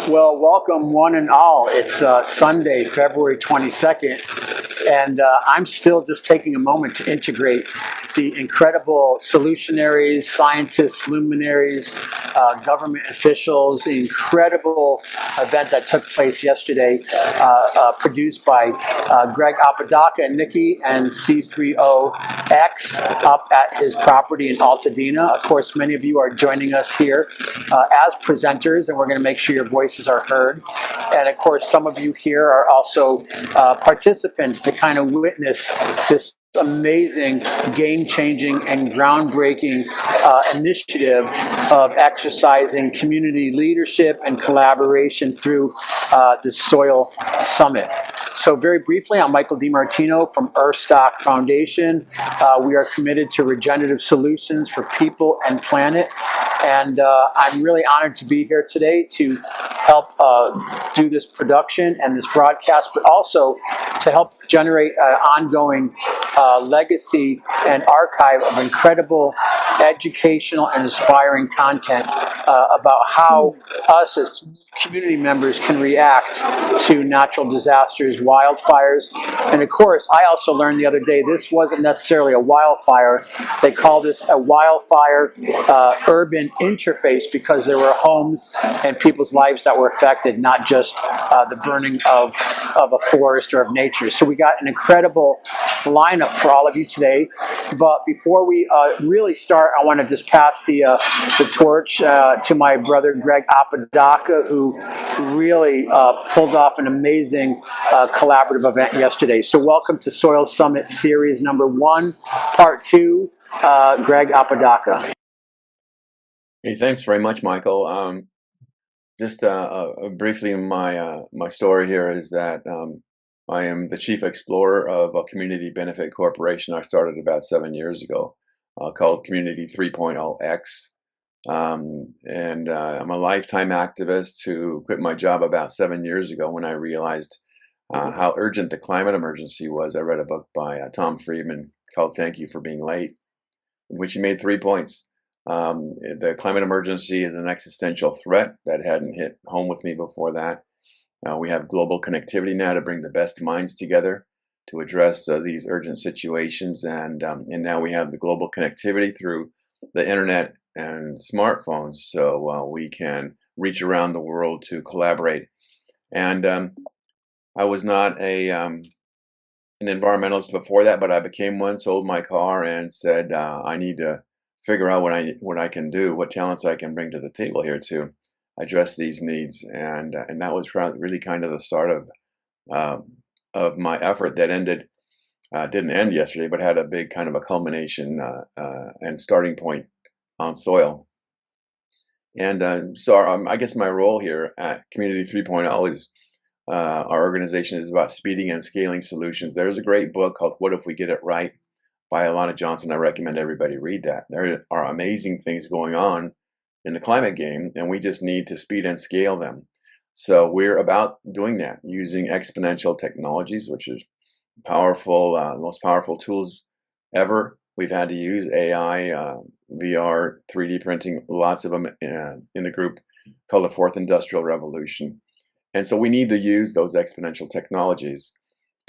Well, welcome one and all. It's Sunday, February 22nd, and I'm still just taking a moment to integrate the incredible solutionaries, scientists, luminaries, government officials, the incredible event that took place yesterday, produced by Greg Apodaca and Nikki and C30X up at his property in Altadena. Of course, many of you are joining us here as presenters, and we're going to make sure your voices are heard. And of course, some of you here are also participants to kind of witness this amazing, game-changing, and groundbreaking initiative of exercising community leadership and collaboration through the Soil Summit. So very briefly, I'm Michael DiMartino from Earthstock Foundation. We are committed to regenerative solutions for people and planet. And I'm really honored to be here today to help do this production and this broadcast, but also to help generate an ongoing legacy and archive of incredible educational and inspiring content about how us as community members can react to natural disasters, wildfires. And of course, I also learned the other day, this wasn't necessarily a wildfire. They call this a wildfire urban interface because there were homes and people's lives that were affected, not just the burning of a forest or of nature. So we got an incredible lineup for all of you today. But before we really start, I want to just pass the torch to my brother Greg Apodaca, who really pulled off an amazing collaborative event yesterday. So welcome to Soil Summit Series number 1, Part 2, Greg Apodaca. Hey, thanks very much, Michael. Just briefly, my story here is that I am the chief explorer of a community benefit corporation I started about 7 years ago, called Community 3.0X. And I'm a lifetime activist who quit my job about 7 years ago when I realized how urgent the climate emergency was. I read a book by Tom Friedman called Thank You for Being Late, in which he made 3 points. The climate emergency is an existential threat that hadn't hit home with me before that. We have global connectivity now to bring the best minds together to address these urgent situations, and now we have the global connectivity through the internet and smartphones, so we can reach around the world to collaborate. And I was not an environmentalist before that, but I became one. Sold my car and said I need to figure out what I can do, what talents I can bring to the table here to address these needs, and that was really kind of the start of my effort that didn't end yesterday, but had a big kind of a culmination and starting point on soil. And so I guess my role here at Community 3.0 is our organization is about speeding and scaling solutions. There's a great book called What If We Get It Right by Alana Johnson. I recommend everybody read that. There are amazing things going on in the climate game, and we just need to speed and scale them. So we're about doing that using exponential technologies, which is powerful, the most powerful tools ever. We've had to use AI, VR, 3D printing, lots of them in a group called the Fourth Industrial Revolution. And so we need to use those exponential technologies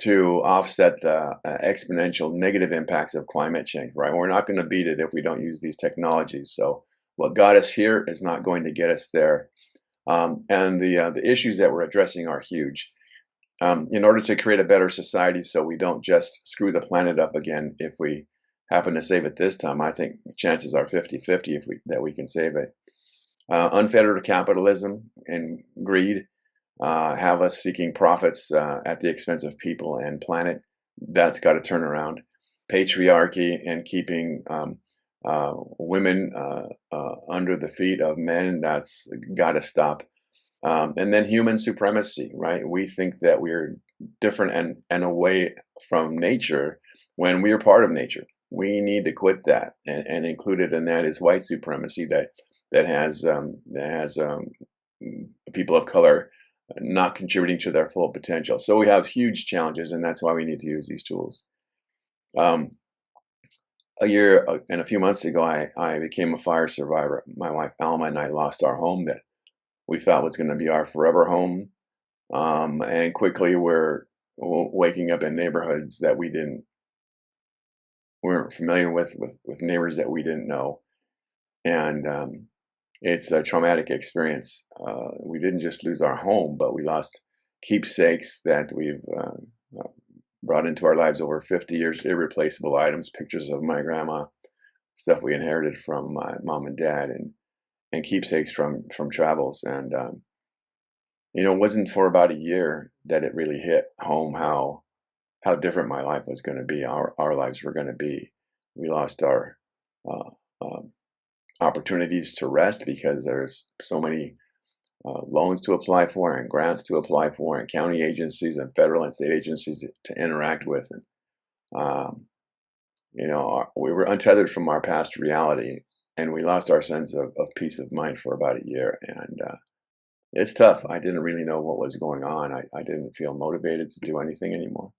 to offset the exponential negative impacts of climate change, right? We're not going to beat it if we don't use these technologies. So what got us here is not going to get us there. And the issues that we're addressing are huge. In order to create a better society so we don't just screw the planet up again if we happen to save it this time, I think chances are 50-50 that we can save it. Unfettered capitalism and greed have us seeking profits at the expense of people and planet. That's got to turn around. Patriarchy and keeping women under the feet of men, that's got to stop. And then human supremacy, right? We think that we're different and away from nature when we are part of nature. We need to quit that, and included in that is white supremacy that has people of color not contributing to their full potential. So we have huge challenges, and that's why we need to use these tools. A year and a few months ago, I became a fire survivor. My wife Alma and I lost our home that we thought was going to be our forever home. And quickly we're waking up in neighborhoods that weren't familiar with neighbors that we didn't know. And it's a traumatic experience. We didn't just lose our home, but we lost keepsakes that we've brought into our lives over 50 years, irreplaceable items, pictures of my grandma, stuff we inherited from my mom and dad, and keepsakes from travels. And it wasn't for about a year that it really hit home how different my life was going to be, our lives were going to be. We lost our opportunities to rest because there's so many loans to apply for and grants to apply for and county agencies and federal and state agencies to interact with. And, we were untethered from our past reality, and we lost our sense of peace of mind for about a year. And it's tough. I didn't really know what was going on. I didn't feel motivated to do anything anymore.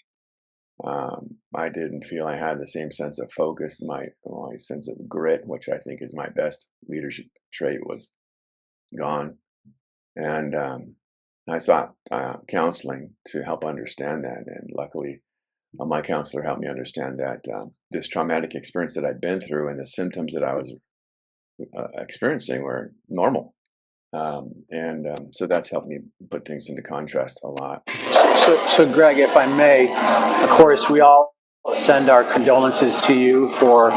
I didn't feel I had the same sense of focus. My sense of grit, which I think is my best leadership trait, was gone. And I sought counseling to help understand that. And luckily, my counselor helped me understand that this traumatic experience that I'd been through and the symptoms that I was experiencing were normal. So that's helped me put things into contrast a lot. So Greg, if I may, of course, we all send our condolences to you for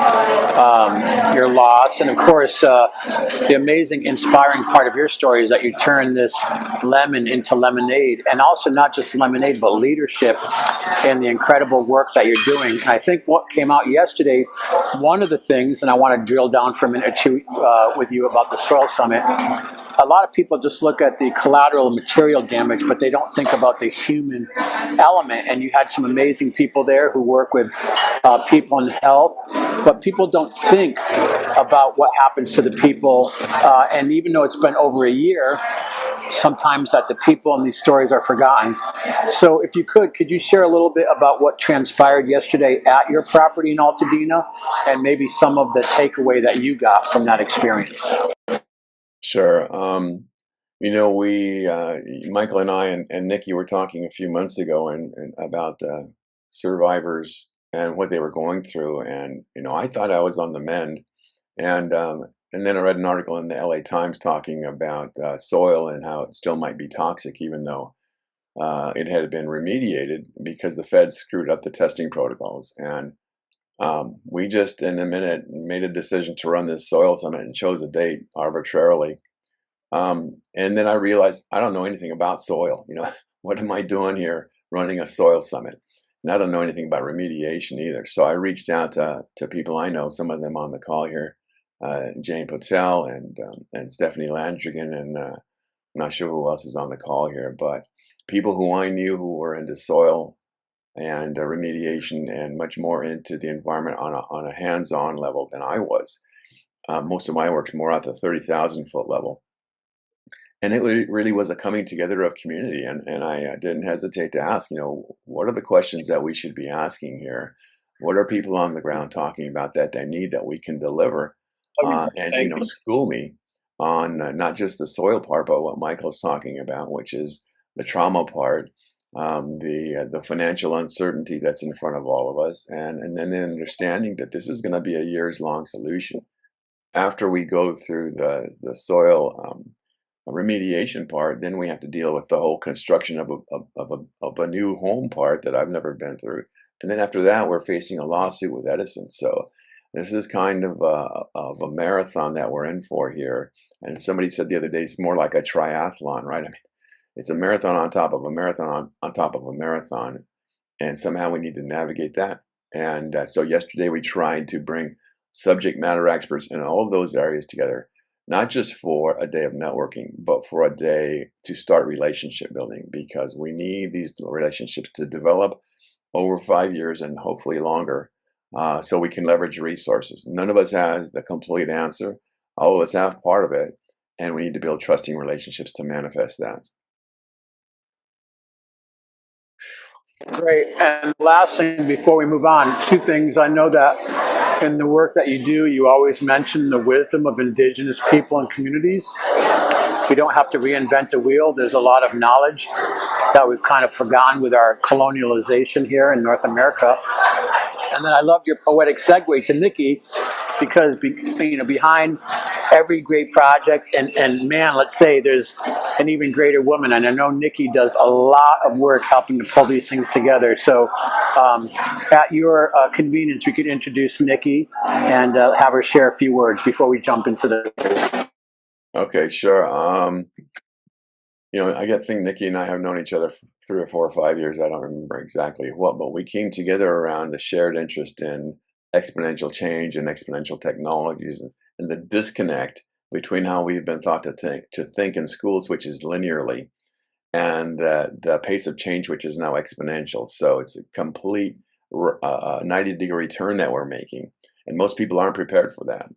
your loss. And of course, the amazing, inspiring part of your story is that you turned this lemon into lemonade, and also not just lemonade, but leadership and the incredible work that you're doing. And I think what came out yesterday, one of the things, and I want to drill down for a minute or two with you about the Soil Summit, a lot of people just look at the collateral material damage, but they don't think about the human element. And you had some amazing people there who work with people in health, but people don't think about what happens to the people. And even though it's been over a year, sometimes that the people in these stories are forgotten. So if you could you share a little bit about what transpired yesterday at your property in Altadena, and maybe some of the takeaway that you got from that experience? Sure. We, Michael and I and Nikki were talking a few months ago and about the survivors and what they were going through. And, I thought I was on the mend. And then I read an article in the LA Times talking about soil and how it still might be toxic, even though it had been remediated because the feds screwed up the testing protocols. And we just, in a minute, made a decision to run this soil summit and chose a date arbitrarily. And then I realized I don't know anything about soil. What am I doing here running a soil summit? And I don't know anything about remediation either. So I reached out to people I know, some of them on the call here, Jane Patel and Stephanie Landrigan, and I'm not sure who else is on the call here, but people who I knew who were into soil and remediation and much more into the environment on a hands-on level than I was. Most of my work's more at the 30,000 foot level. And it really was a coming together of community. And I didn't hesitate to ask, what are the questions that we should be asking here? What are people on the ground talking about that they need that we can deliver? And school me on not just the soil part, but what Michael's talking about, which is the trauma part, the financial uncertainty that's in front of all of us, and then the understanding that this is going to be a years-long solution. After we go through the soil remediation part, then we have to deal with the whole construction of a new home part that I've never been through. And then after that, we're facing a lawsuit with Edison. So this is kind of a marathon that we're in for here. And somebody said the other day, it's more like a triathlon, right? I mean, it's a marathon on top of a marathon on top of a marathon. And somehow we need to navigate that. And so yesterday we tried to bring subject matter experts in all of those areas together, not just for a day of networking, but for a day to start relationship building, because we need these relationships to develop over 5 years and hopefully longer, so we can leverage resources. None of us has the complete answer. All of us have part of it, and we need to build trusting relationships to manifest that. Great. And last thing before we move on, two things. I know that in the work that you do, you always mention the wisdom of indigenous people and communities. We don't have to reinvent the wheel. There's a lot of knowledge that we've kind of forgotten with our colonialization here in North America. And then I love your poetic segue to Nikki, because behind every great project, and man, let's say there's an even greater woman, and I know Nikki does a lot of work helping to pull these things together. So at your convenience, we could introduce Nikki and have her share a few words before we jump into the. Okay, sure. I get to think Nikki and I have known each other for 3 or 4 or 5 years. I don't remember exactly what, but we came together around a shared interest in exponential change and exponential technologies, and the disconnect between how we've been taught to think in schools, which is linearly, and the pace of change, which is now exponential. So it's a complete 90-degree turn that we're making, and most people aren't prepared for that.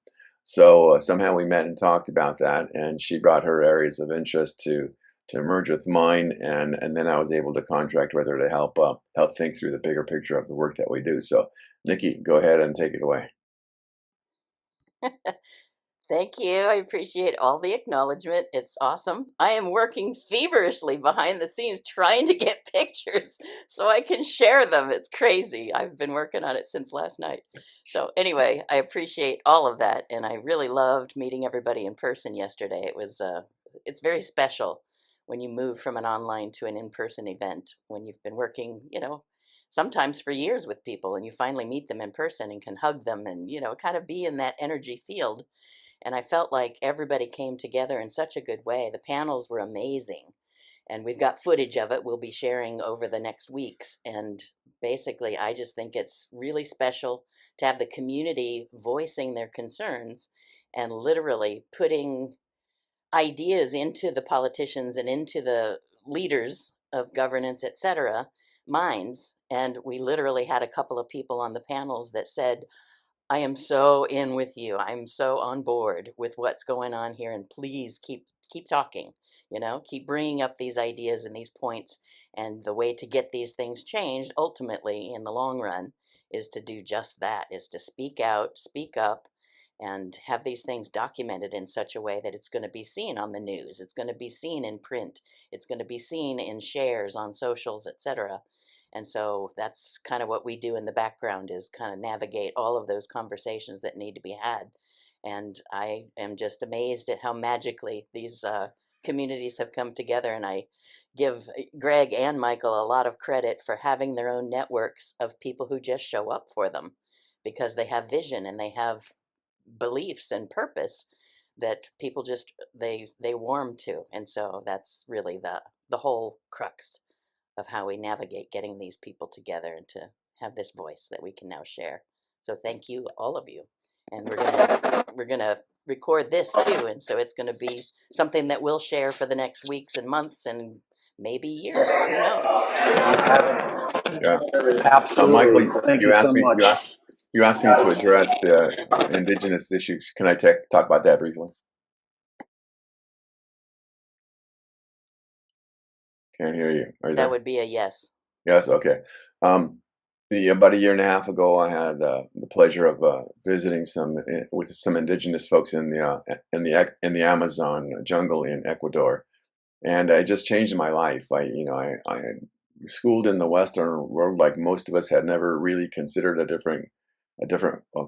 So somehow we met and talked about that, and she brought her areas of interest to merge with mine, and then I was able to contract with her to help think through the bigger picture of the work that we do. So, Nikki, go ahead and take it away. Thank you. I appreciate all the acknowledgement. It's awesome. I am working feverishly behind the scenes trying to get pictures so I can share them. It's crazy. I've been working on it since last night. So anyway, I appreciate all of that, and I really loved meeting everybody in person yesterday. It's very special when you move from an online to an in-person event, when you've been working, sometimes for years with people, and you finally meet them in person and can hug them and, kind of be in that energy field. And I felt like everybody came together in such a good way. The panels were amazing, and we've got footage of it we'll be sharing over the next weeks. And basically, I just think it's really special to have the community voicing their concerns and literally putting ideas into the politicians and into the leaders of governance, etc., minds. And we literally had a couple of people on the panels that said, I am so in with you. I'm so on board with what's going on here, and please keep talking. Keep bringing up these ideas and these points. And the way to get these things changed, ultimately, in the long run, is to do just that: is to speak out, speak up, and have these things documented in such a way that it's going to be seen on the news. It's going to be seen in print. It's going to be seen in shares on socials, etc. And so that's kind of what we do in the background, is kind of navigate all of those conversations that need to be had. And I am just amazed at how magically these communities have come together. And I give Greg and Michael a lot of credit for having their own networks of people who just show up for them, because they have vision and they have beliefs and purpose that people just they warm to. And so that's really the whole crux of how we navigate getting these people together and to have this voice that we can now share. So thank you, all of you. And we're gonna record this too, and so it's gonna be something that we'll share for the next weeks and months and maybe years. Who knows? Yeah. Absolutely. Michael, Thank you you asked so me. much. You asked me to address the indigenous issues. Can I talk about that briefly? Can't hear you. Are you That there? would be a yes. Yes. Okay. Um, about a year and a half ago, I had the pleasure of visiting with some indigenous folks in the Amazon jungle in Ecuador, and it just changed my life. I had schooled in the Western world, like most of us, had never really considered a different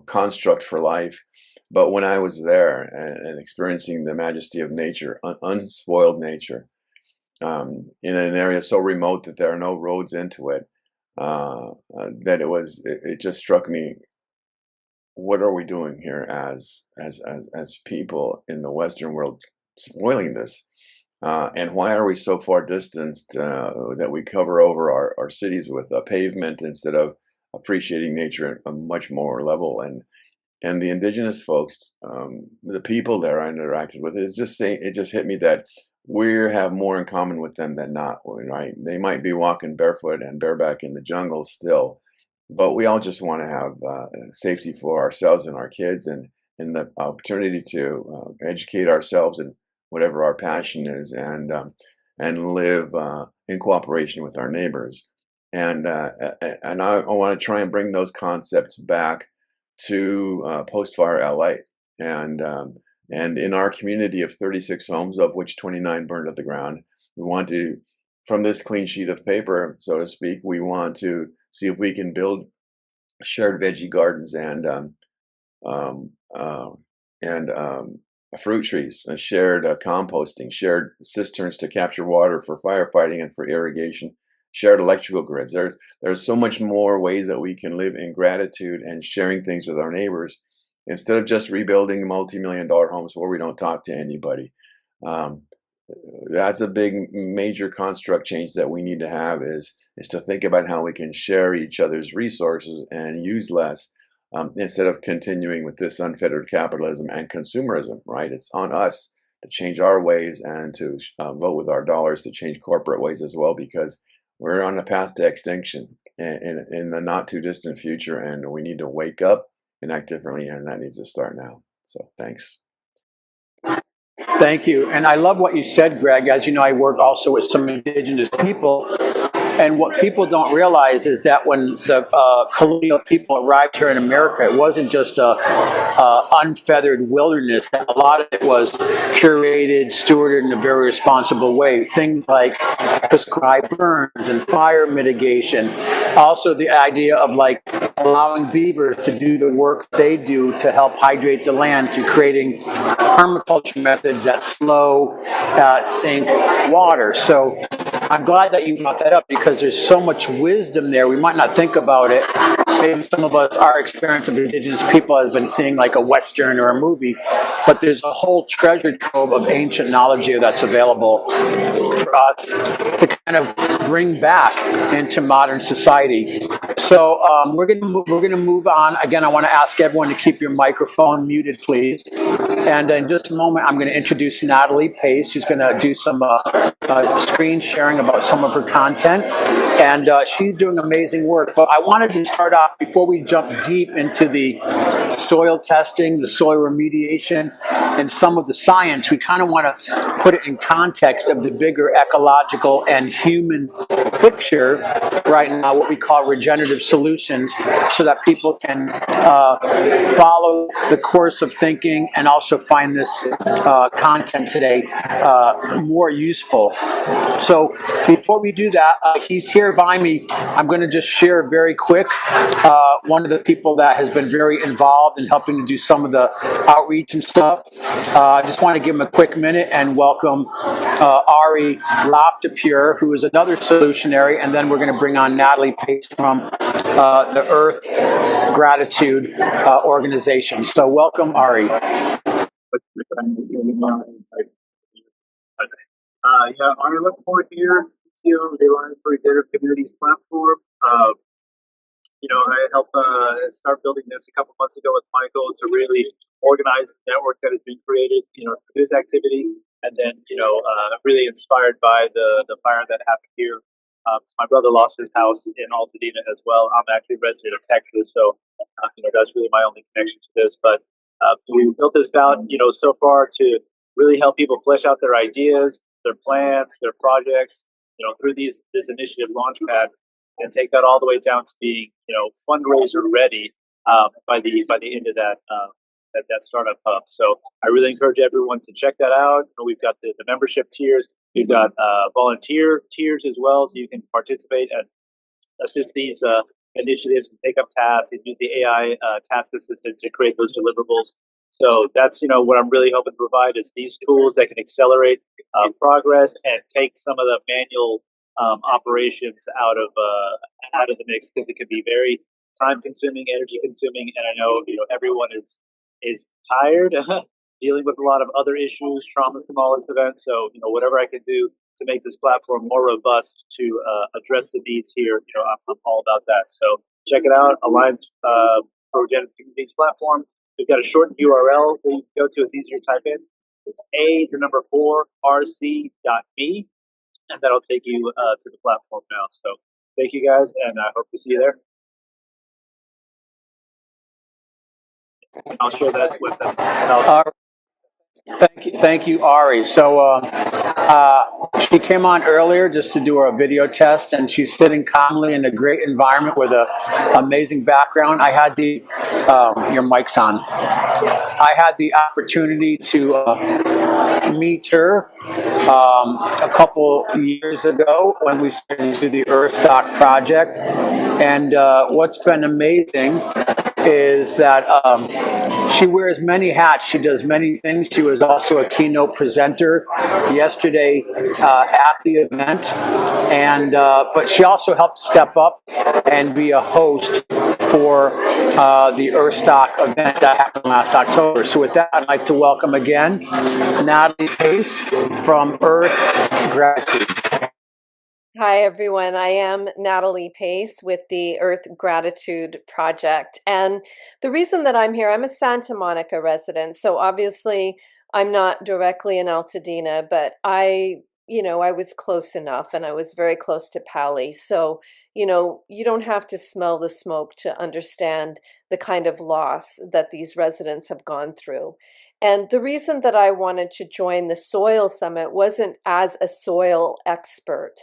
construct for life. But when I was there and experiencing the majesty of nature, unspoiled nature, in an area so remote that there are no roads into it, that it just struck me, what are we doing here as people in the Western world, spoiling this, and why are we so far distanced, that we cover over our cities with a pavement instead of appreciating nature at a much more level. And the indigenous folks, the people that I interacted with, it just hit me that we have more in common with them than not, right? They might be walking barefoot and bareback in the jungle still, but we all just want to have safety for ourselves and our kids, and the opportunity to educate ourselves in whatever our passion is, and live in cooperation with our neighbors. And I want to try and bring those concepts back to post-fire LA, and And in our community of 36 homes, of which 29 burned to the ground, we want to, from this clean sheet of paper, so to speak, we want to see if we can build shared veggie gardens um, uh, and fruit trees, shared composting, shared cisterns to capture water for firefighting and for irrigation, shared electrical grids. There's so much more ways that we can live in gratitude and sharing things with our neighbors instead of just rebuilding multi-million-dollar homes where we don't talk to anybody. Um, that's a big major construct change that we need to have is to think about how we can share each other's resources and use less, instead of continuing with this unfettered capitalism and consumerism, right? It's on us to change our ways and to vote with our dollars to change corporate ways as well, because we're on a path to extinction in the not too distant future, and we need to wake up and act differently, and that needs to start now. So thanks. Thank you. And I love what you said, Greg. As you know, I work also with some indigenous people. And what people don't realize is that when the colonial people arrived here in America, it wasn't just a unfeathered wilderness. A lot of it was curated, stewarded in a very responsible way. Things like prescribed burns and fire mitigation. Also, the idea of like allowing beavers to do the work they do to help hydrate the land through creating permaculture methods that slow sink water. So I'm glad that you brought that up because there's so much wisdom there. We might not think about it. Maybe some of us, our experience of indigenous people has been seeing like a Western or a movie, but there's a whole treasure trove of ancient knowledge here that's available for us to kind of bring back into modern society. So we're gonna move on. Again, I want to ask everyone to keep your microphone muted, please. And in just a moment, I'm going to introduce Natalie Pace, who's going to do some screen sharing about some of her content. And she's doing amazing work. But I wanted to start off, before we jump deep into the soil testing, the soil remediation, and some of the science, we kind of want to put it in context of the bigger ecological and human picture right now, what we call regenerative solutions, so that people can follow the course of thinking and also find this content today more useful. So before we do that, he's here by me. I'm going to just share very quick one of the people that has been very involved in helping to do some of the outreach and stuff. I just want to give him a quick minute and welcome Ari Loftapure, who is another solutionary, and then we're going to bring on Natalie Pace from the Earth Gratitude organization. So welcome, Ari. Yeah, I look forward here to the Alliance for Regenerative Communities platform. I helped start building this a couple months ago with Michael to really organize the network that has been created, for his activities, and then, really inspired by the fire that happened here. So my brother lost his house in Altadena as well. I'm actually a resident of Texas, so that's really my only connection to this. But we built this out, so far to really help people flesh out their ideas, their plans, their projects, through this initiative Launchpad, and take that all the way down to being, fundraiser ready by the end of that startup hub. So I really encourage everyone to check that out. We've got the membership tiers, we've got volunteer tiers as well, so you can participate and assist these initiatives and take up tasks and use the AI task assistant to create those deliverables. So that's what I'm really hoping to provide is these tools that can accelerate progress and take some of the manual operations out of the mix, because it can be very time consuming, energy consuming, and I know everyone is tired dealing with a lot of other issues, trauma from all this events. So whatever I can do to make this platform more robust to address the needs here, I'm all about that. So check it out, Alliance for Regenerative Communities platform. We've got a short URL that you can go to. It's easier to type in. It's a4rc.me, and that'll take you to the platform now. So thank you guys, and I hope to see you there. I'll share that with them. Thank you, Ari. So She came on earlier just to do a video test, and she's sitting calmly in a great environment with an amazing background. I had your mic's on. I had the opportunity to meet her a couple years ago when we started to do the Earthstock project. And what's been amazing is that she wears many hats. She does many things. She was also a keynote presenter yesterday at the event, and but she also helped step up and be a host for the Earthstock event that happened last October. So with that, I'd like to welcome again Natalie Pace from Earth Gratitude. Hi, everyone. I am Natalie Pace with the Earth Gratitude Project. And the reason that I'm here, I'm a Santa Monica resident. So obviously, I'm not directly in Altadena, but I was close enough and I was very close to Pali. So, you don't have to smell the smoke to understand the kind of loss that these residents have gone through. And the reason that I wanted to join the Soil Summit wasn't as a soil expert,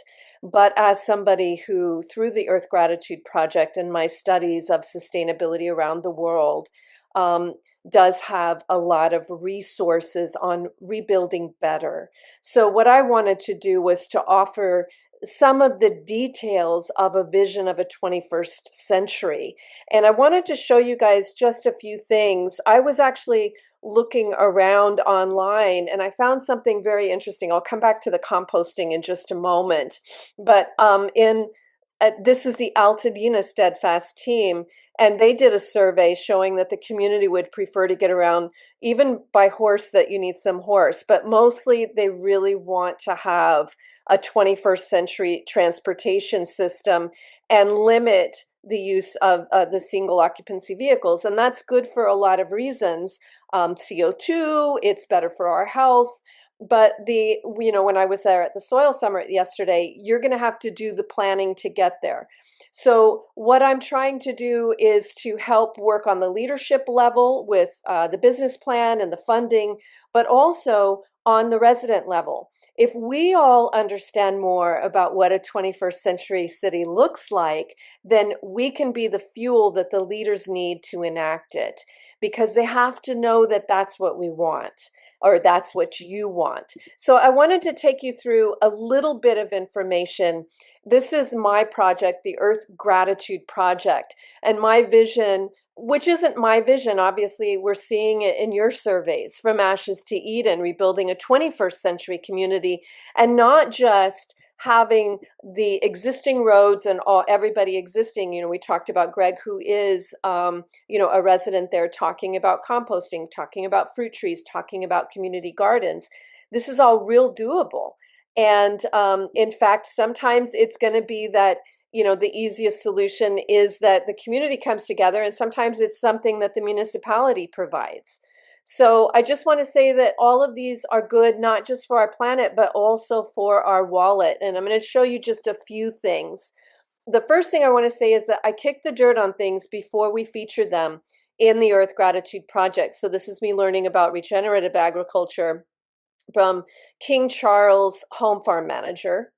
but as somebody who, through the Earth Gratitude Project and my studies of sustainability around the world, does have a lot of resources on rebuilding better. So what I wanted to do was to offer some of the details of a vision of a 21st century. And I wanted to show you guys just a few things. I was actually looking around online and I found something very interesting. I'll come back to the composting in just a moment. But this is the Altadena Steadfast team, and they did a survey showing that the community would prefer to get around, even by horse, that you need some horse, but mostly they really want to have a 21st century transportation system and limit the use of the single occupancy vehicles. And that's good for a lot of reasons. CO2, it's better for our health. But when I was there at the Soil Summit yesterday, you're going to have to do the planning to get there. So what I'm trying to do is to help work on the leadership level with the business plan and the funding, but also on the resident level. If we all understand more about what a 21st century city looks like, then we can be the fuel that the leaders need to enact it, because they have to know that that's what we want, or that's what you want. So I wanted to take you through a little bit of information. This is my project, the Earth Gratitude Project, and my vision, which isn't my vision. Obviously, we're seeing it in your surveys, From Ashes to Eden, rebuilding a 21st century community, and not just having the existing roads and everybody existing. We talked about Greg, who is, a resident there, talking about composting, talking about fruit trees, talking about community gardens. This is all real doable. And in fact, sometimes it's going to be that the easiest solution is that the community comes together, and sometimes it's something that the municipality provides. So I just want to say that all of these are good, not just for our planet, but also for our wallet. And I'm going to show you just a few things. The first thing I want to say is that I kick the dirt on things before we feature them in the Earth Gratitude Project. So this is me learning about regenerative agriculture from King Charles Home Farm Manager.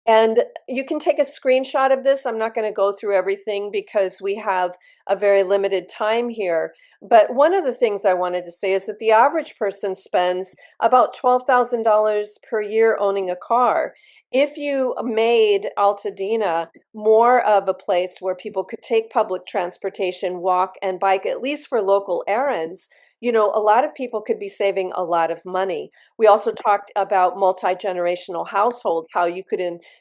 And you can take a screenshot of this. I'm not going to go through everything because we have a very limited time here. But one of the things I wanted to say is that the average person spends about $12,000 per year owning a car. If you made Altadena more of a place where people could take public transportation, walk, and bike, at least for local errands, a lot of people could be saving a lot of money. We also talked about multi-generational households, how you could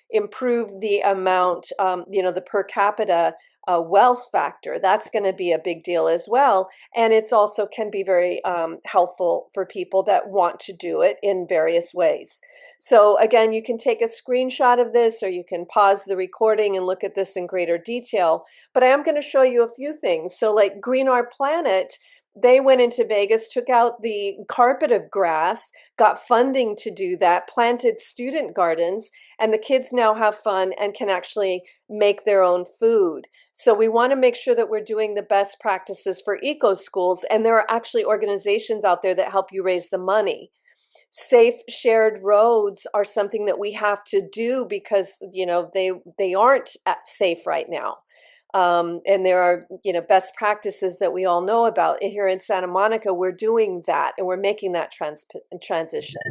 improve the amount, the per capita wealth factor. That's going to be a big deal as well. And it's also can be very helpful for people that want to do it in various ways. So again, you can take a screenshot of this, or you can pause the recording and look at this in greater detail. But I am going to show you a few things. So like Green Our Planet, they went into Vegas, took out the carpet of grass, got funding to do that, planted student gardens, and the kids now have fun and can actually make their own food. So we want to make sure that we're doing the best practices for eco schools, and there are actually organizations out there that help you raise the money. Safe shared roads are something that we have to do because, they aren't safe right now. And there are, best practices that we all know about. Here in Santa Monica, we're doing that and we're making that transition.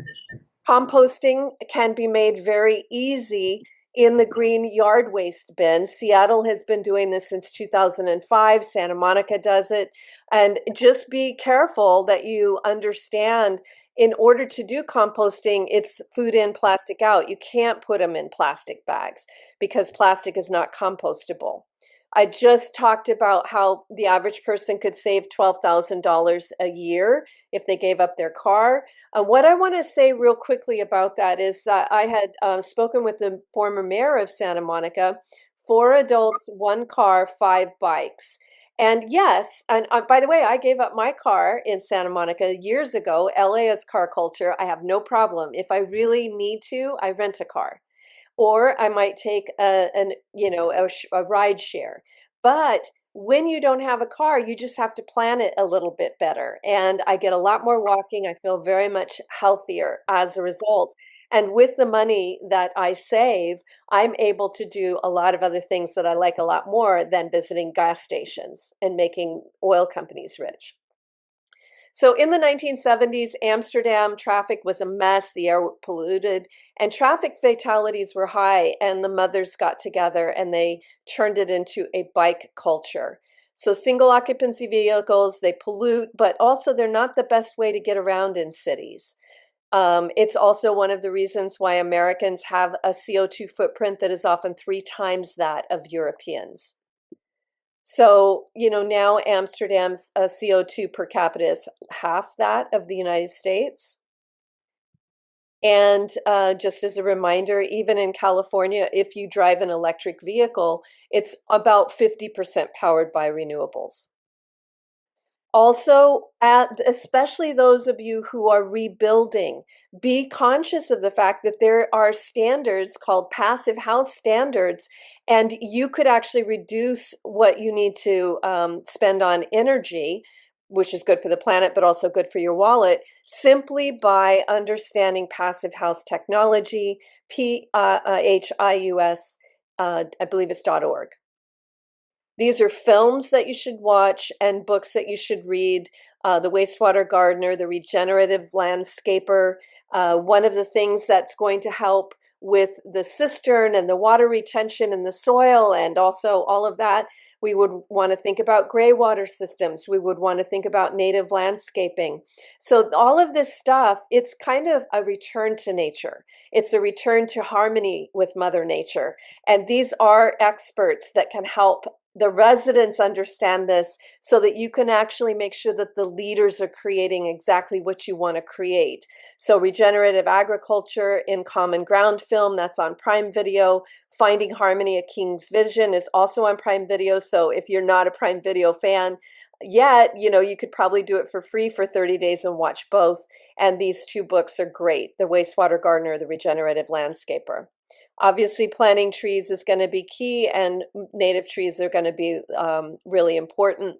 Composting can be made very easy in the green yard waste bin. Seattle has been doing this since 2005. Santa Monica does it. And just be careful that you understand, in order to do composting, it's food in, plastic out. You can't put them in plastic bags because plastic is not compostable. I just talked about how the average person could save $12,000 a year if they gave up their car. What I want to say real quickly about that is that I had spoken with the former mayor of Santa Monica: 4 adults, 1 car, 5 bikes. And yes, and by the way, I gave up my car in Santa Monica years ago. LA is car culture. I have no problem. If I really need to, I rent a car, or I might take a ride share. But when you don't have a car, you just have to plan it a little bit better. And I get a lot more walking. I feel very much healthier as a result. And with the money that I save, I'm able to do a lot of other things that I like a lot more than visiting gas stations and making oil companies rich. So in the 1970s, Amsterdam traffic was a mess, the air polluted, and traffic fatalities were high, and the mothers got together and they turned it into a bike culture. So single occupancy vehicles, they pollute, but also they're not the best way to get around in cities. It's also one of the reasons why Americans have a CO2 footprint that is often 3 times that of Europeans. So, now Amsterdam's CO2 per capita is half that of the United States. And just as a reminder, even in California, if you drive an electric vehicle, it's about 50% powered by renewables. Also, especially those of you who are rebuilding, be conscious of the fact that there are standards called passive house standards, and you could actually reduce what you need to spend on energy, which is good for the planet, but also good for your wallet, simply by understanding passive house technology, PHIUS, I believe it's .org. These are films that you should watch and books that you should read. The Wastewater Gardener, The Regenerative Landscaper. One of the things that's going to help with the cistern and the water retention in the soil and also all of that, we would want to think about gray water systems. We would want to think about native landscaping. So all of this stuff, it's kind of a return to nature. It's a return to harmony with Mother Nature. And these are experts that can help the residents understand this so that you can actually make sure that the leaders are creating exactly what you want to create. So Regenerative Agriculture in Common Ground film, that's on Prime Video. Finding Harmony, A King's Vision is also on Prime Video. So if you're not a Prime Video fan yet, you could probably do it for free for 30 days and watch both. And these 2 books are great: The Wastewater Gardener, The Regenerative Landscaper. Obviously, planting trees is going to be key, and native trees are going to be really important.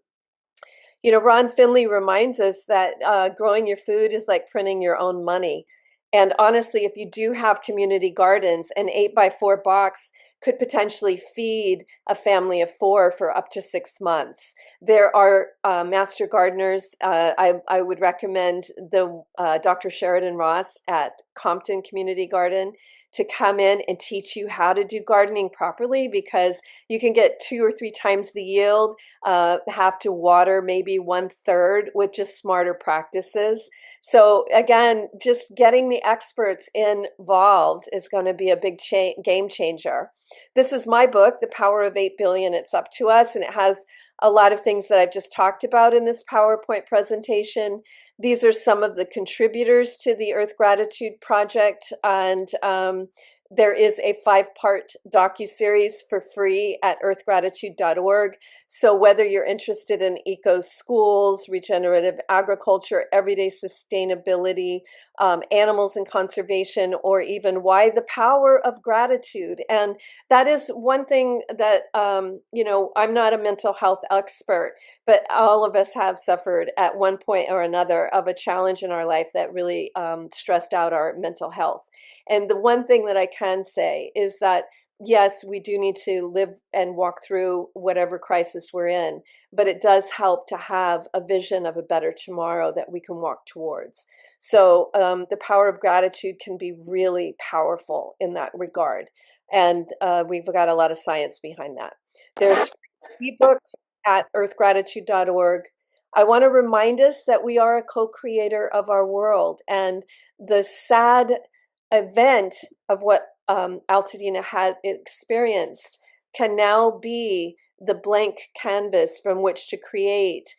Ron Finley reminds us that growing your food is like printing your own money. And honestly, if you do have community gardens, an 8x4 box could potentially feed a family of 4 for up to 6 months. There are master gardeners. I would recommend the Dr. Sheridan Ross at Compton Community Garden to come in and teach you how to do gardening properly, because you can get 2 or 3 times the yield, have to water maybe 1/3 with just smarter practices. So again, just getting the experts involved is going to be a big game changer. This is my book, The Power of 8 Billion. It's up to us, and it has a lot of things that I've just talked about in this PowerPoint presentation. These are some of the contributors to the Earth Gratitude Project, and There is a 5-part docuseries for free at earthgratitude.org. So whether you're interested in eco schools, regenerative agriculture, everyday sustainability, animals and conservation, or even why the power of gratitude. And that is one thing that, I'm not a mental health expert, but all of us have suffered at one point or another of a challenge in our life that really stressed out our mental health. And the one thing that I can say is that, yes, we do need to live and walk through whatever crisis we're in, but it does help to have a vision of a better tomorrow that we can walk towards. So the power of gratitude can be really powerful in that regard. And we've got a lot of science behind that. There's ebooks at earthgratitude.org. I want to remind us that we are a co-creator of our world, and the sad event of what Altadena had experienced can now be the blank canvas from which to create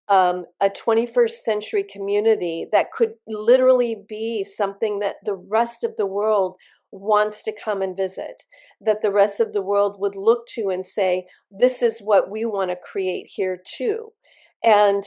a 21st century community that could literally be something that the rest of the world wants to come and visit, that the rest of the world would look to and say, this is what we want to create here too. And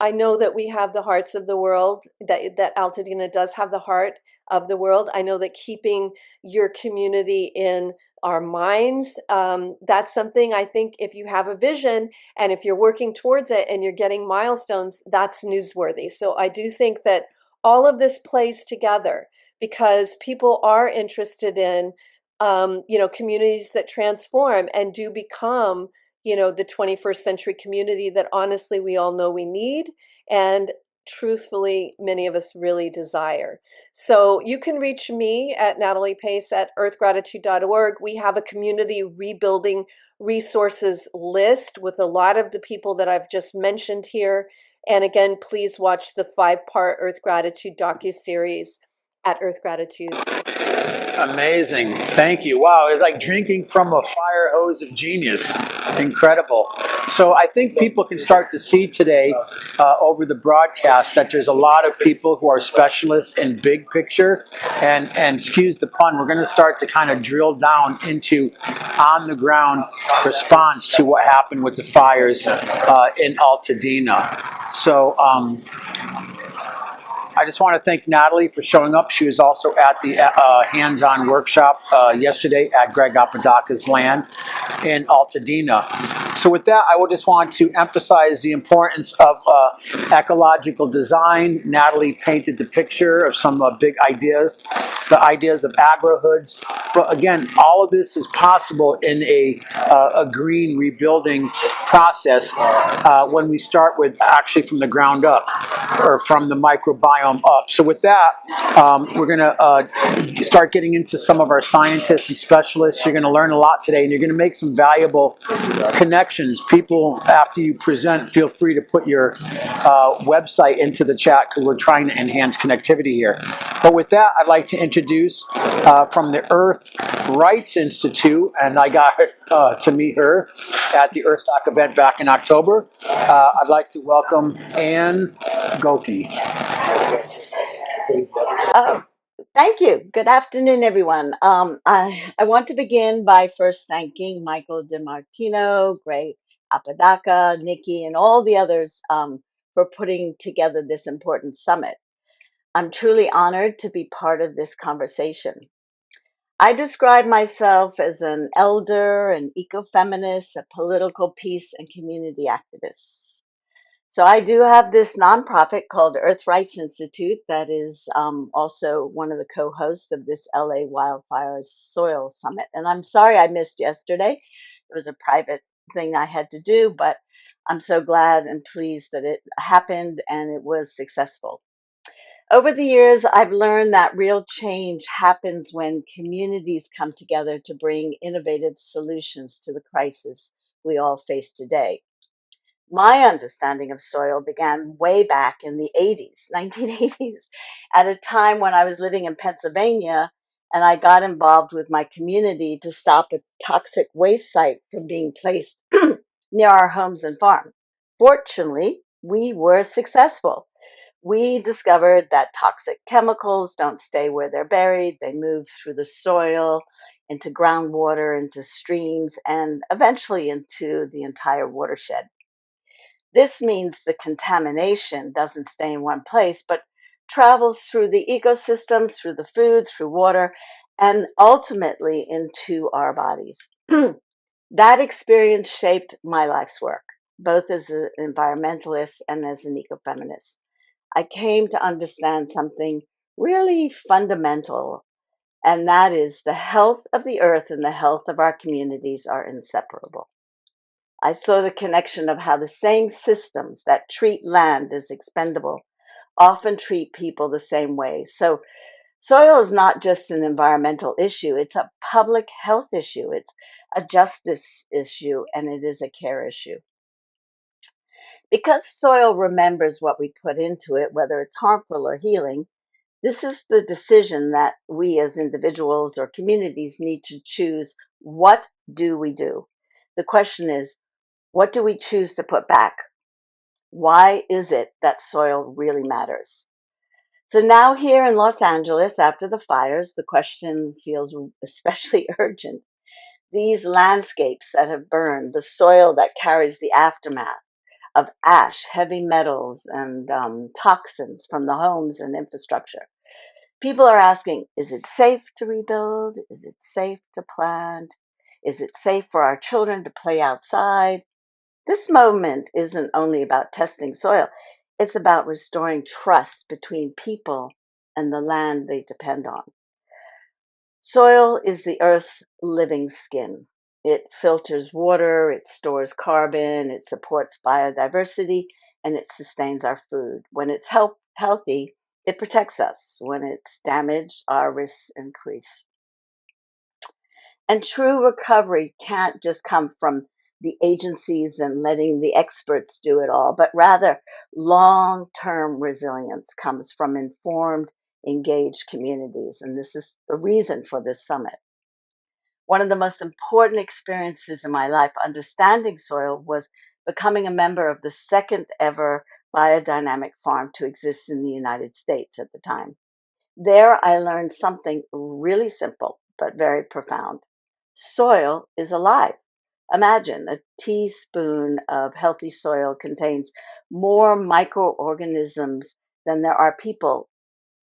I know that we have the hearts of the world, that Altadena does have the heart of the world. I know that keeping your community in our minds, that's something I think if you have a vision and if you're working towards it and you're getting milestones, that's newsworthy. So I do think that all of this plays together because people are interested in, communities that transform and do become, the 21st century community that honestly we all know we need. And truthfully, many of us really desire. So you can reach me at Natalie Pace at earthgratitude.org. We have a community rebuilding resources list with a lot of the people that I've just mentioned here. And again, please watch the 5-part Earth Gratitude docuseries at Earth Gratitude. Amazing. Thank you. Wow. It's like drinking from a fire hose of genius. Incredible. So I think people can start to see today over the broadcast that there's a lot of people who are specialists in big picture. And excuse the pun, we're going to start to kind of drill down into on the ground response to what happened with the fires in Altadena. So, I just want to thank Natalie for showing up. She was also at the hands-on workshop yesterday at Greg Apodaca's land in Altadena. So with that, I would just want to emphasize the importance of ecological design. Natalie painted the picture of some big ideas, the ideas of agro-hoods. But again, all of this is possible in a green rebuilding process when we start with actually from the ground up or from the microbiome up. So with that, we're going to start getting into some of our scientists and specialists. You're going to learn a lot today, and you're going to make some valuable connections. People, after you present, feel free to put your website into the chat because we're trying to enhance connectivity here. But with that, I'd like to introduce from the Earth Rights Institute, and I got to meet her at the Earth Talk event back in October. I'd like to welcome Ann Goki. Oh, thank you. Good afternoon, everyone. I want to begin by first thanking Michael DiMartino, Gray Apodaca, Nikki, and all the others for putting together this important summit. I'm truly honored to be part of this conversation. I describe myself as an elder, an ecofeminist, a political peace and community activist. So I do have this nonprofit called Earth Rights Institute that is also one of the co-hosts of this LA Wildfire Soil Summit. And I'm sorry I missed yesterday. It was a private thing I had to do, but I'm so glad and pleased that it happened and it was successful. Over the years, I've learned that real change happens when communities come together to bring innovative solutions to the crisis we all face today. My understanding of soil began way back in the 80s, 1980s, at a time when I was living in Pennsylvania and I got involved with my community to stop a toxic waste site from being placed near our homes and farm. Fortunately, we were successful. We discovered that toxic chemicals don't stay where they're buried. They move through the soil, into groundwater, into streams, and eventually into the entire watershed. This means the contamination doesn't stay in one place, but travels through the ecosystems, through the food, through water, and ultimately into our bodies. That experience shaped my life's work, both as an environmentalist and as an ecofeminist. I came to understand something really fundamental, and that is the health of the earth and the health of our communities are inseparable. I saw the connection of how the same systems that treat land as expendable often treat people the same way. So, soil is not just an environmental issue, it's a public health issue, it's a justice issue, and it is a care issue. Because soil remembers what we put into it, whether it's harmful or healing, this is the decision that we as individuals or communities need to choose. What do we do? The question is, what do we choose to put back? Why is it that soil really matters? So now here in Los Angeles, after the fires, the question feels especially urgent. These landscapes that have burned, the soil that carries the aftermath of ash, heavy metals, and toxins from the homes and infrastructure. People are asking, is it safe to rebuild? Is it safe to plant? Is it safe for our children to play outside? This moment isn't only about testing soil, it's about restoring trust between people and the land they depend on. Soil is the earth's living skin. It filters water, it stores carbon, it supports biodiversity, and it sustains our food. When it's healthy, it protects us. When it's damaged, our risks increase. And true recovery can't just come from the agencies and letting the experts do it all, but rather long-term resilience comes from informed, engaged communities. And this is the reason for this summit. One of the most important experiences in my life understanding soil was becoming a member of the second ever biodynamic farm to exist in the United States at the time. There, I learned something really simple but very profound. Soil is alive. Imagine a teaspoon of healthy soil contains more microorganisms than there are people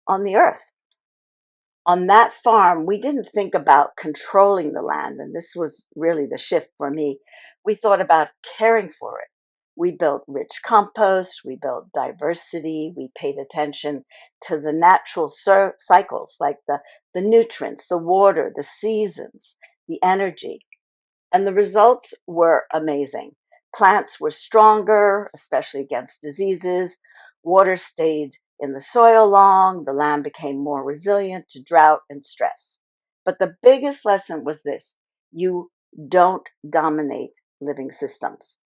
on the earth. On that farm, we didn't think about controlling the land, and this was really the shift for me. We thought about caring for it. We built rich compost, we built diversity, we paid attention to the natural cycles like the nutrients, the water, the seasons, the energy. And the results were amazing. Plants were stronger, especially against diseases. Water stayed in the soil long. The land became more resilient to drought and stress. But the biggest lesson was this: you don't dominate living systems.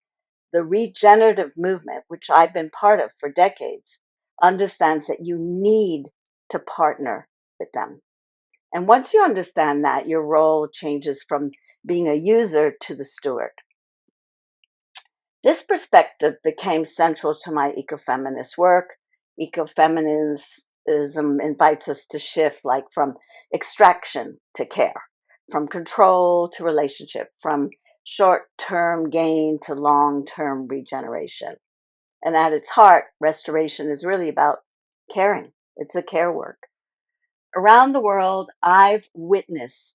The regenerative movement, which I've been part of for decades, understands that you need to partner with them. And once you understand that, your role changes from being a user to the steward. This perspective became central to my ecofeminist work. Ecofeminism invites us to shift like from extraction to care, from control to relationship, from short-term gain to long-term regeneration. And at its heart, restoration is really about caring. It's a care work. Around the world, I've witnessed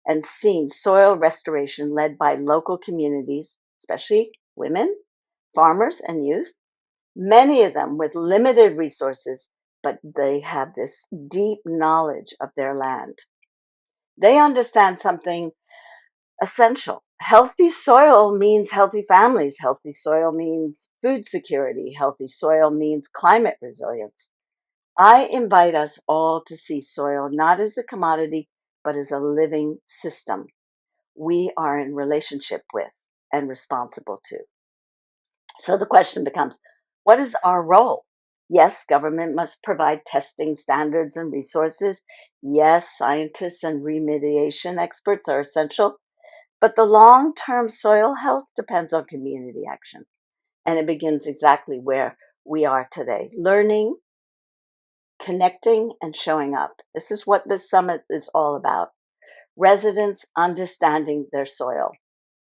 and seen soil restoration led by local communities, especially women, farmers, and youth, many of them with limited resources, but they have this deep knowledge of their land. They understand something essential. Healthy soil means healthy families. Healthy soil means food security. Healthy soil means climate resilience. I invite us all to see soil not as a commodity, but as a living system we are in relationship with and responsible to. So the question becomes, what is our role? Yes, government must provide testing standards and resources. Yes, scientists and remediation experts are essential. But the long-term soil health depends on community action. And it begins exactly where we are today, learning connecting and showing up. This is what this summit is all about. Residents understanding their soil.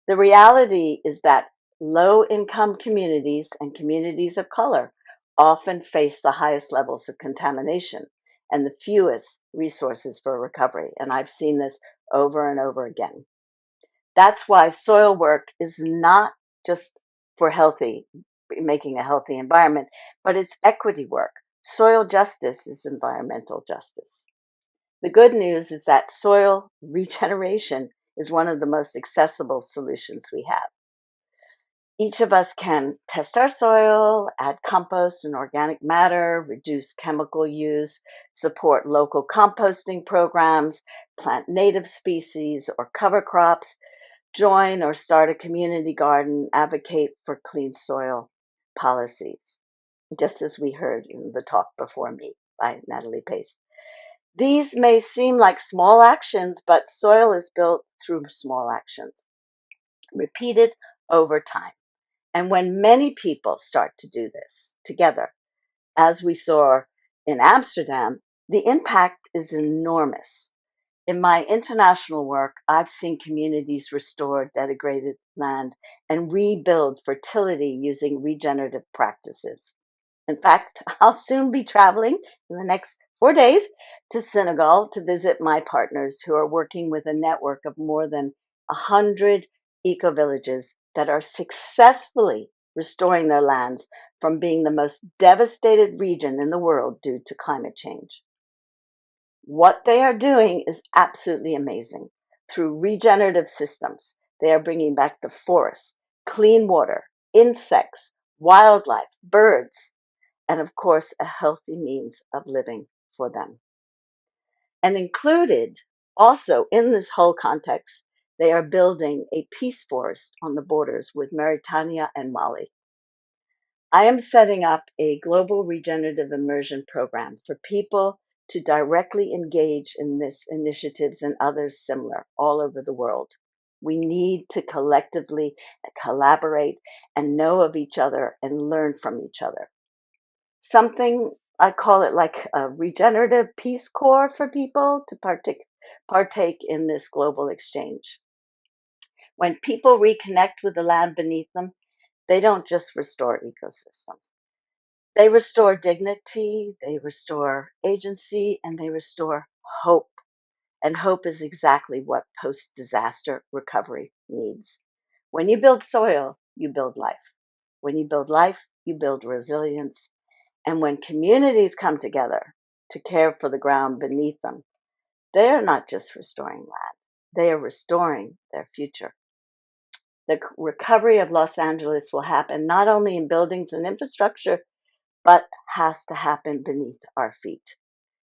The reality is that low-income communities and communities of color often face the highest levels of contamination and the fewest resources for recovery. And I've seen this over and over again. That's why soil work is not just for making a healthy environment, but it's equity work. Soil justice is environmental justice. The good news is that soil regeneration is one of the most accessible solutions we have. Each of us can test our soil, add compost and organic matter, reduce chemical use, support local composting programs, plant native species or cover crops, join or start a community garden, advocate for clean soil policies, just as we heard in the talk before me by Natalie Pace. These may seem like small actions, but soil is built through small actions, repeated over time. And when many people start to do this together, as we saw in Amsterdam, the impact is enormous. In my international work, I've seen communities restore degraded land and rebuild fertility using regenerative practices. In fact, I'll soon be traveling in the next 4 days to Senegal to visit my partners who are working with a network of more than 100 eco-villages that are successfully restoring their lands from being the most devastated region in the world due to climate change. What they are doing is absolutely amazing. Through regenerative systems, they are bringing back the forest, clean water, insects, wildlife, birds, and of course, a healthy means of living for them. And included also in this whole context, they are building a peace forest on the borders with Mauritania and Mali. I am setting up a global regenerative immersion program for people to directly engage in this initiatives and others similar all over the world. We need to collectively collaborate and know of each other and learn from each other. Something, I call it like a regenerative Peace Corps for people to partake in this global exchange. When people reconnect with the land beneath them, they don't just restore ecosystems. They restore dignity, they restore agency, and they restore hope. And hope is exactly what post-disaster recovery needs. When you build soil, you build life. When you build life, you build resilience. And when communities come together to care for the ground beneath them, they are not just restoring land, they are restoring their future. The recovery of Los Angeles will happen not only in buildings and infrastructure, but has to happen beneath our feet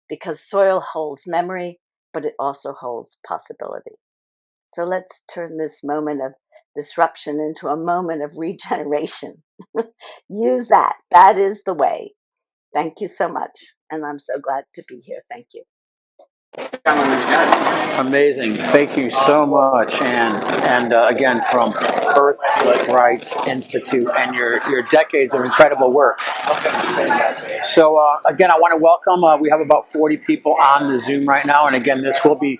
because soil holds memory, but it also holds possibility. So let's turn this moment of disruption into a moment of regeneration. Use that. That is the way. Thank you so much. And I'm so glad to be here. Thank you. Amazing. Thank you so much, Anne. And again, from Earth Rights Institute and your decades of incredible work. So again, I want to welcome, we have about 40 people on the Zoom right now. And again, this will be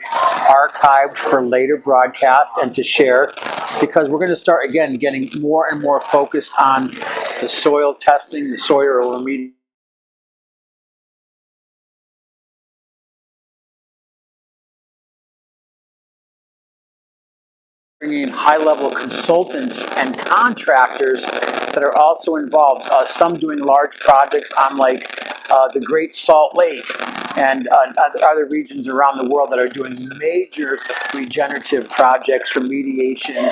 archived for later broadcast and to share because we're going to start, again, getting more and more focused on the soil testing, the soil remediation. Bringing high-level consultants and contractors that are also involved, some doing large projects on like the Great Salt Lake and other regions around the world that are doing major regenerative projects, remediation,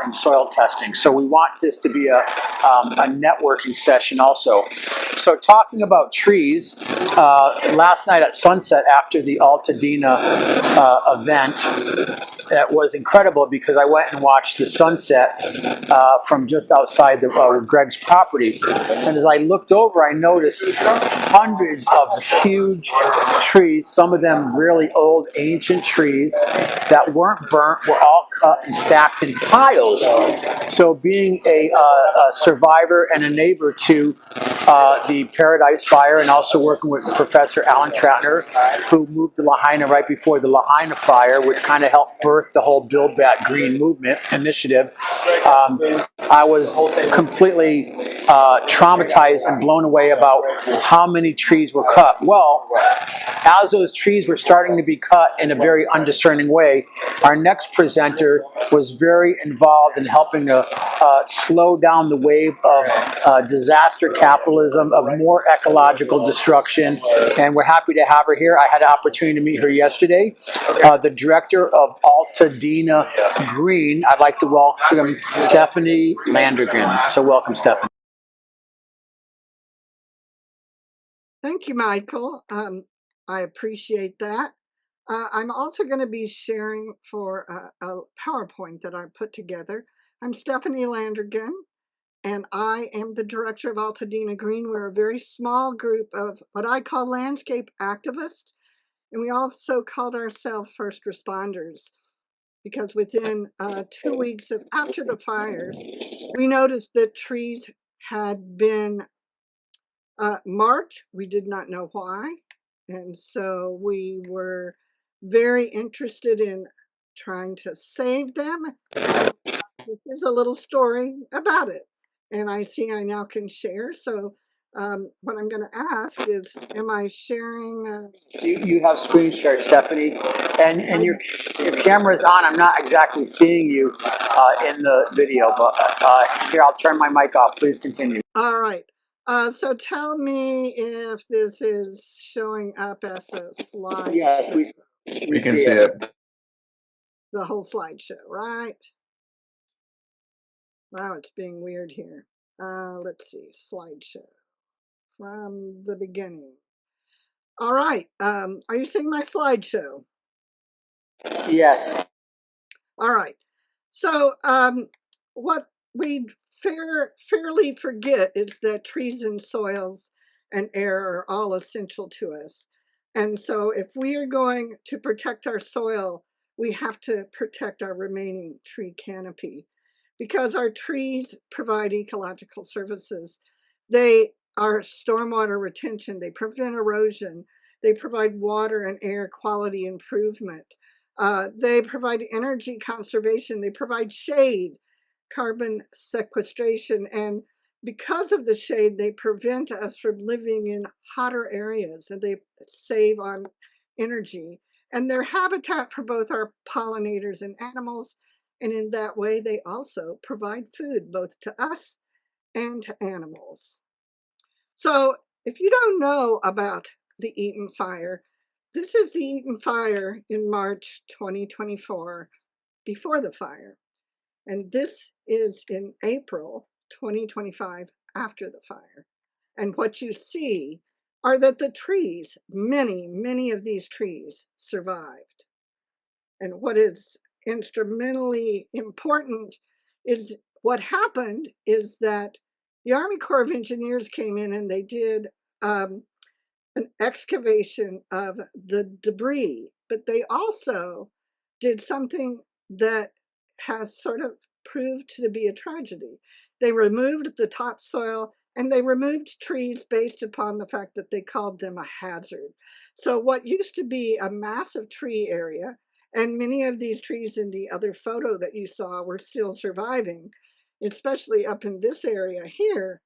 and soil testing. So we want this to be a networking session also. So talking about trees, last night at sunset after the Altadena event, that was incredible because I went and watched the sunset from just outside Greg's property. And as I looked over, I noticed hundreds of huge trees, some of them really old, ancient trees that weren't burnt, were all cut and stacked in piles. So being a survivor and a neighbor to the Paradise Fire, and also working with Professor Alan Troutner, who moved to Lahaina right before the Lahaina Fire, which kind of helped birth the whole Build Back Green movement initiative. I was completely traumatized and blown away about how many trees were cut. Well, as those trees were starting to be cut in a very undiscerning way, our next presenter was very involved in helping to slow down the wave of disaster capitalism, of more ecological destruction, and we're happy to have her here. I had an opportunity to meet her yesterday. The director of Altadena Green, I'd like to welcome Stephanie Landergan. So welcome, Stephanie. Thank you, Michael. I appreciate that. I'm also going to be sharing for a PowerPoint that I put together. I'm Stephanie Landergan, and I am the director of Altadena Green. We're a very small group of what I call landscape activists, and we also called ourselves first responders because within 2 weeks after the fires, we noticed that trees had been marked. We did not know why. And so we were very interested in trying to save them. This is a little story about it. And I see I now can share. So what I'm going to ask is, am I sharing? So you have screen share, Stephanie, and your camera's on. I'm not exactly seeing you in the video, but here, I'll turn my mic off. Please continue. All right. So tell me if this is showing up as a slide. Yes, We can see it. The whole slideshow, right? Wow, it's being weird here. Let's see, slideshow from the beginning. All right, are you seeing my slideshow? Yes. All right, so what we fairly forget is that trees and soils and air are all essential to us. And so if we are going to protect our soil, we have to protect our remaining tree canopy, because our trees provide ecological services. They are stormwater retention, they prevent erosion, they provide water and air quality improvement. They provide energy conservation, they provide shade, carbon sequestration, and because of the shade, they prevent us from living in hotter areas, and they save on energy. And they're habitat for both our pollinators and animals, and in that way, they also provide food both to us and to animals. So if you don't know about the Eaton Fire, this is the Eaton Fire in March 2024, before the fire. And this is in April 2025, after the fire. And what you see are that the trees, many of these trees survived. And what is instrumentally important is what happened is that the Army Corps of Engineers came in and they did an excavation of the debris, but they also did something that has sort of proved to be a tragedy. They removed the topsoil and they removed trees based upon the fact that they called them a hazard. So what used to be a massive tree area, and many of these trees in the other photo that you saw were still surviving, especially up in this area here,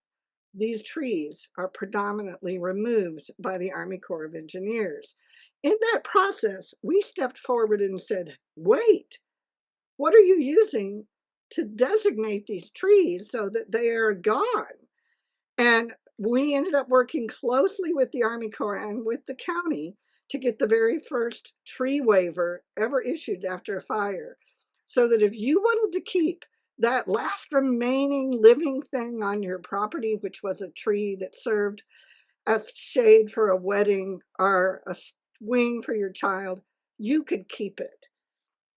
these trees are predominantly removed by the Army Corps of Engineers. In that process, we stepped forward and said, wait, what are you using to designate these trees so that they are gone? And we ended up working closely with the Army Corps and with the county to get the very first tree waiver ever issued after a fire, so that if you wanted to keep that last remaining living thing on your property, which was a tree that served as shade for a wedding or a swing for your child, you could keep it,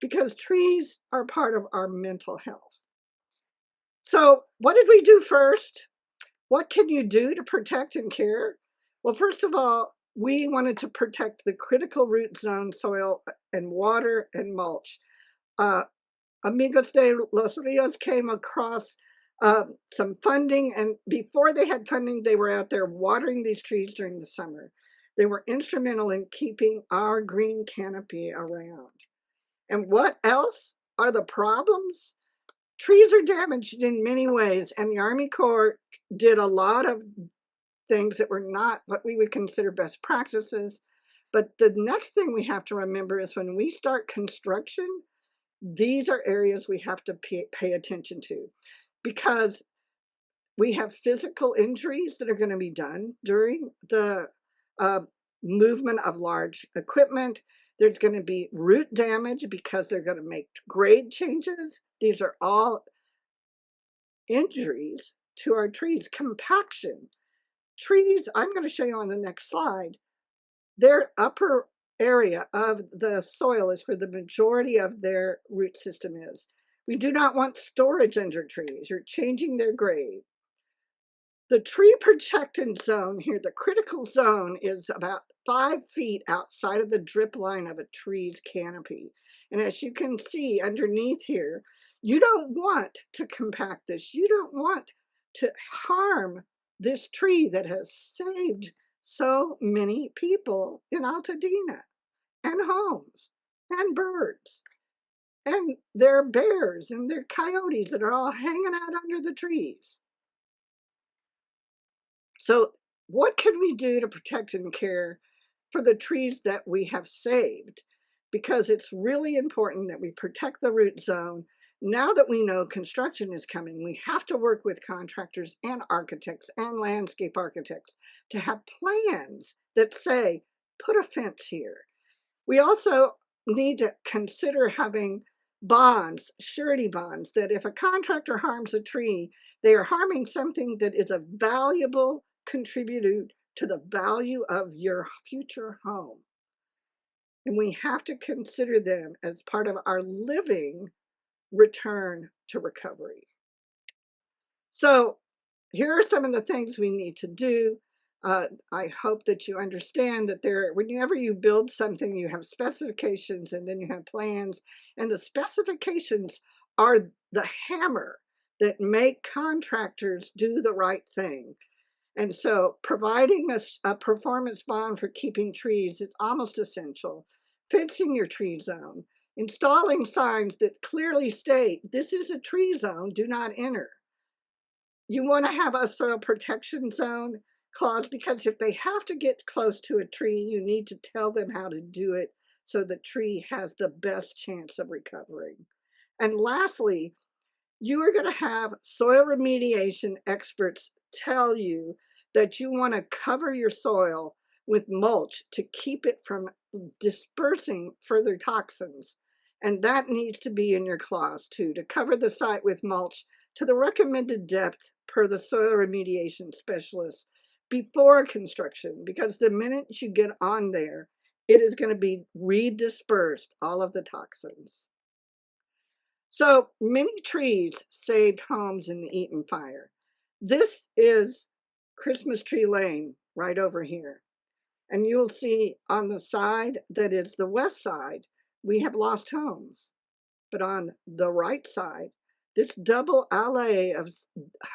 because trees are part of our mental health. So what did we do first? What can you do to protect and care? Well, first of all, we wanted to protect the critical root zone soil and water and mulch. Amigos de los Rios came across some funding, and before they had funding, they were out there watering these trees during the summer. They were instrumental in keeping our green canopy around. And what else are the problems? Trees are damaged in many ways, and the Army Corps did a lot of things that were not what we would consider best practices. But the next thing we have to remember is when we start construction, these are areas we have to pay attention to, because we have physical injuries that are going to be done during the movement of large equipment. There's going to be root damage because they're going to make grade changes. These are all injuries to our trees. Compaction. Trees, I'm going to show you on the next slide, their upper area of the soil is where the majority of their root system is. We do not want storage under trees. You're changing their grade. The tree protected zone here, the critical zone, is about 5 feet outside of the drip line of a tree's canopy. And as you can see underneath here, you don't want to compact this. You don't want to harm this tree that has saved so many people in Altadena, and homes, and birds, and their bears and their coyotes that are all hanging out under the trees. So what can we do to protect and care for the trees that we have saved? Because it's really important that we protect the root zone. Now that we know construction is coming, we have to work with contractors and architects and landscape architects to have plans that say, put a fence here. We also need to consider having bonds, surety bonds, that if a contractor harms a tree, they are harming something that is a valuable contributor to the value of your future home. And we have to consider them as part of our living return to recovery. So here are some of the things we need to do. I hope that you understand that whenever you build something, you have specifications and then you have plans, and the specifications are the hammer that make contractors do the right thing. And so providing a performance bond for keeping trees is almost essential. Fencing your tree zone, installing signs that clearly state, this is a tree zone, do not enter. You want to have a soil protection zone clause, because if they have to get close to a tree, you need to tell them how to do it so the tree has the best chance of recovering. And lastly, you are going to have soil remediation experts tell you that you want to cover your soil with mulch to keep it from dispersing further toxins. And that needs to be in your clause too, to cover the site with mulch to the recommended depth per the soil remediation specialist before construction, because the minute you get on there, it is going to be redispersed, all of the toxins. So many trees saved homes in the Eaton fire. This is Christmas Tree Lane right over here. And you'll see on the side that is the west side, we have lost homes. But on the right side, this double alley of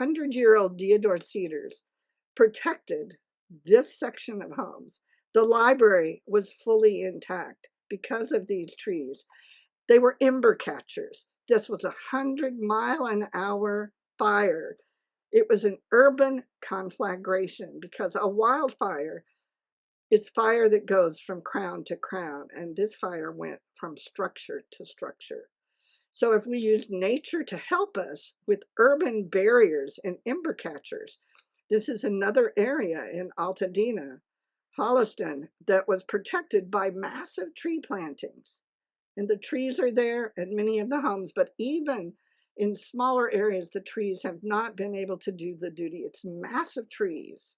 100-year-old deodar cedars protected this section of homes. The library was fully intact because of these trees. They were ember catchers. This was a 100-mile-an-hour fire. It was an urban conflagration, because a wildfire is fire that goes from crown to crown, and this fire went from structure to structure. So if we use nature to help us with urban barriers and ember catchers, this is another area in Altadena, Holliston, that was protected by massive tree plantings. And the trees are there in many of the homes, but even in smaller areas, the trees have not been able to do the duty. It's massive trees.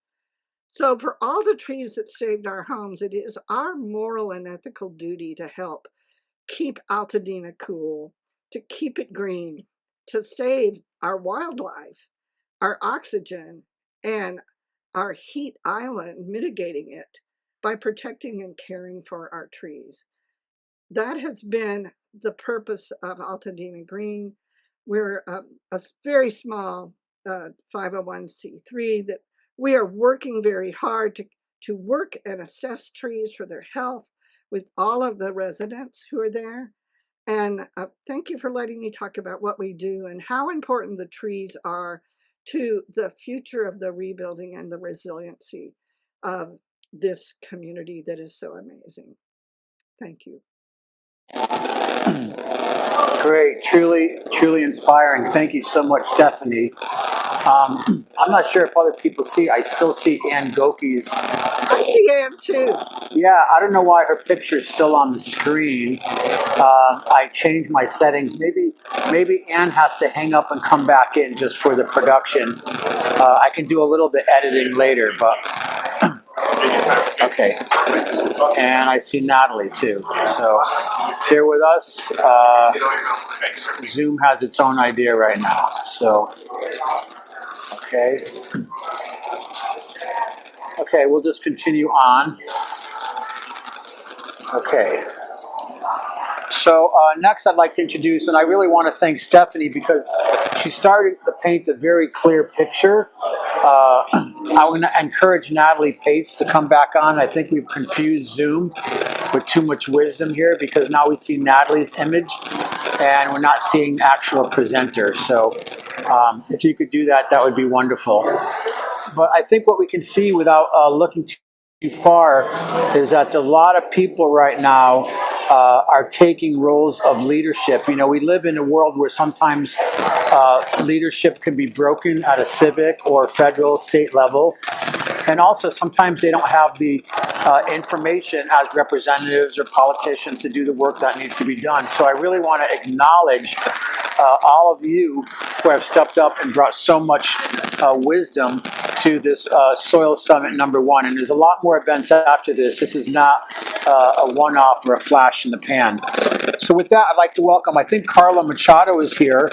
So for all the trees that saved our homes, it is our moral and ethical duty to help keep Altadena cool, to keep it green, to save our wildlife, our oxygen, and our heat island, mitigating it by protecting and caring for our trees. That has been the purpose of Altadena Green. We're a very small 501c3, that we are working very hard to work and assess trees for their health with all of the residents who are there. And thank you for letting me talk about what we do and how important the trees are to the future of the rebuilding and the resiliency of this community that is so amazing. Thank you. Great, truly inspiring. Thank you so much, Stephanie. I'm not sure if other people see, I still see Ann Goki's. I see Ann too. Yeah, I don't know why her picture's still on the screen. I changed my settings. Maybe Ann has to hang up and come back in just for the production. I can do a little bit editing later, but okay. And I see Natalie too. So here with us. Zoom has its own idea right now. So, okay. Okay, we'll just continue on. Okay. So next I'd like to introduce, and I really want to thank Stephanie because she started to paint a very clear picture. I want to encourage Natalie Pates to come back on. I think we've confused Zoom with too much wisdom here because now we see Natalie's image and we're not seeing actual presenter. So if you could do that, that would be wonderful. But I think what we can see without looking too far is that a lot of people right now are taking roles of leadership. You know, we live in a world where sometimes leadership can be broken at a civic or federal, state level. And also sometimes they don't have the information as representatives or politicians to do the work that needs to be done. So I really want to acknowledge all of you who have stepped up and brought so much wisdom to this Soil Summit #1. And there's a lot more events after this. This is not a one-off or a flash in the pan. So with that, I'd like to welcome, I think Carla Machado is here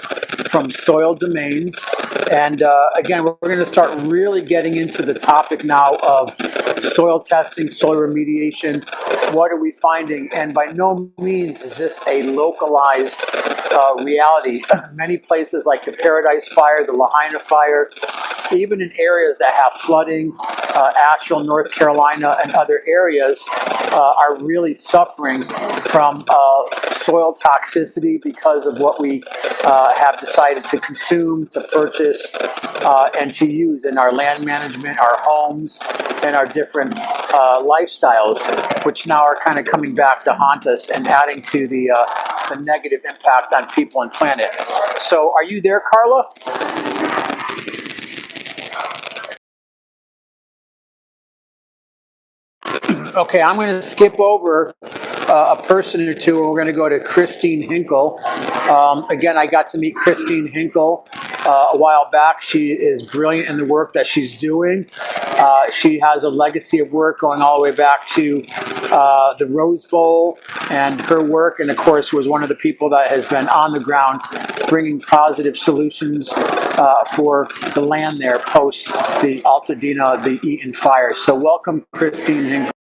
from Soil Domains. And again, we're going to start really getting into the topic now of soil testing, soil remediation. What are we finding? And by no means is this a localized reality. Many places like the Paradise Fire, the Lahaina Fire, even in areas that have flooding, Asheville, North Carolina, and other areas are really suffering from soil toxicity because of what we have decided to consume, to purchase, and to use in our land management, our homes, and our different lifestyles, which now are kind of coming back to haunt us and adding to the negative impact on people and planet. So are you there, Carla? Okay, I'm going to skip over a person or two, and we're going to go to Christine Hinkle. Again, I got to meet Christine Hinkle a while back. She is brilliant in the work that she's doing. She has a legacy of work going all the way back to the Rose Bowl and her work, and of course was one of the people that has been on the ground bringing positive solutions for the land there post the Altadena, the Eaton fire. So welcome, Christine Hinkle.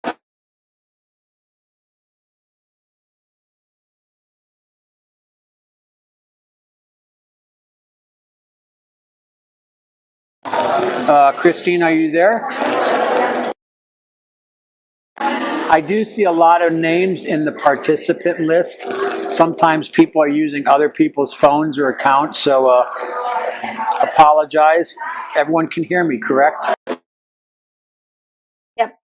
Christine, are you there? I do see a lot of names in the participant list. Sometimes people are using other people's phones or accounts, so apologize. Everyone can hear me, correct? Yep.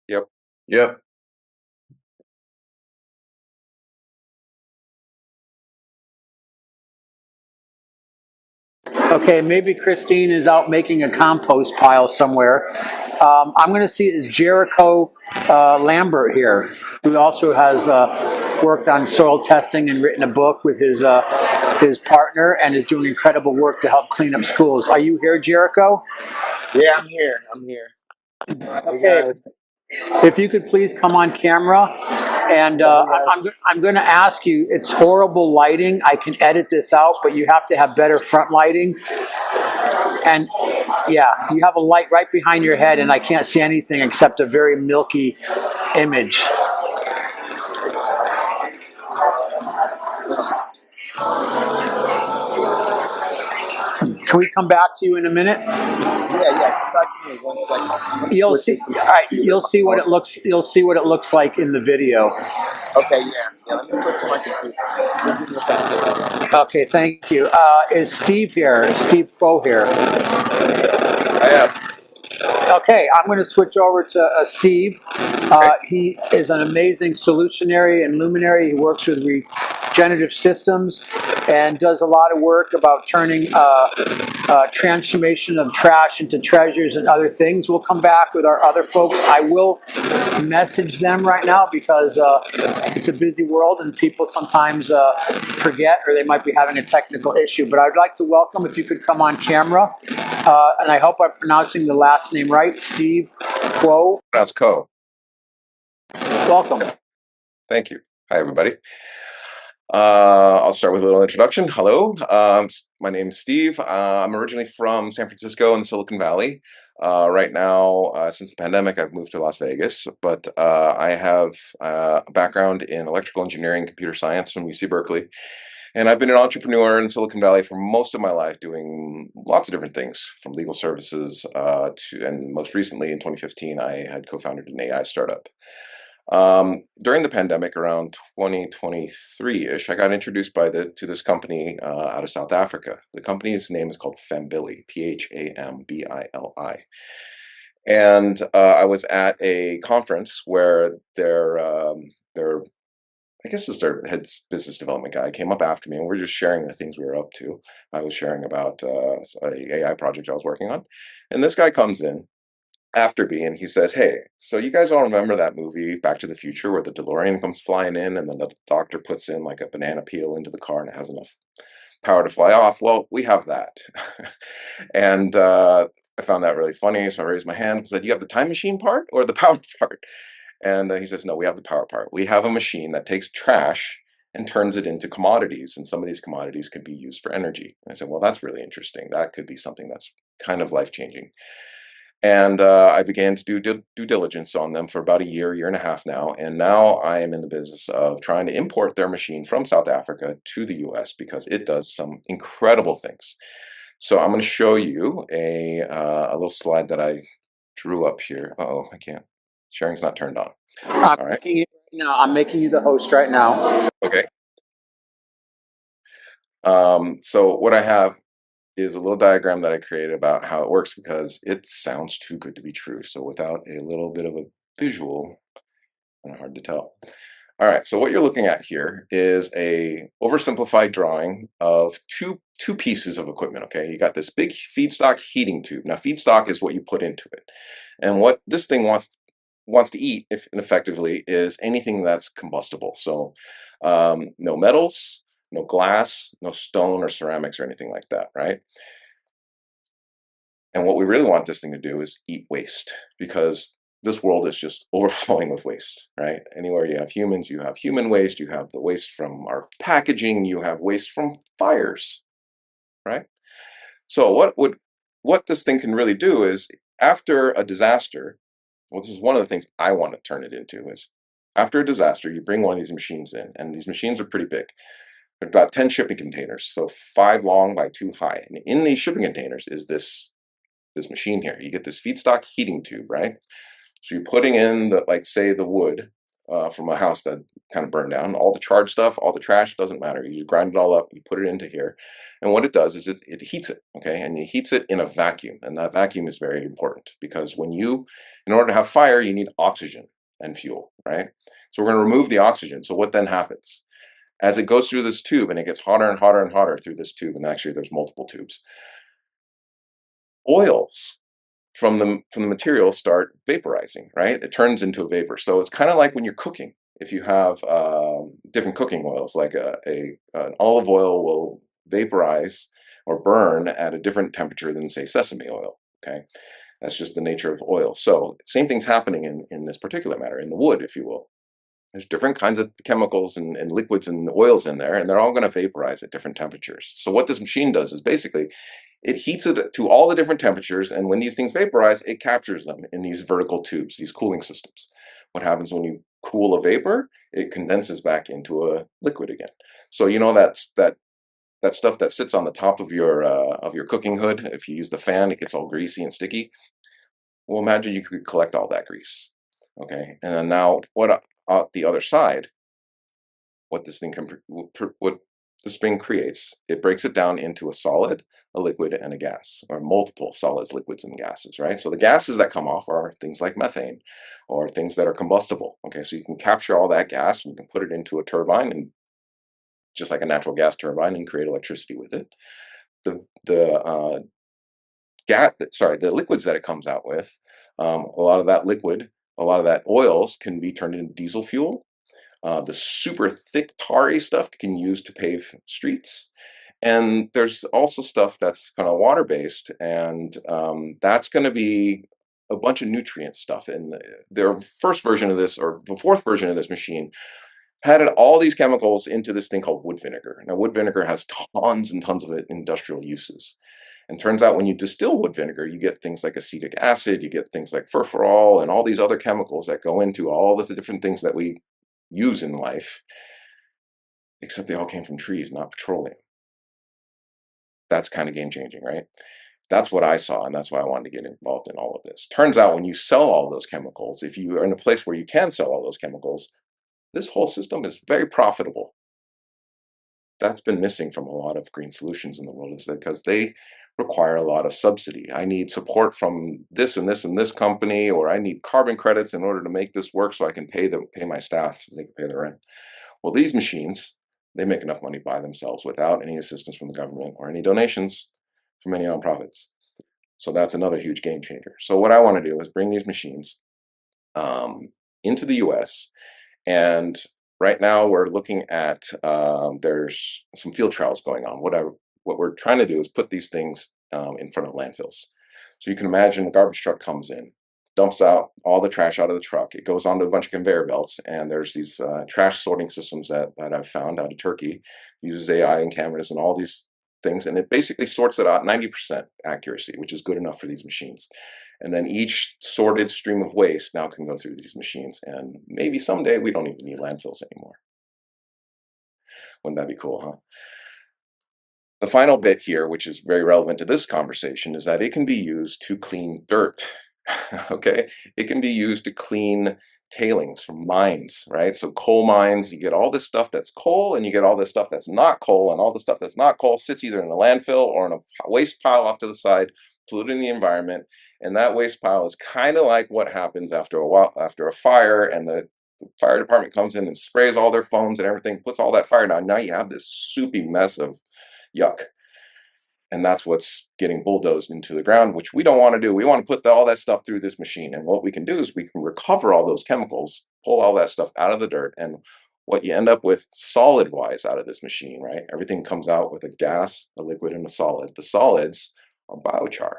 Yep. Yep. Okay, maybe Christine is out making a compost pile somewhere. I'm going to see is Jericho Lambert here, who also has worked on soil testing and written a book with his partner and is doing incredible work to help clean up schools. Are you here, Jericho? Yeah, I'm here. Okay, if you could please come on camera. And I'm going to ask you, it's horrible lighting. I can edit this out, but you have to have better front lighting. And yeah, you have a light right behind your head, and I can't see anything except a very milky image. Can we come back to you in a minute? Yeah. Come back to me one second. You'll see. All right, you'll see what it looks. You'll see what it looks like in the video. Okay, yeah. Let me switch to my computer. Give me a second. Okay, thank you. Is Steve here? Is Steve Quo here? I am. Okay, I'm going to switch over to Steve. He is an amazing solutionary and luminary. He works with regenerative systems and does a lot of work about turning transformation of trash into treasures and other things. We'll come back with our other folks. I will message them right now because it's a busy world and people sometimes forget or they might be having a technical issue. But I'd like to welcome, if you could come on camera, and I hope I'm pronouncing the last name right, Steve Quo. That's Co. Welcome. Thank you. Hi, everybody. I'll start with a little introduction. Hello, my name is Steve. I'm originally from San Francisco in Silicon Valley. Right now, since the pandemic, I've moved to Las Vegas, but I have a background in electrical engineering, computer science from UC Berkeley. And I've been an entrepreneur in Silicon Valley for most of my life, doing lots of different things, from legal services and most recently in 2015, I had co-founded an AI startup. During the pandemic, around 2023-ish, I got introduced to this company out of South Africa. The company's name is called Phambili, Phambili. And I was at a conference where their I guess it's their head business development guy came up after me, and we are just sharing the things we were up to. I was sharing about a AI project I was working on, and this guy comes in after me and he says, "Hey, so you guys all remember that movie Back to the Future where the DeLorean comes flying in and then the doctor puts in like a banana peel into the car and it has enough power to fly off? Well, we have that." And I found that really funny, so I raised my hand and said, "You have the time machine part or the power part?" And he says, "No, we have the power part. We have a machine that takes trash and turns it into commodities, and some of these commodities could be used for energy." And I said, "Well, that's really interesting. That could be something that's kind of life-changing." And I began to do due diligence on them for about a year and a half now. And now I am in the business of trying to import their machine from South Africa to the US because it does some incredible things. So I'm going to show you a little slide that I drew up here. Uh-oh, I can't. Sharing's not turned on. All right. I'm making you the host right now. Okay. So what I have is a little diagram that I created about how it works because it sounds too good to be true. So without a little bit of a visual, kind of hard to tell. All right, so what you're looking at here is a oversimplified drawing of two pieces of equipment, okay? You got this big feedstock heating tube. Now, feedstock is what you put into it. And what this thing wants to eat, effectively, is anything that's combustible. So no metals, no glass, no stone or ceramics or anything like that, right? And what we really want this thing to do is eat waste, because this world is just overflowing with waste, right? Anywhere you have humans, you have human waste, you have the waste from our packaging, you have waste from fires, right? So what this thing can really do is, after a disaster, well, this is one of the things I want to turn it into, is after a disaster, you bring one of these machines in, and these machines are pretty big. They're about 10 shipping containers, so 5 long by 2 high. And in these shipping containers is this machine here. You get this feedstock heating tube, right? So you're putting in the wood from a house that kind of burned down, all the charred stuff, all the trash, doesn't matter. You just grind it all up, you put it into here. And what it does is it heats it, okay? And it heats it in a vacuum. And that vacuum is very important because in order to have fire, you need oxygen and fuel, right? So we're going to remove the oxygen. So what then happens? As it goes through this tube and it gets hotter and hotter and hotter through this tube, and actually there's multiple tubes, oils from the material start vaporizing, right? It turns into a vapor. So it's kind of like when you're cooking. If you have different cooking oils, like an olive oil will vaporize or burn at a different temperature than, say, sesame oil, okay? That's just the nature of oil. So same thing's happening in this particular matter, in the wood, if you will. There's different kinds of chemicals and liquids and oils in there, and they're all going to vaporize at different temperatures. So what this machine does is basically it heats it to all the different temperatures, and when these things vaporize, it captures them in these vertical tubes, these cooling systems. What happens when you cool a vapor? It condenses back into a liquid again. So you know that that stuff that sits on the top of your cooking hood. If you use the fan, it gets all greasy and sticky. Well, imagine you could collect all that grease. Okay, and then now what the other side, what this thing what this thing creates, it breaks it down into a solid, a liquid, and a gas, or multiple solids, liquids, and gases, right? So the gases that come off are things like methane, or things that are combustible. Okay, so you can capture all that gas and you can put it into a turbine, and just like a natural gas turbine, and create electricity with it. The the liquids that it comes out with, a lot of that liquid, a lot of that oils can be turned into diesel fuel. The super thick tarry stuff can use to pave streets. And there's also stuff that's kind of water-based, and that's going to be a bunch of nutrient stuff. And their first version of this, or the fourth version of this machine, had all these chemicals into this thing called wood vinegar. Now, wood vinegar has tons and tons of it in industrial uses. And turns out when you distill wood vinegar, you get things like acetic acid, you get things like furfural, and all these other chemicals that go into all the different things that we use in life, except they all came from trees, not petroleum. That's kind of game changing, right? That's what I saw, and that's why I wanted to get involved in all of this. Turns out when you sell all those chemicals, if you are in a place where you can sell all those chemicals, this whole system is very profitable. That's been missing from a lot of green solutions in the world, is that because they require a lot of subsidy. I need support from this and this and this company, or I need carbon credits in order to make this work so I can pay my staff so they can pay their rent. Well, these machines, they make enough money by themselves without any assistance from the government or any donations from any nonprofits. So that's another huge game changer. So what I want to do is bring these machines into the US. And right now we're looking at, there's some field trials going on. What we're trying to do is put these things in front of landfills. So you can imagine a garbage truck comes in, dumps out all the trash out of the truck. It goes onto a bunch of conveyor belts, and there's these trash sorting systems that I've found out of Turkey. Uses AI and cameras and all these things, and it basically sorts it out 90% accuracy, which is good enough for these machines. And then each sorted stream of waste now can go through these machines, and maybe someday we don't even need landfills anymore. Wouldn't that be cool, huh? The final bit here, which is very relevant to this conversation, is that it can be used to clean dirt. Okay, it can be used to clean tailings from mines, right? So coal mines, you get all this stuff that's coal, and you get all this stuff that's not coal, and all the stuff that's not coal sits either in a landfill or in a waste pile off to the side, polluting the environment. And that waste pile is kind of like what happens after a fire, and the fire department comes in and sprays all their foams and everything, puts all that fire down. Now you have this soupy mess of yuck. And that's what's getting bulldozed into the ground, which we don't want to do. We want to put all that stuff through this machine. And what we can do is we can recover all those chemicals, pull all that stuff out of the dirt. And what you end up with solid-wise out of this machine, right? Everything comes out with a gas, a liquid, and a solid. The solids are biochar.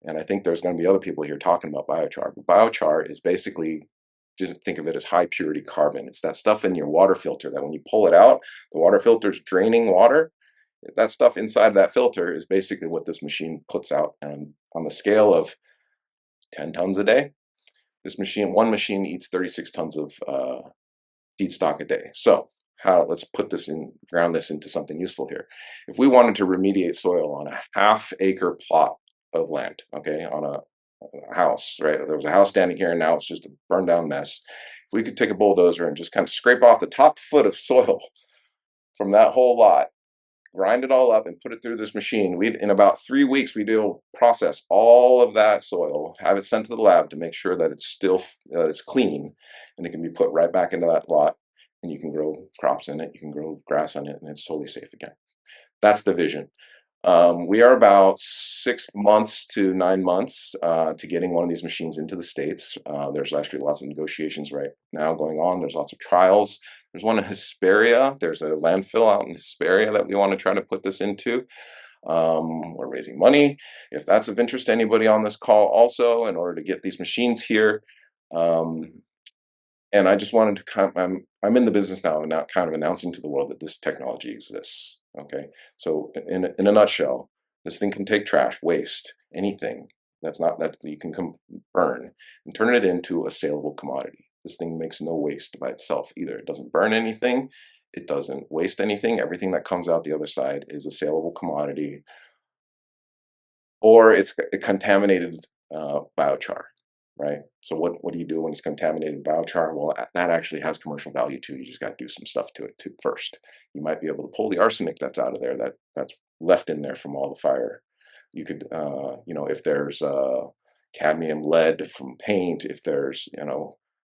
And I think there's going to be other people here talking about biochar. But biochar is basically, just think of it as high purity carbon. It's that stuff in your water filter that when you pull it out, the water filter's draining water. That stuff inside that filter is basically what this machine puts out. And on the scale of 10 tons a day, one machine eats 36 tons of feedstock a day. So let's ground this into something useful here. If we wanted to remediate soil on a half-acre plot of land, okay, on a house, right? There was a house standing here, and now it's just a burned down mess. If we could take a bulldozer and just kind of scrape off the top foot of soil from that whole lot, grind it all up and put it through this machine, in about 3 weeks, we'll process all of that soil, have it sent to the lab to make sure that it's still it's clean, and it can be put right back into that lot, and you can grow crops in it, you can grow grass on it, and it's totally safe again. That's the vision. We are about 6 months to 9 months to getting one of these machines into the States. There's actually lots of negotiations right now going on. There's lots of trials. There's one in Hesperia. There's a landfill out in Hesperia that we want to try to put this into. We're raising money. If that's of interest to anybody on this call also, in order to get these machines here. And I just wanted to I'm in the business now of now kind of announcing to the world that this technology exists. Okay, so in a nutshell, this thing can take trash, waste, anything that you can burn, and turn it into a saleable commodity. This thing makes no waste by itself either. It doesn't burn anything. It doesn't waste anything. Everything that comes out the other side is a saleable commodity, or it's a contaminated biochar, right? So what do you do when it's contaminated biochar? Well, that actually has commercial value too. You just got to do some stuff to it too first. You might be able to pull the arsenic that's out of there, that's left in there from all the fire. You could, if there's cadmium, lead from paint, if there's,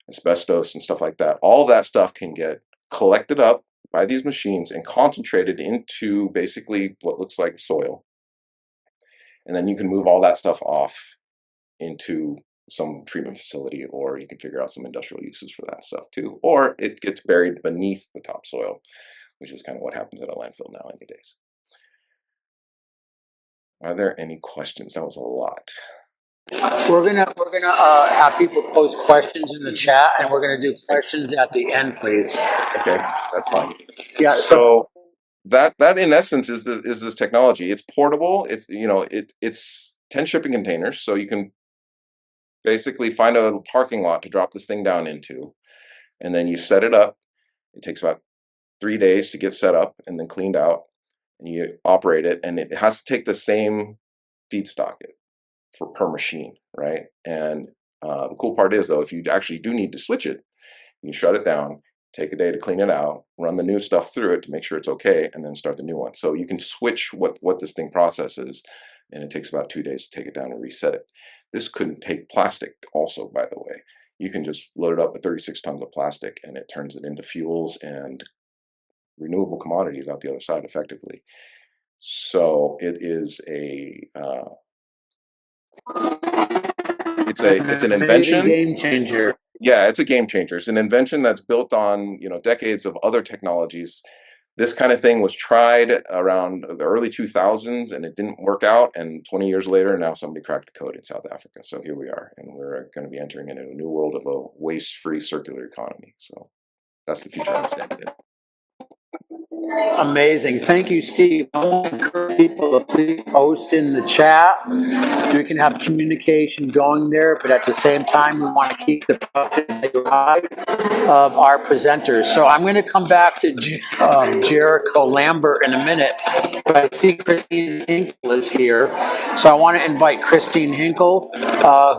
asbestos and stuff like that, all that stuff can get collected up by these machines and concentrated into basically what looks like soil. And then you can move all that stuff off into some treatment facility, or you can figure out some industrial uses for that stuff too. Or it gets buried beneath the topsoil, which is kind of what happens at a landfill nowadays. Are there any questions? That was a lot. We're gonna have people post questions in the chat, and we're gonna do questions at the end, please. Okay, that's fine. Yeah. So that in essence is this technology. It's portable. It's 10 shipping containers, so you can basically find a parking lot to drop this thing down into, and then you set it up. It takes about 3 days to get set up and then cleaned out, and you operate it, and it has to take the same feedstock per machine, right? And the cool part is, though, if you actually do need to switch it, you can shut it down, take a day to clean it out, run the new stuff through it to make sure it's okay, and then start the new one. So you can switch what this thing processes, and it takes about 2 days to take it down and reset it. This couldn't take plastic also, by the way. You can just load it up with 36 tons of plastic, and it turns it into fuels and renewable commodities out the other side effectively. So it is it's an invention. Game changer. Yeah, it's a game changer. It's an invention that's built on decades of other technologies. This kind of thing was tried around the early 2000s, and it didn't work out. And 20 years later, now somebody cracked the code in South Africa. So here we are, and we're going to be entering into a new world of a waste-free circular economy. So that's the future I'm standing in. Amazing. Thank you, Steve. I want to encourage people to please post in the chat. We can have communication going there, but at the same time, we want to keep the production high of our presenters. So I'm going to come back to Jericho Lambert in a minute, but I see Christine Hinkle is here. So I want to invite Christine Hinkle,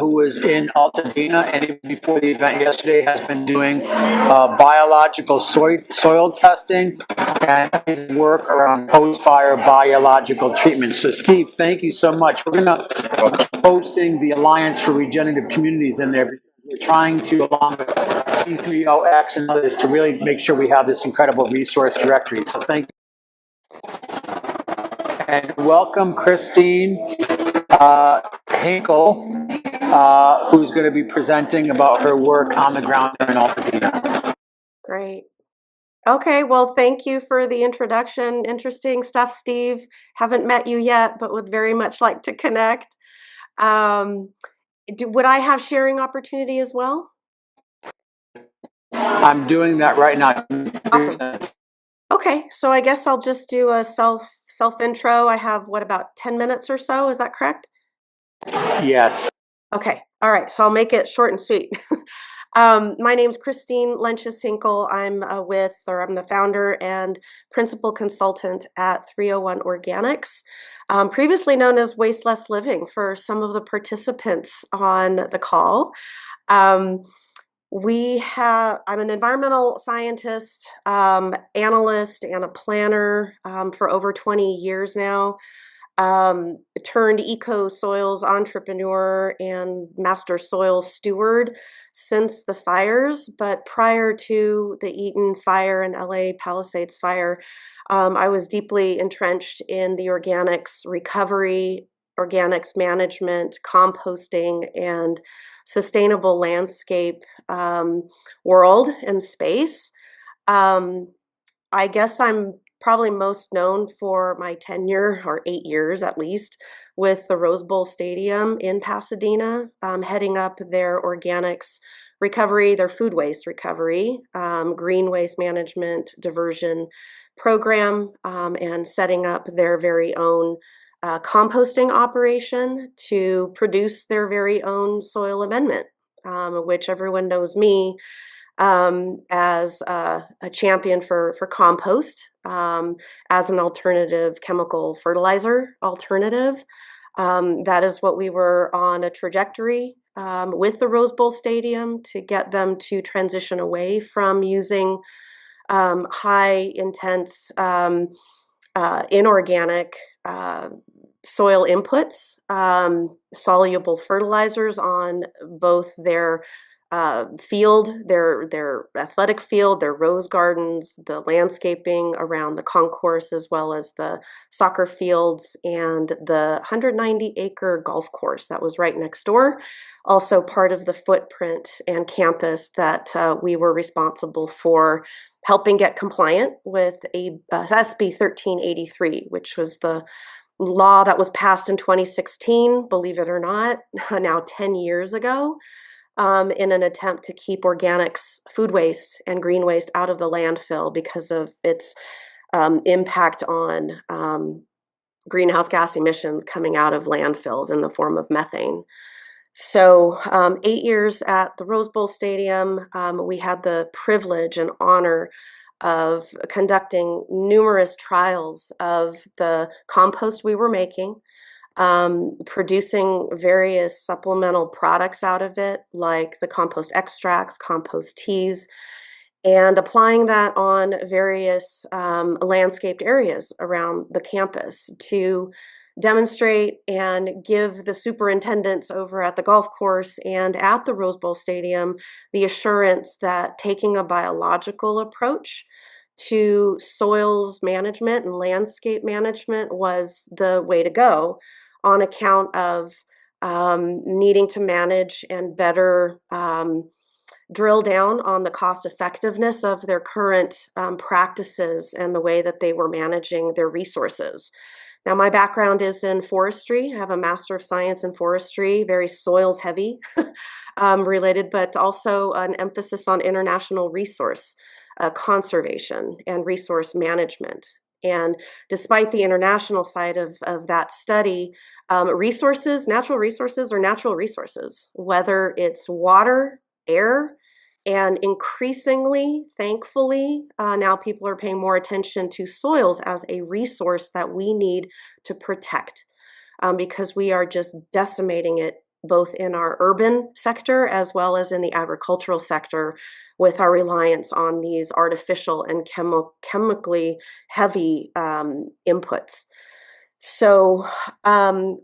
who was in Altadena and even before the event yesterday has been doing biological soil testing and his work around post-fire biological treatment. So Steve, thank you so much. We're going to be posting the Alliance for Regenerative Communities in there because we're trying to, along with C3OX and others, to really make sure we have this incredible resource directory. So thank you. And welcome Christine Hinkle, who's going to be presenting about her work on the ground in Altadena. Great. Okay, well, thank you for the introduction. Interesting stuff, Steve. Haven't met you yet, but would very much like to connect. Would I have sharing opportunity as well? I'm doing that right now. Awesome. Okay, so I guess I'll just do a self intro. I have about 10 minutes or so. Is that correct? Yes. Okay. All right. So I'll make it short and sweet. My name's Christine Hinkle. I'm the founder and principal consultant at 301 Organics, previously known as Waste Less Living for some of the participants on the call. I'm an environmental scientist, analyst, and a planner for over 20 years now. Turned eco soils entrepreneur and master soil steward since the fires. But prior to the Eaton fire and LA Palisades fire, I was deeply entrenched in the organics recovery, organics management, composting, and sustainable landscape world and space. I guess I'm probably most known for my tenure, or 8 years at least, with the Rose Bowl Stadium in Pasadena, heading up their organics recovery, their food waste recovery, green waste management diversion program, and setting up their very own composting operation to produce their very own soil amendment, which everyone knows me. as a champion for compost as an alternative chemical fertilizer alternative. That is what we were on a trajectory with the Rose Bowl Stadium to get them to transition away from using high intense inorganic soil inputs, soluble fertilizers on both their field, their athletic field, their rose gardens, the landscaping around the concourse, as well as the soccer fields and the 190-acre golf course that was right next door. Also part of the footprint and campus that we were responsible for helping get compliant with SB 1383, which was the law that was passed in 2016, believe it or not, now 10 years ago, in an attempt to keep organics, food waste, and green waste out of the landfill because of its impact on greenhouse gas emissions coming out of landfills in the form of methane. So 8 years at the Rose Bowl Stadium, we had the privilege and honor of conducting numerous trials of the compost we were making, producing various supplemental products out of it, like the compost extracts, compost teas, and applying that on various landscaped areas around the campus to demonstrate and give the superintendents over at the golf course and at the Rose Bowl Stadium the assurance that taking a biological approach to soils management and landscape management was the way to go on account of needing to manage and better drill down on the cost effectiveness of their current practices and the way that they were managing their resources. Now, my background is in forestry. I have a Master of Science in Forestry, very soils heavy related, but also an emphasis on international resource conservation and resource management. And despite the international side of that study, resources, natural resources are natural resources, whether it's water, air, and increasingly, thankfully, now people are paying more attention to soils as a resource that we need to protect because we are just decimating it both in our urban sector as well as in the agricultural sector with our reliance on these artificial and chemically heavy inputs. So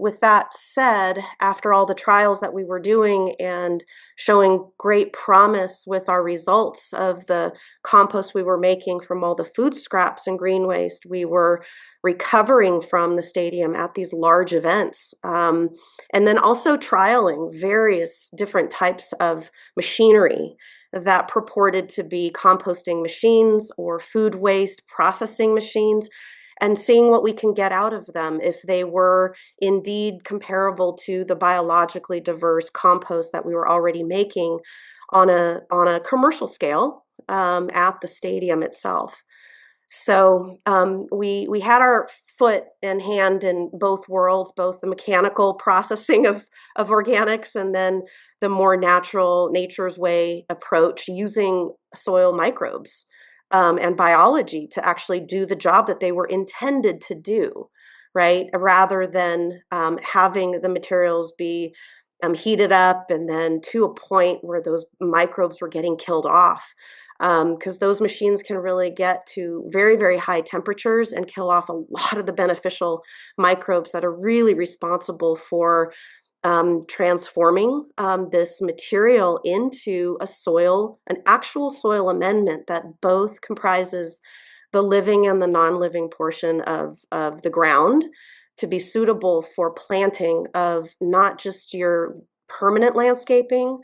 with that said, after all the trials that we were doing and showing great promise with our results of the compost we were making from all the food scraps and green waste, we were recovering from the stadium at these large events. And then also trialing various different types of machinery that purported to be composting machines or food waste processing machines, and seeing what we can get out of them if they were indeed comparable to the biologically diverse compost that we were already making on a commercial scale at the stadium itself. So we had our foot and hand in both worlds, both the mechanical processing of organics and then the more natural nature's way approach using soil microbes and biology to actually do the job that they were intended to do, right? Rather than having the materials be heated up and then to a point where those microbes were getting killed off. Because those machines can really get to very, very high temperatures and kill off a lot of the beneficial microbes that are really responsible for transforming this material into a soil, an actual soil amendment that both comprises the living and the non-living portion of the ground to be suitable for planting of not just your permanent landscaping,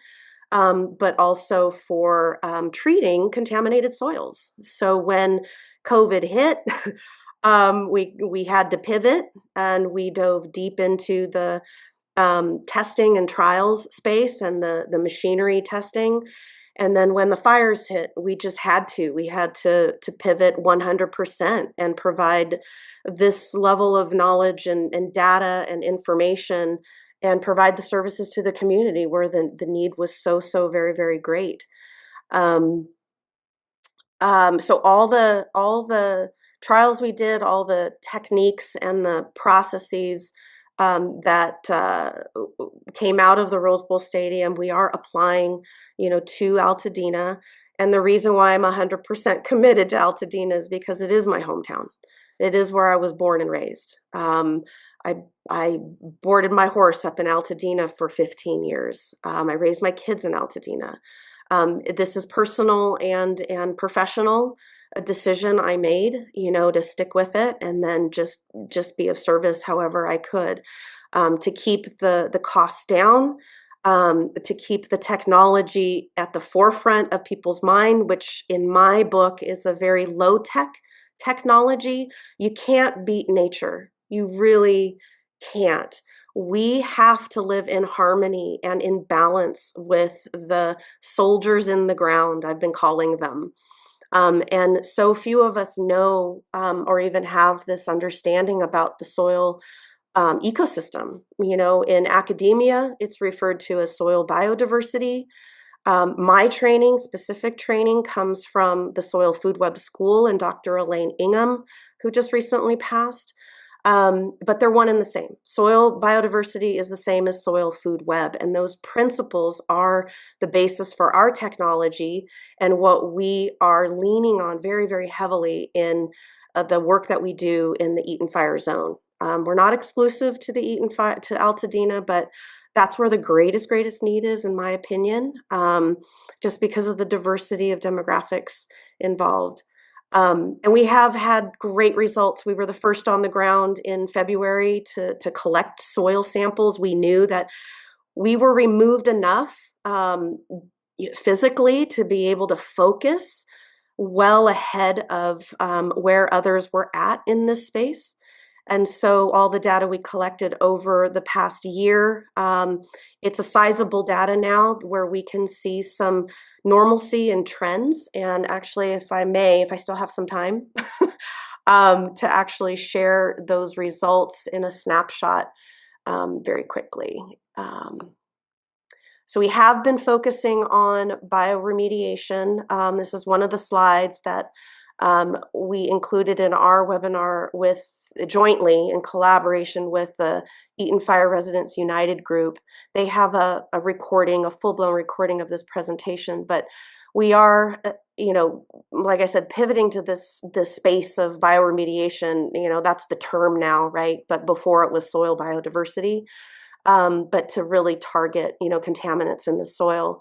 but also for treating contaminated soils. So when COVID hit, we had to pivot and we dove deep into the testing and trials space and the machinery testing. And then when the fires hit, we had to pivot 100% and provide this level of knowledge and data and information and provide the services to the community where the need was so very, very great. Um, so all the trials we did, all the techniques and the processes that came out of the Rose Bowl Stadium, we are applying, to Altadena. And the reason why I'm 100% committed to Altadena is because it is my hometown. It is where I was born and raised. I boarded my horse up in Altadena for 15 years. I raised my kids in Altadena. This is personal and professional, a decision I made, to stick with it and then just be of service however I could, to keep the costs down, to keep the technology at the forefront of people's mind, which in my book is a very low tech technology. You can't beat nature. You really can't. We have to live in harmony and in balance with the soldiers in the ground, I've been calling them. And so few of us know or even have this understanding about the soil ecosystem. In academia, it's referred to as soil biodiversity. My training, specific training, comes from the Soil Food Web School and Dr. Elaine Ingham, who just recently passed. But they're one and the same. Soil biodiversity is the same as soil food web. And those principles are the basis for our technology and what we are leaning on very, very heavily in the work that we do in the Eaton Fire Zone. We're not exclusive to the to Altadena, but that's where the greatest need is, in my opinion, just because of the diversity of demographics involved. And we have had great results. We were the first on the ground in February to collect soil samples. We knew that we were removed enough physically to be able to focus well ahead of where others were at in this space. And so all the data we collected over the past year, it's a sizable data now where we can see some normalcy and trends. And actually, if I still have some time, to actually share those results in a snapshot very quickly. So we have been focusing on bioremediation. This is one of the slides that we included in our webinar with jointly in collaboration with the Eaton Fire Residents United group. They have a recording, a full-blown recording of this presentation, but we are, like I said, pivoting to this space of bioremediation. That's the term now, right? But before it was soil biodiversity, but to really target, contaminants in the soil.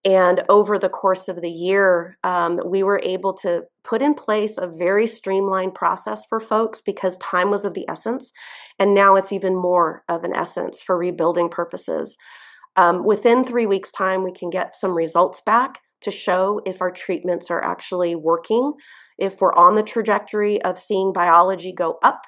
And over the course of the year, we were able to put in place a very streamlined process for folks because time was of the essence. And now it's even more of an essence for rebuilding purposes. Within 3 weeks' time, we can get some results back to show if our treatments are actually working, if we're on the trajectory of seeing biology go up,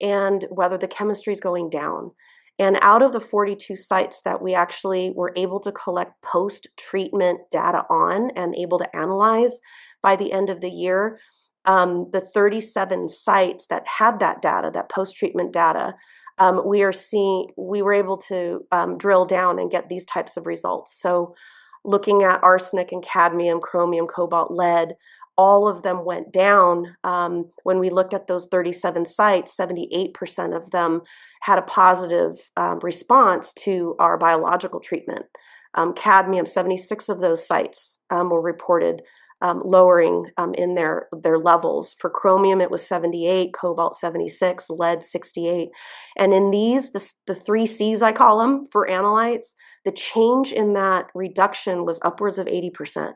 and whether the chemistry is going down. And out of the 42 sites that we actually were able to collect post-treatment data on and able to analyze by the end of the year, the 37 sites that had that data, that post-treatment data, we were able to drill down and get these types of results. So looking at arsenic and cadmium, chromium, cobalt, lead, all of them went down. When we looked at those 37 sites, 78% of them had a positive response to our biological treatment. Cadmium, 76 of those sites were reported lowering in their levels. For chromium, it was 78, cobalt 76, lead 68. And in these, the 3 C's I call them for analytes, the change in that reduction was upwards of 80%.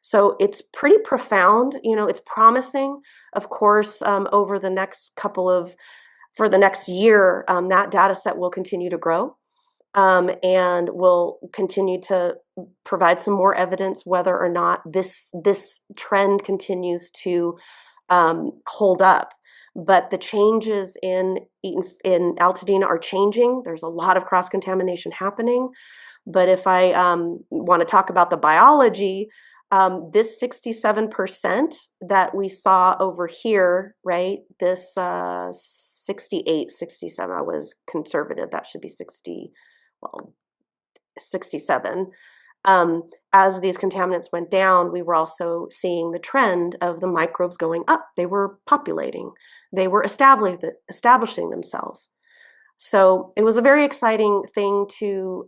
So it's pretty profound, it's promising. Of course, over the next for the next year, that data set will continue to grow, and we'll continue to provide some more evidence whether or not this trend continues to hold up. But the changes in Altadena are changing. There's a lot of cross-contamination happening. But if I want to talk about the biology, this 67% that we saw over here, right? This 68, 67, I was conservative. That should be 67. As these contaminants went down, we were also seeing the trend of the microbes going up. They were populating. They were establishing themselves. So it was a very exciting thing to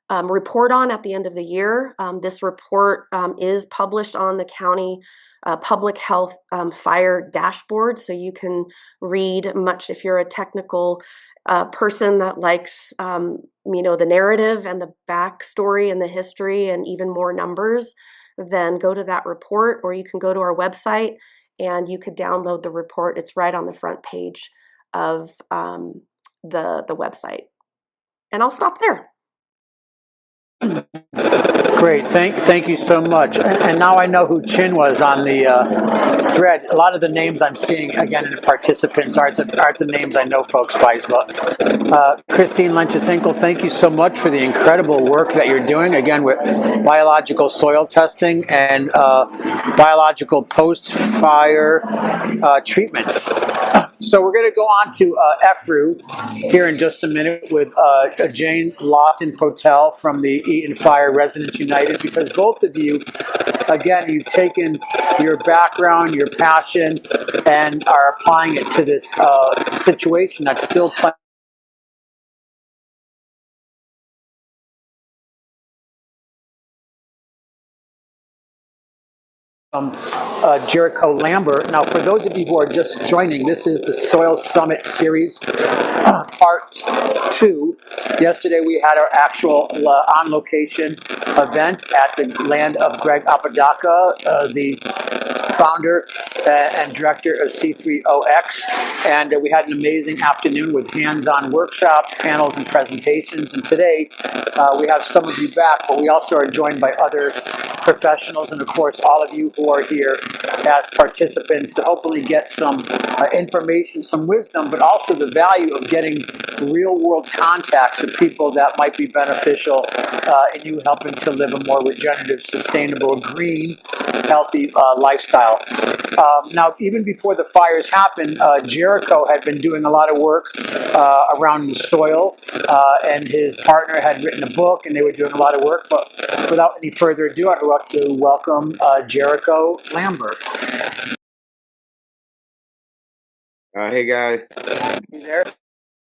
report on at the end of the year. This report is published on the county public health fire dashboard, so you can read much if you're a technical person that likes the narrative and the backstory and the history and even more numbers. Then go to that report, or you can go to our website and you could download the report. It's right on the front page of the website. And I'll stop there. Great, thank you so much. And now I know who Chin was on the thread. A lot of the names I'm seeing again in the participants aren't the names I know folks by. But Christine Lenches-Inkle, thank you so much for the incredible work that you're doing again with biological soil testing and biological post-fire treatments. So we're going to go on to EFRU here in just a minute with Jane Lawton-Potel from the Eaton Fire Residents United, because both of you, again, you've taken your background, your passion, and are applying it to this situation that's still playing Jericho Lambert. Now, for those of you who are just joining, this is the Soil Summit Series, Part 2. Yesterday, we had our actual on-location event at the land of Greg Apodaca, the founder and director of C3OX, and we had an amazing afternoon with hands-on workshops, panels, and presentations. And today we have some of you back, but we also are joined by other professionals, and of course all of you who are here as participants to hopefully get some information, some wisdom, but also the value of getting real-world contacts with people that might be beneficial in you helping to live a more regenerative, sustainable, green, healthy lifestyle. Now, even before the fires happened, Jericho had been doing a lot of work around the soil, and his partner had written a book, and they were doing a lot of work. But without any further ado, I'd like to welcome Jericho Lambert. Hey guys. You there?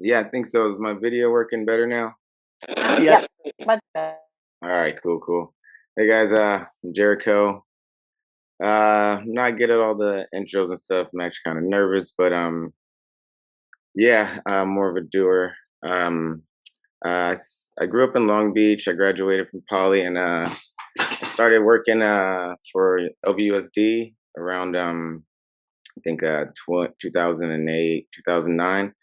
Yeah, I think so. Is my video working better now? Yes. Yep, much better. All right, cool. Hey guys, I'm Jericho. I'm not good at all the intros and stuff. I'm actually kind of nervous, but yeah, I'm more of a doer. I grew up in Long Beach. I graduated from Poly, and I started working for LVUSD around I think 2008, 2009.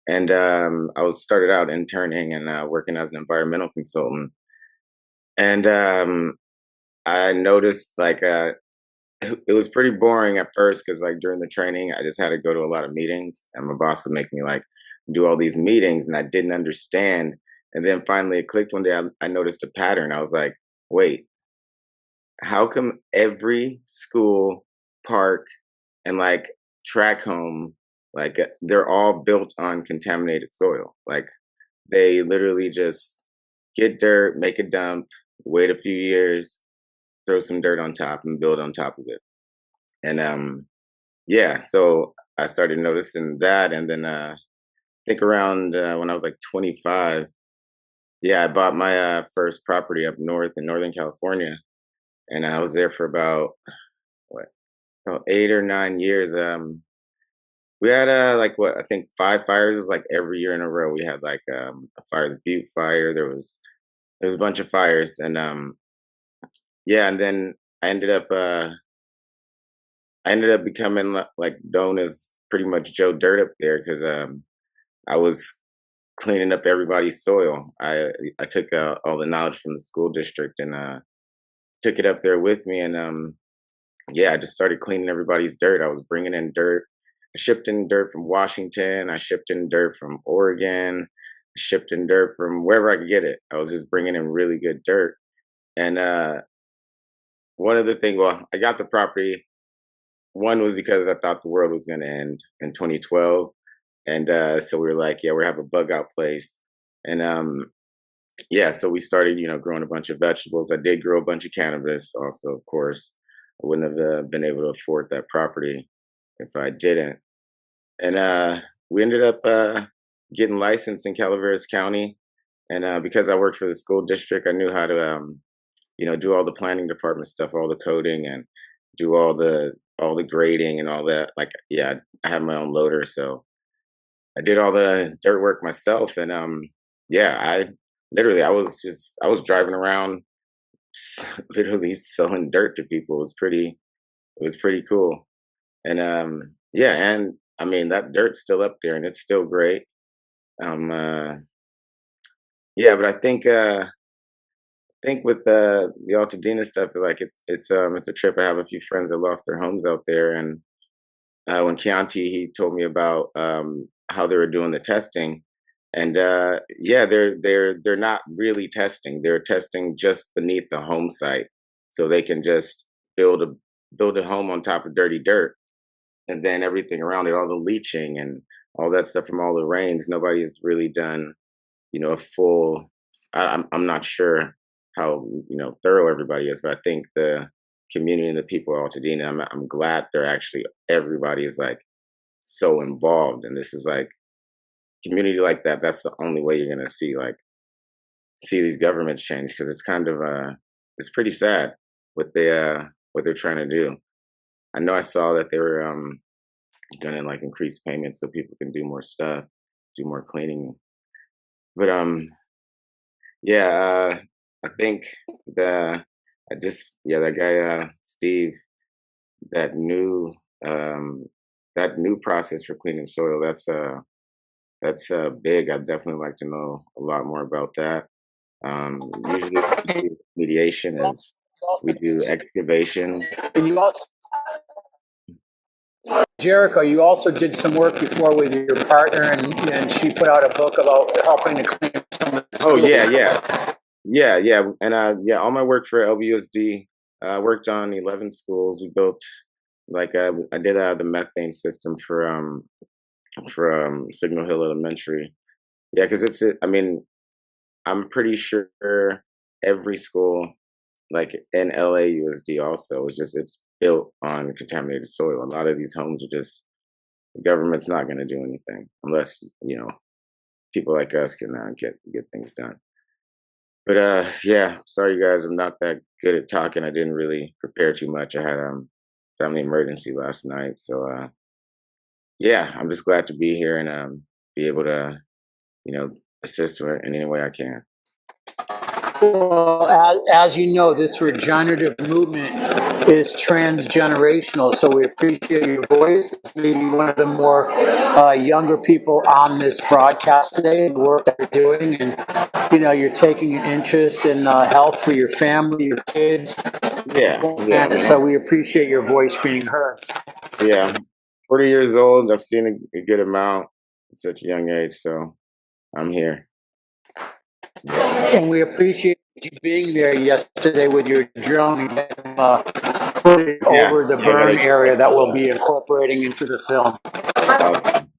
And I was started out interning and working as an environmental consultant. And I noticed like it was pretty boring at first because like during the training, I just had to go to a lot of meetings, and my boss would make me like do all these meetings, and I didn't understand. And then finally, it clicked one day. I noticed a pattern. I was like, wait, how come every school, park, and like track home, like they're all built on contaminated soil? Like they literally just get dirt, make a dump, wait a few years, throw some dirt on top, and build on top of it. And yeah, so I started noticing that, and then I think around when I was like 25, yeah, I bought my first property up north in Northern California, and I was there for about what, about 8 or 9 years. We had like what I think 5 fires like every year in a row. We had like a fire, the Butte fire. There was a bunch of fires, and yeah, and then I ended up becoming like known as pretty much Joe Dirt up there because I was cleaning up everybody's soil. I took all the knowledge from the school district and took it up there with me, and yeah, I just started cleaning everybody's dirt. I was bringing in dirt. I shipped in dirt from Washington. I shipped in dirt from Oregon. I shipped in dirt from wherever I could get it. I was just bringing in really good dirt. And one of the things, well, I got the property. One was because I thought the world was going to end in 2012. And so we were like, yeah, we're have a bug out place. And yeah, so we started, growing a bunch of vegetables. I did grow a bunch of cannabis also, of course. I wouldn't have been able to afford that property if I didn't. And we ended up getting licensed in Calaveras County. And because I worked for the school district, I knew how to, do all the planning department stuff, all the coding, and do all the grading and all that. Like, yeah, I had my own loader, so I did all the dirt work myself. And yeah, I was driving around, literally selling dirt to people. It was pretty cool. And yeah, and I mean that dirt's still up there, and it's still great. Um, uh, yeah, but I think with the Altadena stuff, like it's a trip. I have a few friends that lost their homes out there, and when Chianti he told me about how they were doing the testing, and yeah, they're not really testing. They're testing just beneath the home site, so they can just build a build a home on top of dirty dirt, and then everything around it, all the leaching and all that stuff from all the rains. Nobody has really done, a full. I'm not sure how thorough everybody is, but I think the community and the people of Altadena, I'm glad they're actually everybody is like so involved, and this is like community like that. That's the only way you're gonna see these governments change, because it's kind of it's pretty sad what they're trying to do. I know I saw that they were gonna like increase payments so people can do more stuff, do more cleaning. But yeah, I think the I just yeah that guy Steve, that new um that new process for cleaning soil, that's big. I'd definitely like to know a lot more about that. Usually what we do with mediation is we do excavation. And you also, Jericho, you also did some work before with your partner, and she put out a book about helping to clean up some of the Oh schools. yeah, and yeah, all my work for LBUSD, I worked on 11 schools. We built like I did the methane system for Signal Hill Elementary. Yeah, because I mean, I'm pretty sure every school like in LAUSD also is just it's built on contaminated soil. A lot of these homes are just the government's not going to do anything unless people like us can get things done. But yeah, sorry guys, I'm not that good at talking. I didn't really prepare too much. I had family emergency last night, so yeah, I'm just glad to be here and be able to you know assist in any way I can. Well, as you know, this regenerative movement is transgenerational, so we appreciate your voice. It's maybe one of the more younger people on this broadcast today, the work that you're doing, and you're taking an interest in health for your family, your kids, Yeah, and so we appreciate your voice being heard. yeah. 40 years old. I've seen a good amount at such a young age, so I'm here. And we appreciate you being there yesterday with your drone and footage Yeah, over the I got burn area that we'll a be incorporating into the film. awesome.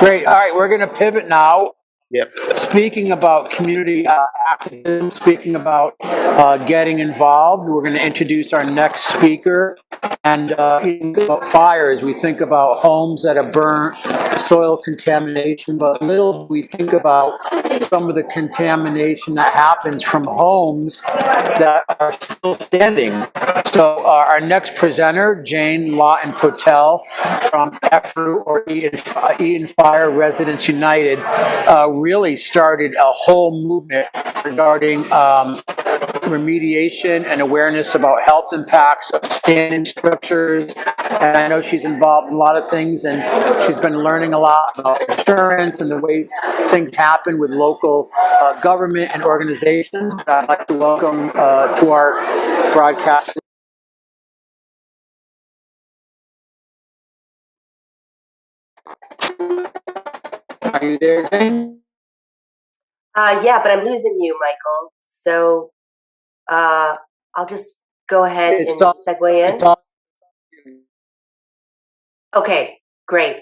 Great. All right, we're going to pivot now. Yep. Speaking about community activism, speaking about getting involved, we're going to introduce our next speaker. And think about fires, we think about homes that are burnt, soil contamination, but little we think about some of the contamination that happens from homes that are still standing. So our next presenter, Jane Lawton Patel from EFRU, or Eaton Fire Residents United, really started a whole movement regarding remediation and awareness about health impacts of standing structures. And I know she's involved in a lot of things, and she's been learning a lot about insurance and the way things happen with local government and organizations. I'd like to welcome to our broadcast. Are you there, Jane? Yeah, but I'm losing you, Michael. So I'll just go ahead and segue in. It's all Okay, great.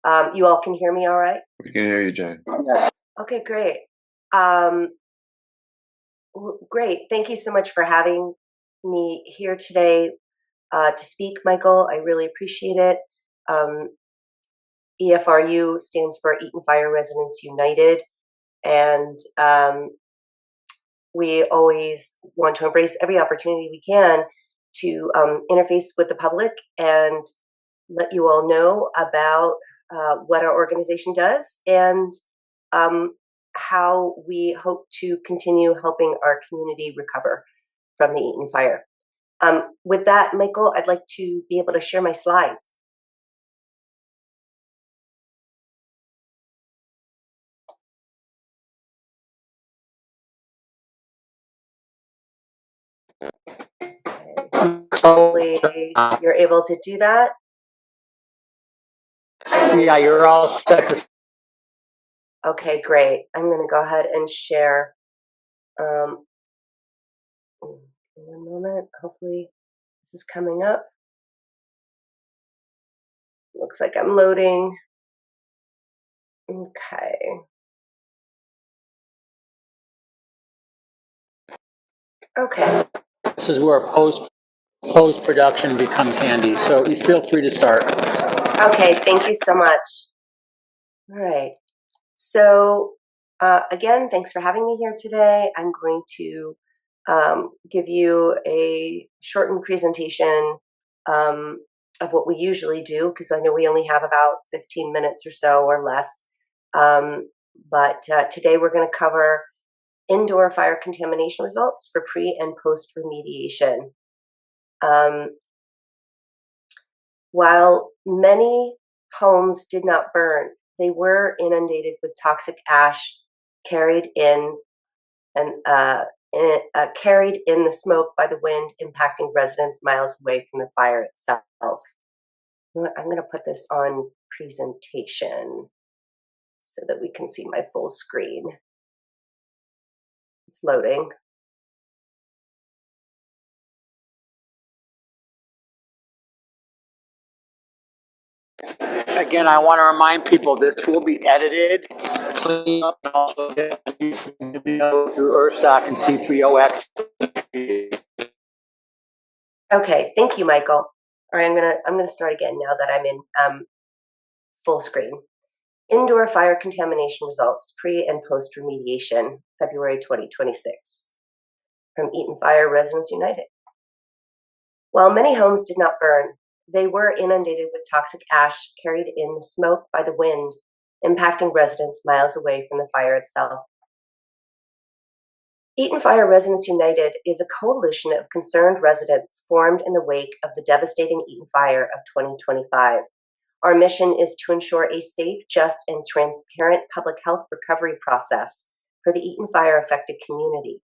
You all can hear me all right? We can hear you, Jane. Yes. Okay, great. Great. Thank you so much for having me here today to speak, Michael. I really appreciate it. EFRU stands for Eaton Fire Residents United, and we always want to embrace every opportunity we can to interface with the public and let you all know about what our organization does and how we hope to continue helping our community recover from the Eaton fire. With that, Michael, I'd like to be able to share my slides. Hopefully you're able to do that. Yeah, you're all set to. Okay, great. I'm going to go ahead and share. One moment. Hopefully this is coming up. Looks like I'm loading. Okay. Okay. This is where post production becomes handy. So you feel free to start. Okay. Thank you so much. All right. So again, thanks for having me here today. I'm going to give you a shortened presentation of what we usually do, because I know we only have about 15 minutes or so or less. But today we're going to cover indoor fire contamination results for pre and post remediation. While many homes did not burn, they were inundated with toxic ash carried in carried in the smoke by the wind, impacting residents miles away from the fire itself. I'm going to put this on presentation so that we can see my full screen. It's loading. Again, I want to remind people this will be edited, cleaned up, and also through Earthstock and C3OX. Okay, thank you, Michael. All right, I'm gonna start again now that I'm in full screen. Indoor fire contamination results pre and post remediation, February 2026, from Eaton Fire Residents United. While many homes did not burn, they were inundated with toxic ash carried in the smoke by the wind, impacting residents miles away from the fire itself. Eaton Fire Residents United is a coalition of concerned residents formed in the wake of the devastating Eaton Fire of 2025. Our mission is to ensure a safe, just, and transparent public health recovery process for the Eaton Fire affected community.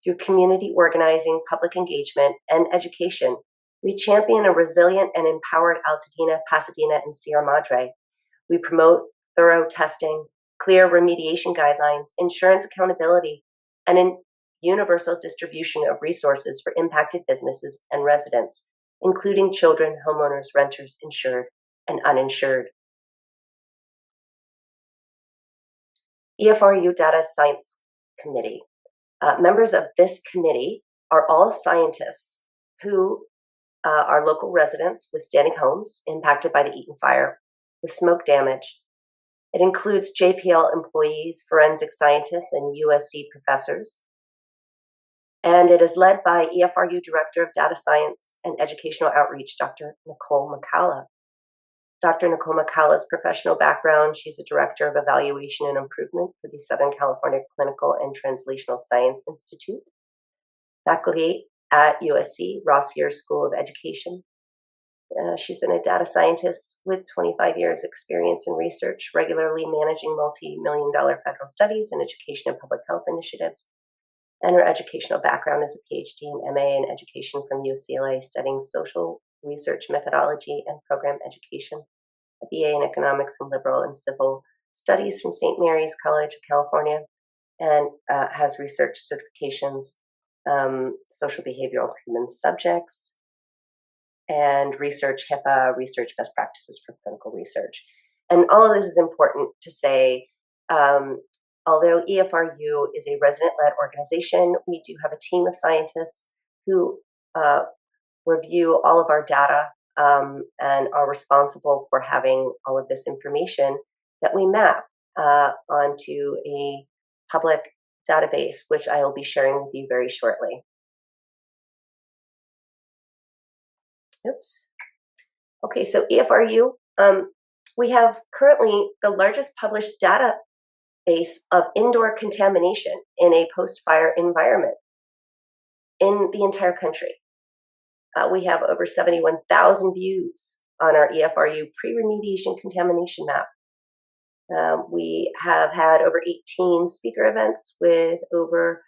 Through community organizing, public engagement, and education, we champion a resilient and empowered Altadena, Pasadena, and Sierra Madre. We promote thorough testing, clear remediation guidelines, insurance accountability, and an universal distribution of resources for impacted businesses and residents, including children, homeowners, renters, insured, and uninsured. EFRU Data Science Committee. Members of this committee are all scientists who are local residents with standing homes impacted by the Eaton Fire with smoke damage. It includes JPL employees, forensic scientists, and USC professors. And it is led by EFRU Director of Data Science and Educational Outreach, Dr. Nicole McCalla. Dr. Nicole McCalla's professional background, she's a Director of Evaluation and Improvement for the Southern California Clinical and Translational Science Institute. Faculty at USC, Rossier School of Education. She's been a data scientist with 25 years experience in research, regularly managing multi-million-dollar federal studies in education and public health initiatives. And her educational background is a PhD and MA in education from UCLA, studying social research methodology and program education, a BA in economics and liberal and civil studies from St. Mary's College of California, and has research certifications, social behavioral human subjects, and research HIPAA, research best practices for clinical research. And all of this is important to say. Although EFRU is a resident-led organization, we do have a team of scientists who review all of our data and are responsible for having all of this information that we map onto a public database, which I will be sharing with you very shortly. Oops. Okay, so EFRU, we have currently the largest published database of indoor contamination in a post-fire environment in the entire country. We have over 71,000 views on our EFRU pre-remediation contamination map. We have had over 18 speaker events with over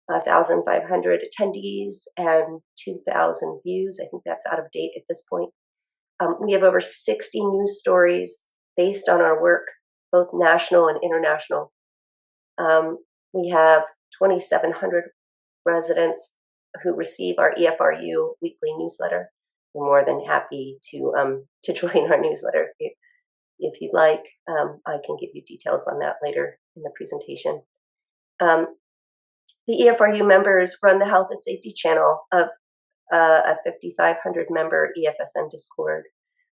1,500 attendees and 2,000 views. I think that's out of date at this point. We have over 60 news stories based on our work, both national and international. We have 2,700 residents who receive our EFRU weekly newsletter. We're more than happy to join our newsletter if you'd like. I can give you details on that later in the presentation. The EFRU members run the health and safety channel of a 5,500 member EFSN Discord.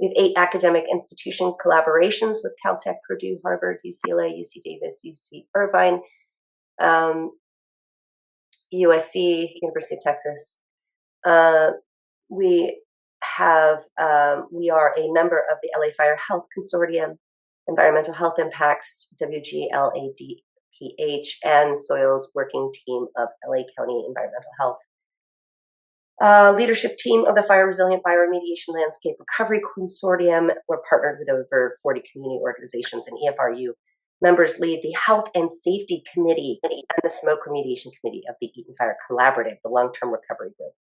We have 8 academic institution collaborations with Caltech, Purdue, Harvard, UCLA, UC Davis, UC Irvine, USC, University of Texas. We are a member of the LA Fire Health Consortium, Environmental Health Impacts, WGLADPH, and Soils Working Team of LA County Environmental Health. Leadership team of the Fire Resilient Bioremediation Landscape Recovery Consortium. We're partnered with over 40 community organizations, and EFRU members lead the Health and Safety Committee and the Smoke Remediation Committee of the Eaton Fire Collaborative, the long-term recovery group.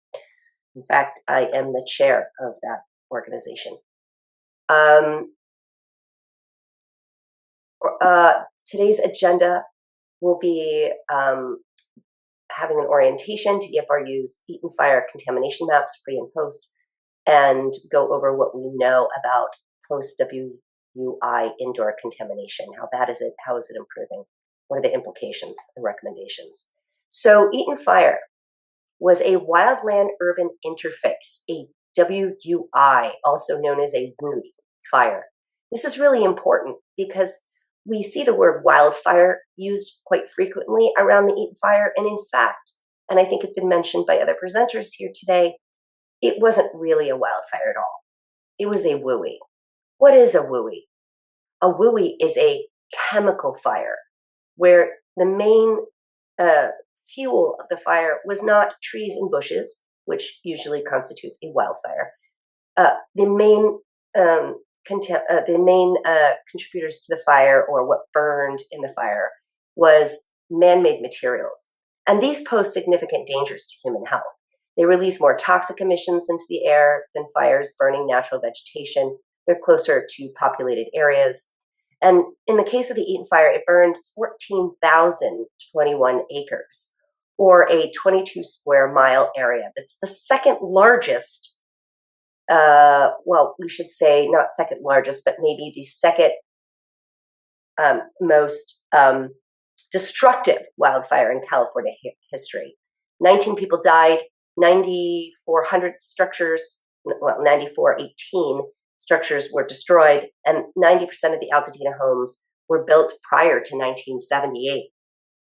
In fact, I am the chair of that organization. Today's agenda will be having an orientation to EFRU's Eaton Fire contamination maps, pre and post, and go over what we know about post-WUI indoor contamination. How bad is it? How is it improving? What are the implications and recommendations? So Eaton Fire was a wildland-urban interface, a WUI, also known as a WUI fire. This is really important because we see the word wildfire used quite frequently around the Eaton Fire, and in fact, and I think it's been mentioned by other presenters here today, it wasn't really a wildfire at all. It was a WUI. What is a WUI? A WUI is a chemical fire where the main fuel of the fire was not trees and bushes, which usually constitutes a wildfire. The main contributors to the fire, or what burned in the fire, was man-made materials. And these pose significant dangers to human health. They release more toxic emissions into the air than fires burning natural vegetation. They're closer to populated areas. And in the case of the Eaton Fire, it burned 14,021 acres, or a 22 square mile area. That's the second largest, well, we should say not second largest, but maybe the second most destructive wildfire in California history. 19 people died, 9,400 structures, well, 9,418 structures were destroyed, and 90% of the Altadena homes were built prior to 1978.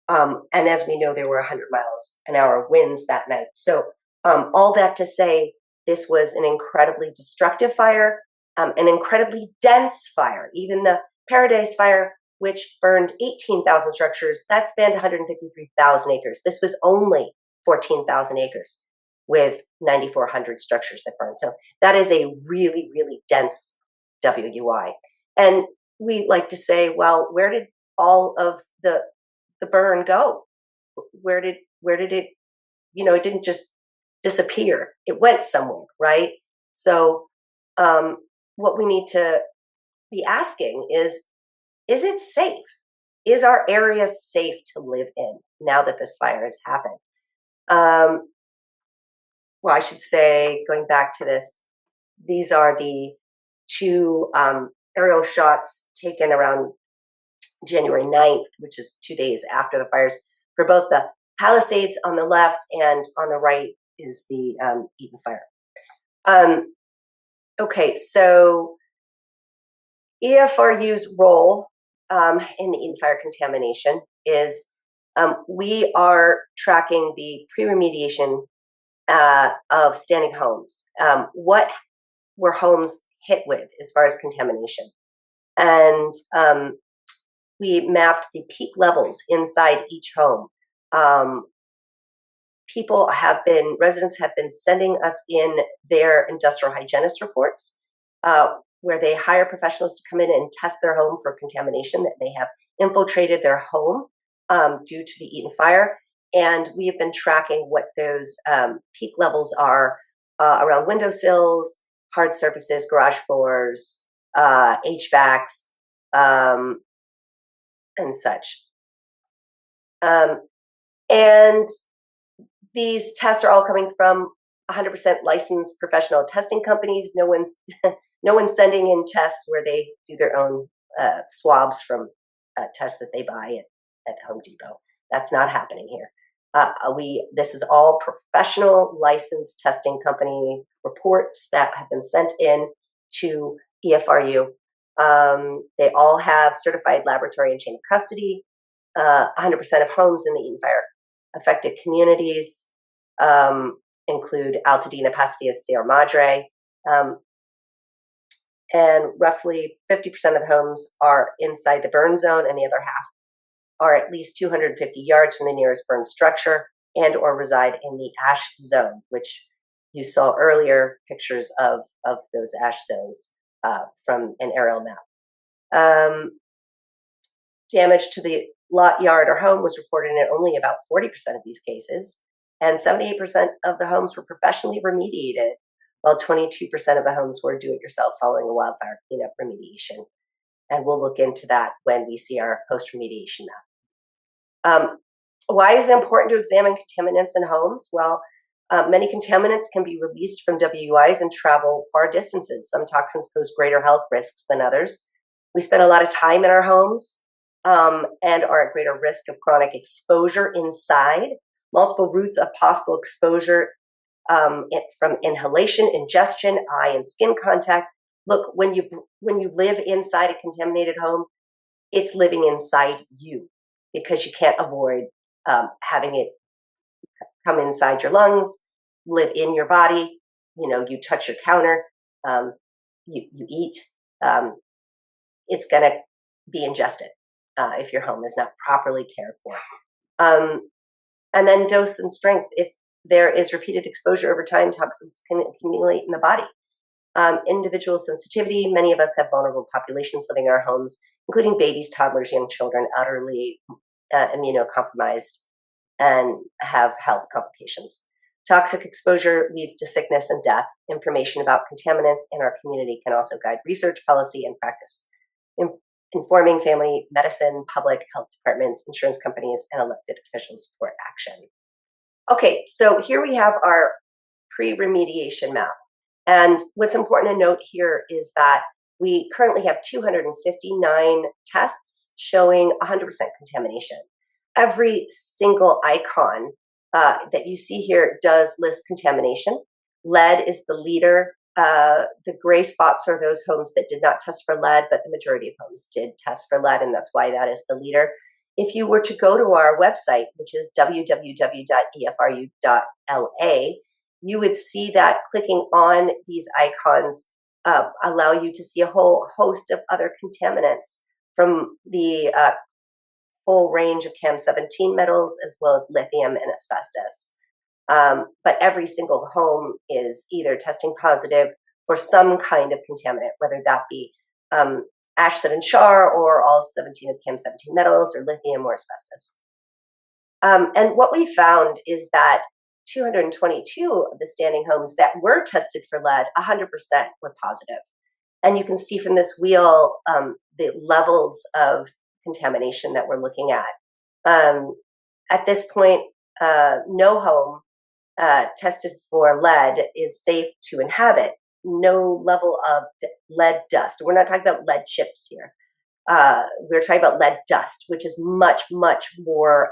And as we know, there were 100 miles an hour winds that night. So all that to say, this was an incredibly destructive fire, an incredibly dense fire. Even the Paradise Fire, which burned 18,000 structures, that spanned 153,000 acres. This was only 14,000 acres with 9,400 structures that burned. So that is a really, really dense WUI. And we like to say, well, where did all of the burn go? Where did it, it didn't just disappear. It went somewhere, right? So what we need to be asking is it safe? Is our area safe to live in now that this fire has happened? Well, I should say, going back to this, these are the two aerial shots taken around January 9th, which is 2 days after the fires, for both the Palisades on the left and on the right is the Eaton fire. Okay, so EFRU's role in the Eaton fire contamination is we are tracking the pre-remediation of standing homes. What were homes hit with as far as contamination? And we mapped the peak levels inside each home. Residents have been sending us in their industrial hygienist reports, where they hire professionals to come in and test their home for contamination that may have infiltrated their home due to the Eaton fire. And we have been tracking what those peak levels are around windowsills, hard surfaces, garage floors, HVACs, and such. And these tests are all coming from 100% licensed professional testing companies. No one's sending in tests where they do their own swabs from tests that they buy at Home Depot. That's not happening here. This is all professional licensed testing company reports that have been sent in to EFRU. They all have certified laboratory and chain of custody. 100% of homes in the Eaton fire affected communities include Altadena, Pasadena, Sierra Madre, and roughly 50% of the homes are inside the burn zone, and the other half are at least 250 yards from the nearest burn structure and or reside in the ash zone, which you saw earlier pictures of those ash zones from an aerial map. Damage to the lot, yard, or home was reported in only about 40% of these cases, and 78% of the homes were professionally remediated, while 22% of the homes were do-it-yourself following a wildfire cleanup remediation. And we'll look into that when we see our post-remediation map. Why is it important to examine contaminants in homes? Well, many contaminants can be released from WUIs and travel far distances. Some toxins pose greater health risks than others. We spend a lot of time in our homes and are at greater risk of chronic exposure inside. Multiple routes of possible exposure from inhalation, ingestion, eye and skin contact. Look, when you live inside a contaminated home, it's living inside you because you can't avoid having it come inside your lungs, live in your body. You touch your counter, you eat. It's going to be ingested if your home is not properly cared for. And then dose and strength. If there is repeated exposure over time, toxins can accumulate in the body. Individual sensitivity. Many of us have vulnerable populations living in our homes, including babies, toddlers, young children, elderly, immunocompromised, and have health complications. Toxic exposure leads to sickness and death. Information about contaminants in our community can also guide research, policy, and practice, informing family medicine, public health departments, insurance companies, and elected officials for action. Okay, so here we have our pre-remediation map. And what's important to note here is that we currently have 259 tests showing 100% contamination. Every single icon that you see here does list contamination. Lead is the leader. The gray spots are those homes that did not test for lead, but the majority of homes did test for lead, and that's why that is the leader. If you were to go to our website, which is www.efru.la, you would see that clicking on these icons allow you to see a whole host of other contaminants from the full range of CAM17 metals, as well as lithium and asbestos. But every single home is either testing positive for some kind of contaminant, whether that be ash, soot, and char, or all 17 of CAM17 metals, or lithium, or asbestos. And what we found is that 222 of the standing homes that were tested for lead, 100% were positive. And you can see from this wheel the levels of contamination that we're looking at. At this point, no home tested for lead is safe to inhabit. no level of lead dust. We're not talking about lead chips here. We're talking about lead dust, which is much, much more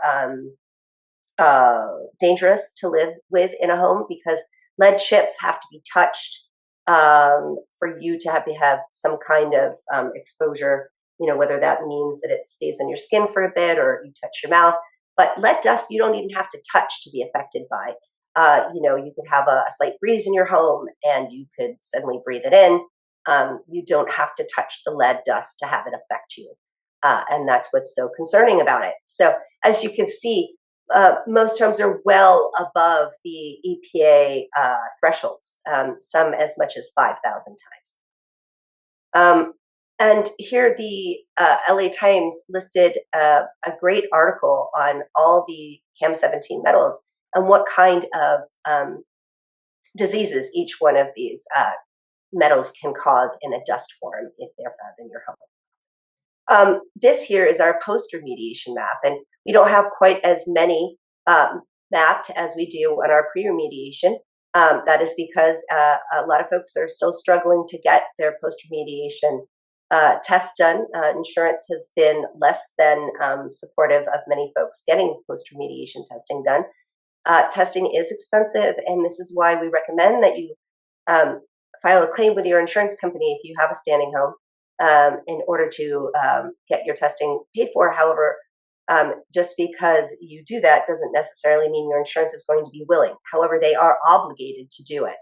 dangerous to live with in a home, because lead chips have to be touched for you to have some kind of exposure, whether that means that it stays on your skin for a bit or you touch your mouth. But lead dust, you don't even have to touch to be affected by. You could have a slight breeze in your home and you could suddenly breathe it in. You don't have to touch the lead dust to have it affect you. And that's what's so concerning about it. So as you can see, most homes are well above the EPA thresholds, some as much as 5,000 times. And here the LA Times listed a great article on all the CAM17 metals and what kind of diseases each one of these metals can cause in a dust form if they're found in your home. This here is our post-remediation map, and we don't have quite as many mapped as we do on our pre-remediation. That is because a lot of folks are still struggling to get their post-remediation tests done. Insurance has been less than supportive of many folks getting post-remediation testing done. Testing is expensive, and this is why we recommend that you file a claim with your insurance company if you have a standing home in order to get your testing paid for. However, just because you do that doesn't necessarily mean your insurance is going to be willing. However, they are obligated to do it.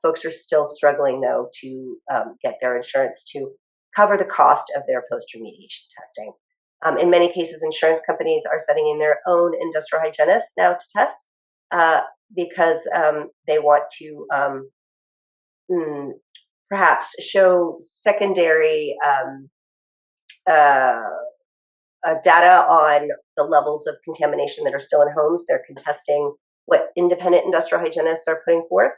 Folks are still struggling, though, to get their insurance to cover the cost of their post-remediation testing. In many cases, insurance companies are sending in their own industrial hygienists now to test because they want to perhaps show secondary data on the levels of contamination that are still in homes. They're contesting what independent industrial hygienists are putting forth.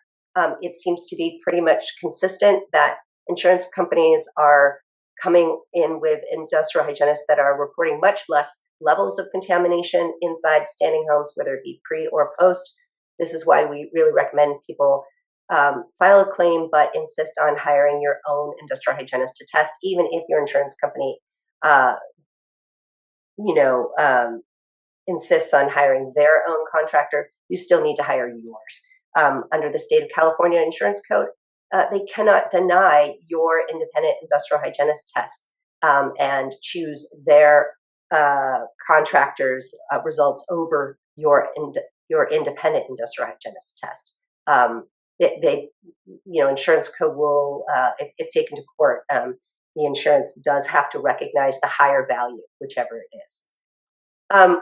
It seems to be pretty much consistent that insurance companies are coming in with industrial hygienists that are reporting much less levels of contamination inside standing homes, whether it be pre or post. This is why we really recommend people file a claim, but insist on hiring your own industrial hygienist to test, even if your insurance company insists on hiring their own contractor. You still need to hire yours. Under the state of California insurance code, they cannot deny your independent industrial hygienist tests and choose their contractor's results over your independent industrial hygienist test. Insurance code will, if taken to court, the insurance does have to recognize the higher value, whichever it is. And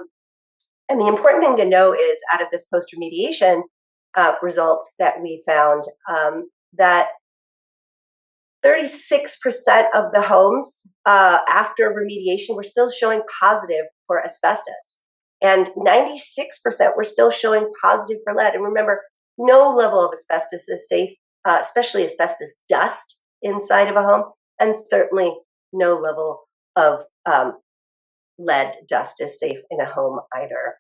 the important thing to know is, out of this post-remediation results that we found, that 36% of the homes after remediation were still showing positive for asbestos, and 96% were still showing positive for lead. And remember, no level of asbestos is safe, especially asbestos dust inside of a home, and certainly no level of lead dust is safe in a home either.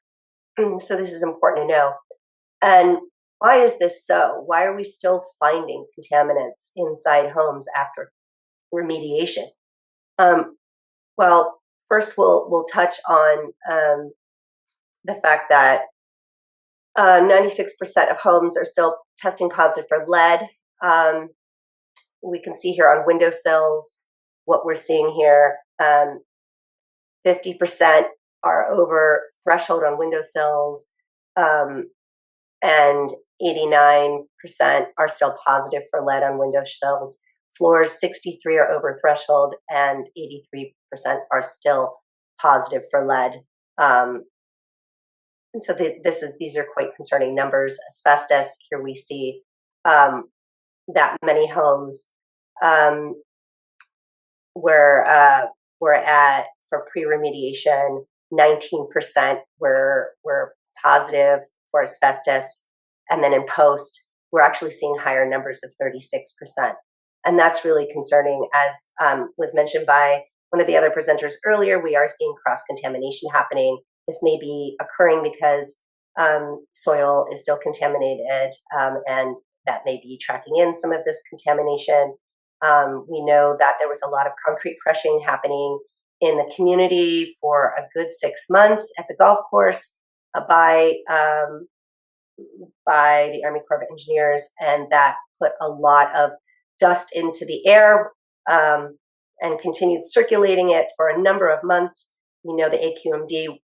So this is important to know. And why is this so? Why are we still finding contaminants inside homes after remediation? Well, first we'll touch on the fact that 96% of homes are still testing positive for lead. We can see here on windowsills what we're seeing here. 50% are over threshold on windowsills, and 89% are still positive for lead on windowsills. Floors, 63 are over threshold, and 83% are still positive for lead. And so these are quite concerning numbers. Asbestos, here we see that many homes were at, for pre-remediation, 19% were positive for asbestos, and then in post, we're actually seeing higher numbers of 36%. And that's really concerning. As was mentioned by one of the other presenters earlier, we are seeing cross-contamination happening. This may be occurring because soil is still contaminated, and that may be tracking in some of this contamination. We know that there was a lot of concrete crushing happening in the community for a good 6 months at the golf course by the Army Corps of Engineers, and that put a lot of dust into the air and continued circulating it for a number of months. We know the AQMD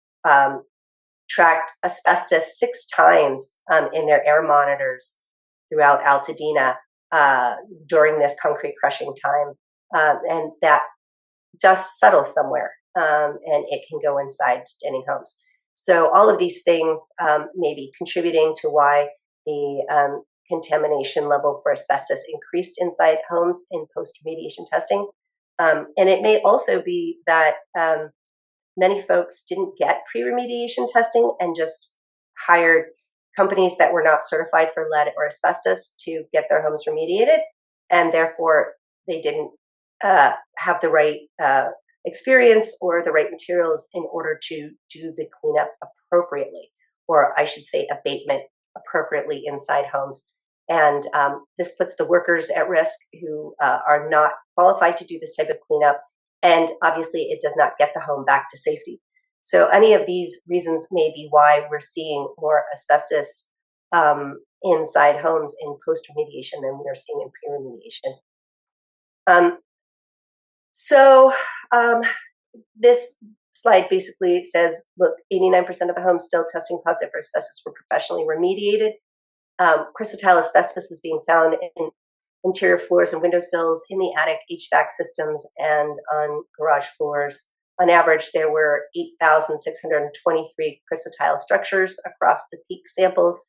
tracked asbestos 6 times in their air monitors throughout Altadena during this concrete crushing time, and that dust settles somewhere and it can go inside standing homes. So all of these things may be contributing to why the contamination level for asbestos increased inside homes in post-remediation testing. And it may also be that many folks didn't get pre-remediation testing and just hired companies that were not certified for lead or asbestos to get their homes remediated, and therefore they didn't have the right experience or the right materials in order to do the cleanup appropriately, or I should say abatement appropriately inside homes. And this puts the workers at risk who are not qualified to do this type of cleanup. And obviously it does not get the home back to safety. So any of these reasons may be why we're seeing more asbestos inside homes in post-remediation than we are seeing in pre-remediation. So this slide basically says, look, 89% of the homes still testing positive for asbestos were professionally remediated. Chrysotile asbestos is being found in interior floors and windowsills, in the attic HVAC systems, and on garage floors. On average, there were 8,623 chrysotile structures across the peak samples.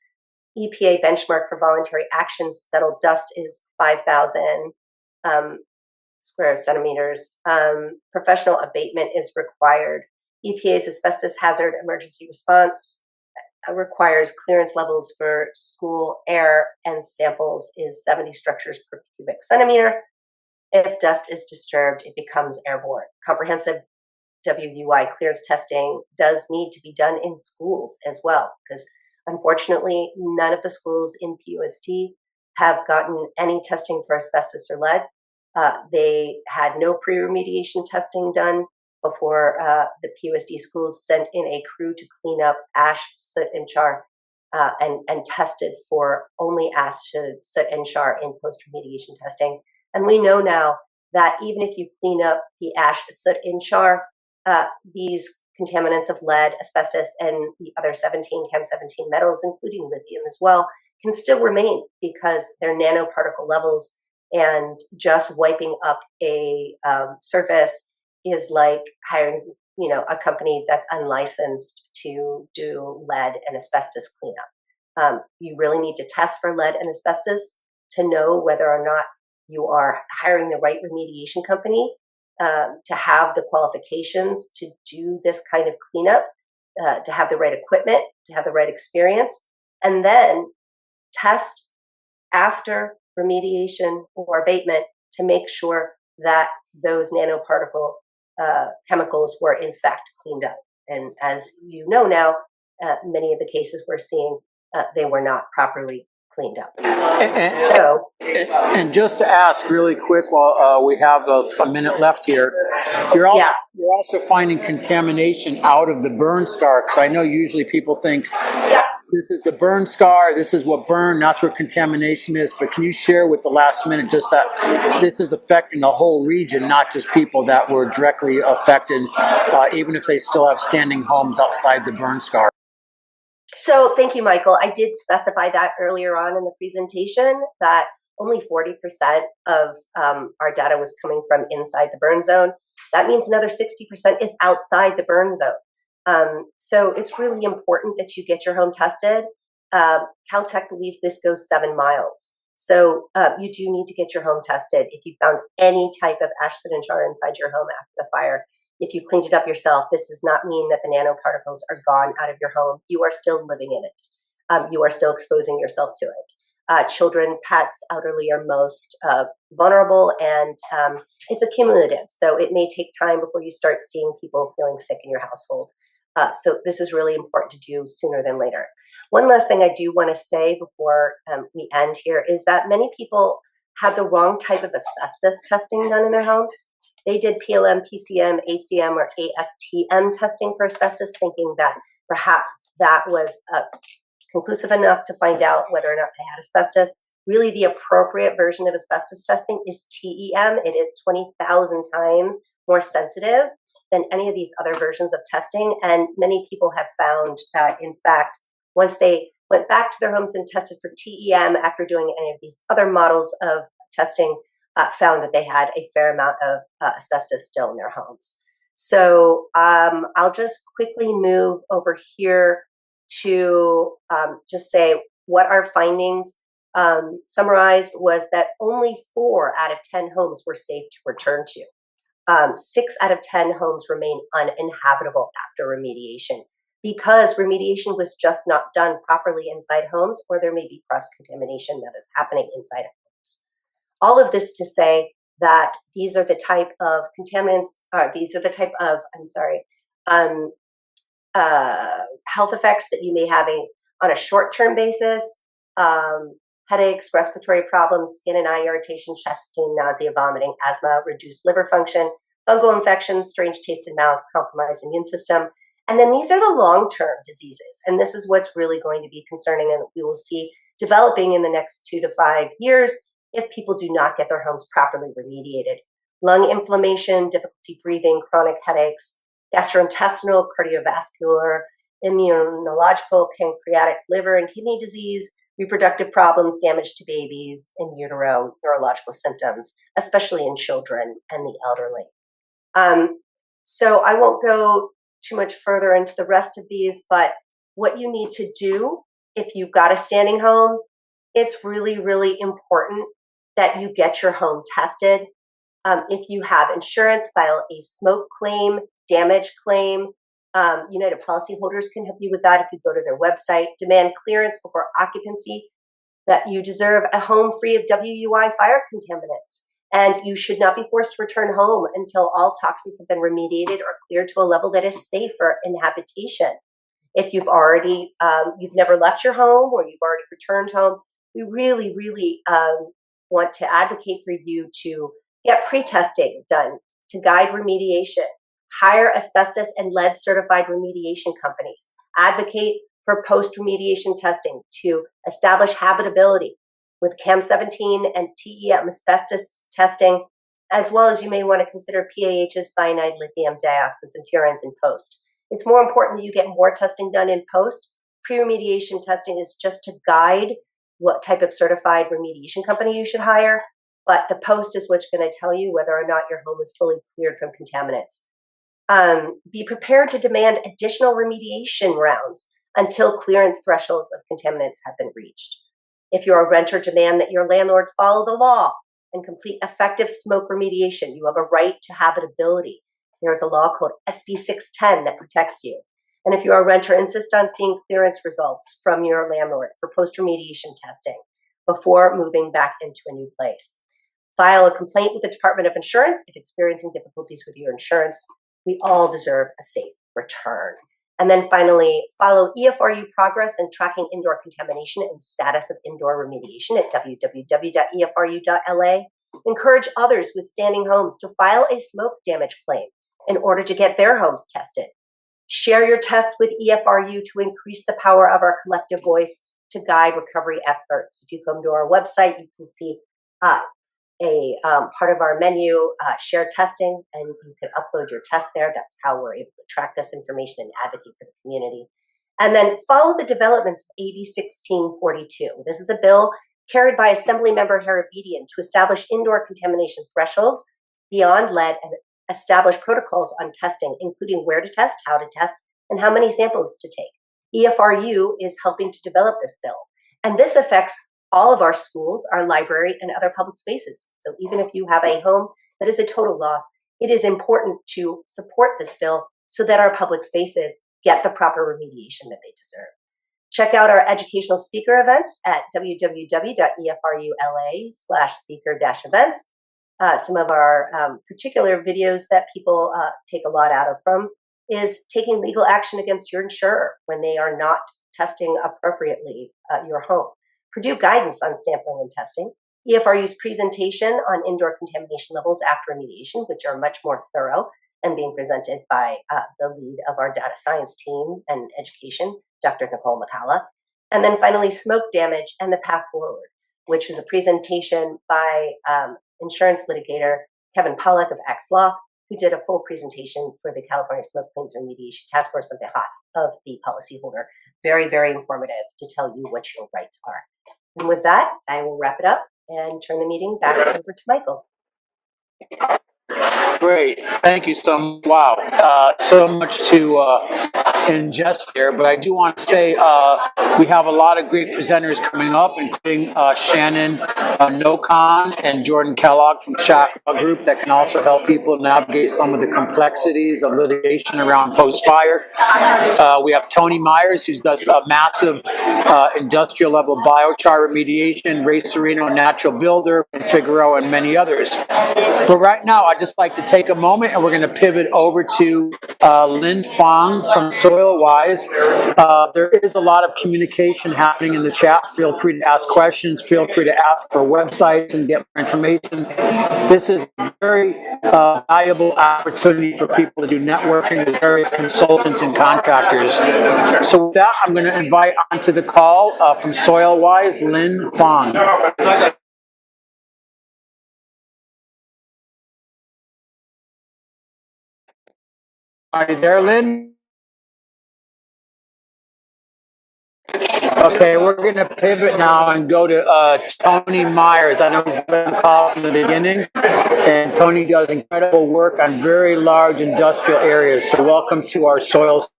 EPA benchmark for voluntary actions settled dust is 5,000 square centimeters. Professional abatement is required. EPA's asbestos hazard emergency response requires clearance levels for school air and samples is 70 structures per cubic centimeter. If dust is disturbed, it becomes airborne. Comprehensive WUI clearance testing does need to be done in schools as well, because unfortunately, none of the schools in PUST have gotten any testing for asbestos or lead. They had no pre-remediation testing done before the PUSD schools sent in a crew to clean up ash, soot, and char, and tested for only ash, soot, and char in post-remediation testing. And we know now that even if you clean up the ash, soot, and char, these contaminants of lead, asbestos, and the other 17 Chem17 metals, including lithium as well, can still remain because they're nanoparticle levels, and just wiping up a surface is like hiring, a company that's unlicensed to do lead and asbestos cleanup. You really need to test for lead and asbestos to know whether or not you are hiring the right remediation company to have the qualifications to do this kind of cleanup, to have the right equipment, to have the right experience, and then test after remediation or abatement to make sure that those nanoparticle chemicals were in fact cleaned up. And as you know now, many of the cases we're seeing, they were not properly cleaned up. And just to ask really quick while we have a minute left here, you're also finding contamination out of the burn scar, because I know usually people think this is the burn scar, this is what burned, that's where contamination is. But can you share with the last minute just that this is affecting a whole region, not just people that were directly affected, even if they still have standing homes outside the burn scar? So thank you, Michael. I did specify that earlier on in the presentation, that only 40% of our data was coming from inside the burn zone. That means another 60% is outside the burn zone. So it's really important that you get your home tested. Caltech believes this goes 7 miles. So you do need to get your home tested if you found any type of ash, soot, and char inside your home after the fire. If you cleaned it up yourself, this does not mean that the nanoparticles are gone out of your home. You are still living in it. You are still exposing yourself to it. Children, pets, elderly are most vulnerable, and it's accumulative. So it may take time before you start seeing people feeling sick in your household. So this is really important to do sooner than later. One last thing I do want to say before we end here is that many people have the wrong type of asbestos testing done in their homes. They did PLM, PCM, ACM, or ASTM testing for asbestos, thinking that perhaps that was conclusive enough to find out whether or not they had asbestos. Really, the appropriate version of asbestos testing is TEM. It is 20,000 times more sensitive than any of these other versions of testing. And many people have found that, in fact, once they went back to their homes and tested for TEM after doing any of these other models of testing, found that they had a fair amount of asbestos still in their homes. So I'll just quickly move over here to just say what our findings summarized was that only 4 out of 10 homes were safe to return to. 6 out of 10 homes remain uninhabitable after remediation because remediation was just not done properly inside homes, or there may be cross-contamination that is happening inside homes. All of this to say that these are the type of contaminants, these are the type of, health effects that you may have on a short-term basis, headaches, respiratory problems, skin and eye irritation, chest pain, nausea, vomiting, asthma, reduced liver function, fungal infections, strange taste in mouth, compromised immune system. And then these are the long-term diseases. And this is what's really going to be concerning and we will see developing in the next 2 to 5 years if people do not get their homes properly remediated. Lung inflammation, difficulty breathing, chronic headaches, gastrointestinal, cardiovascular, immunological, pancreatic, liver and kidney disease, reproductive problems, damage to babies, in utero, neurological symptoms, especially in children and the elderly. So I won't go too much further into the rest of these, but what you need to do if you've got a standing home, it's really, really important that you get your home tested. If you have insurance, file a smoke claim, damage claim. United policyholders can help you with that if you go to their website. Demand clearance before occupancy, that you deserve a home free of WUI fire contaminants. And you should not be forced to return home until all toxins have been remediated or cleared to a level that is safe for inhabitation. If you've already, you've never left your home or you've already returned home, we really, really want to advocate for you to get pre-testing done to guide remediation. Hire asbestos and lead certified remediation companies. Advocate for post-remediation testing to establish habitability with CAM17 and TEM asbestos testing, as well as you may want to consider PAHs, cyanide, lithium dioxins, and furans in post. It's more important that you get more testing done in post. Pre-remediation testing is just to guide what type of certified remediation company you should hire, but the post is what's going to tell you whether or not your home is fully cleared from contaminants. Be prepared to demand additional remediation rounds until clearance thresholds of contaminants have been reached. If you're a renter, demand that your landlord follow the law and complete effective smoke remediation. You have a right to habitability. There's a law called SB 610 that protects you. And if you're a renter, insist on seeing clearance results from your landlord for post-remediation testing before moving back into a new place. File a complaint with the Department of Insurance if experiencing difficulties with your insurance. We all deserve a safe return. And then finally, follow EFRU progress in tracking indoor contamination and status of indoor remediation at www.efru.la. Encourage others with standing homes to file a smoke damage claim in order to get their homes tested. Share your tests with EFRU to increase the power of our collective voice to guide recovery efforts. If you come to our website, you can see part of our menu, share testing, and you can upload your test there. That's how we're able to track this information and advocate for the community. And then follow the developments of AB 1642. This is a bill carried by Assemblymember Harabedian to establish indoor contamination thresholds beyond lead and establish protocols on testing, including where to test, how to test, and how many samples to take. EFRU is helping to develop this bill. And this affects all of our schools, our library, and other public spaces. So even if you have a home that is a total loss, it is important to support this bill so that our public spaces get the proper remediation that they deserve. Check out our educational speaker events at www.efrula/speaker-events. Some of our particular videos that people take a lot out of from is taking legal action against your insurer when they are not testing appropriately at your home. Purdue guidance on sampling and testing. EFRU's presentation on indoor contamination levels after remediation, which are much more thorough and being presented by the lead of our data science team and education, Dr. Nicole McCalla. And then finally, smoke damage and the path forward, which was a presentation by insurance litigator Kevin Pollack of X Law, who did a full presentation for the California Smoke Claims Remediation Task Force on behalf of the policyholder. Very, very informative to tell you what your rights are. And with that, I will wrap it up and turn the meeting back over to Michael. Great. Thank you so much. Wow. So much to ingest there, but I do want to say we have a lot of great presenters coming up, including Shannon NoCon and Jordan Kellogg from Shackle Group that can also help people navigate some of the complexities of litigation around post-fire. We have Tony Myers, who does a massive industrial level biochar remediation, Ray Serino, natural builder, and Figueroa, and many others. But right now, I'd just like to take a moment and we're going to pivot over to Lynn Fong from SoilWise. There is a lot of communication happening in the chat. Feel free to ask questions. Feel free to ask for websites and get more information. This is a very valuable opportunity for people to do networking with various consultants and contractors. So with that, I'm going to invite onto the call from SoilWise, Lynn Fong. Are you there, Lynn? Okay, we're going to pivot now and go to Tony Myers. I know he's been a call from the beginning, and Tony does incredible work on very large industrial areas. So welcome to our soils.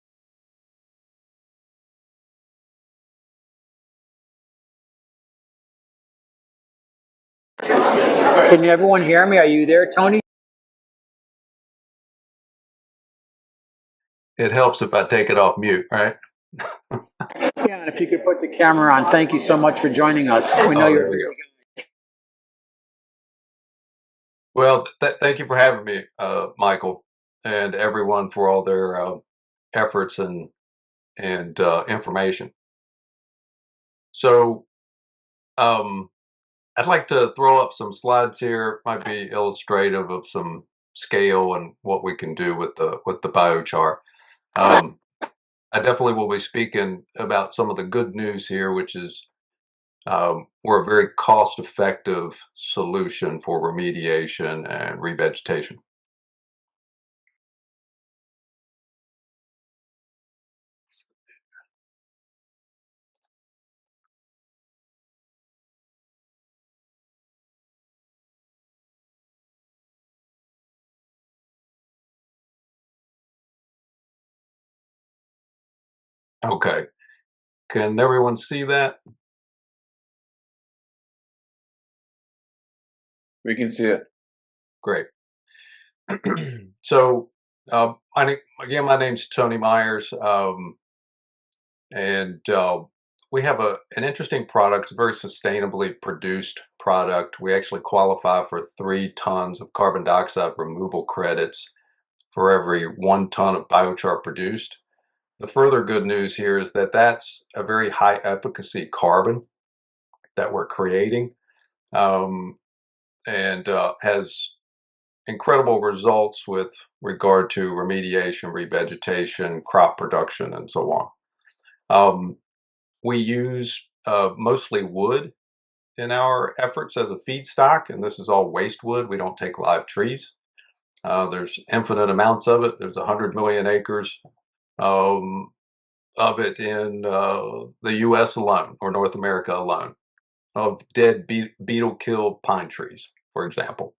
Can everyone hear me? Are you there, Tony? It helps if I take it off mute, right? Yeah, and if you could put the camera on, thank you so much for joining us. We know you're a busy guy. Well, thank you for having me, Michael, and everyone for all their efforts and information. So I'd like to throw up some slides here. Might be illustrative of some scale and what we can do with the biochar. I definitely will be speaking about some of the good news here, which is we're a very cost-effective solution for remediation and revegetation. Okay, can everyone see that? We can see it. Great. So, my name's Tony Myers, and we have an interesting product, a very sustainably produced product. We actually qualify for 3 tons of carbon dioxide removal credits for every 1 ton of biochar produced. The further good news here is that that's a very high efficacy carbon that we're creating, and has incredible results with regard to remediation, revegetation, crop production, and so on. We use mostly wood in our efforts as a feedstock, and this is all waste wood. We don't take live trees. There's infinite amounts of it. There's 100 million acres of it in the US alone, or North America alone, of dead beetle-killed pine trees, for example.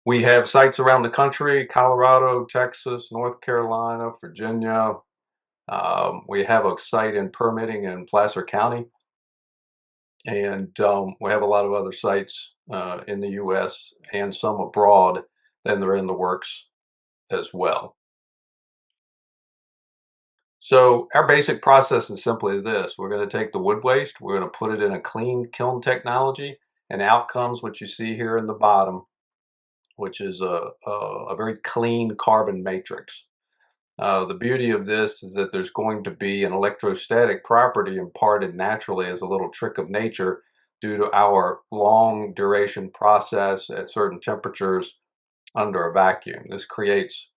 We have sites around the country: Colorado, Texas, North Carolina, Virginia. We have a site in permitting in Placer County, and we have a lot of other sites in the US and some abroad, and they're in the works as well. So our basic process is simply this: we're going to take the wood waste, we're going to put it in a clean kiln technology, and out comes what you see here in the bottom, which is a very clean carbon matrix. The beauty of this is that there's going to be an electrostatic property imparted naturally as a little trick of nature due to our long duration process at certain temperatures under a vacuum. This creates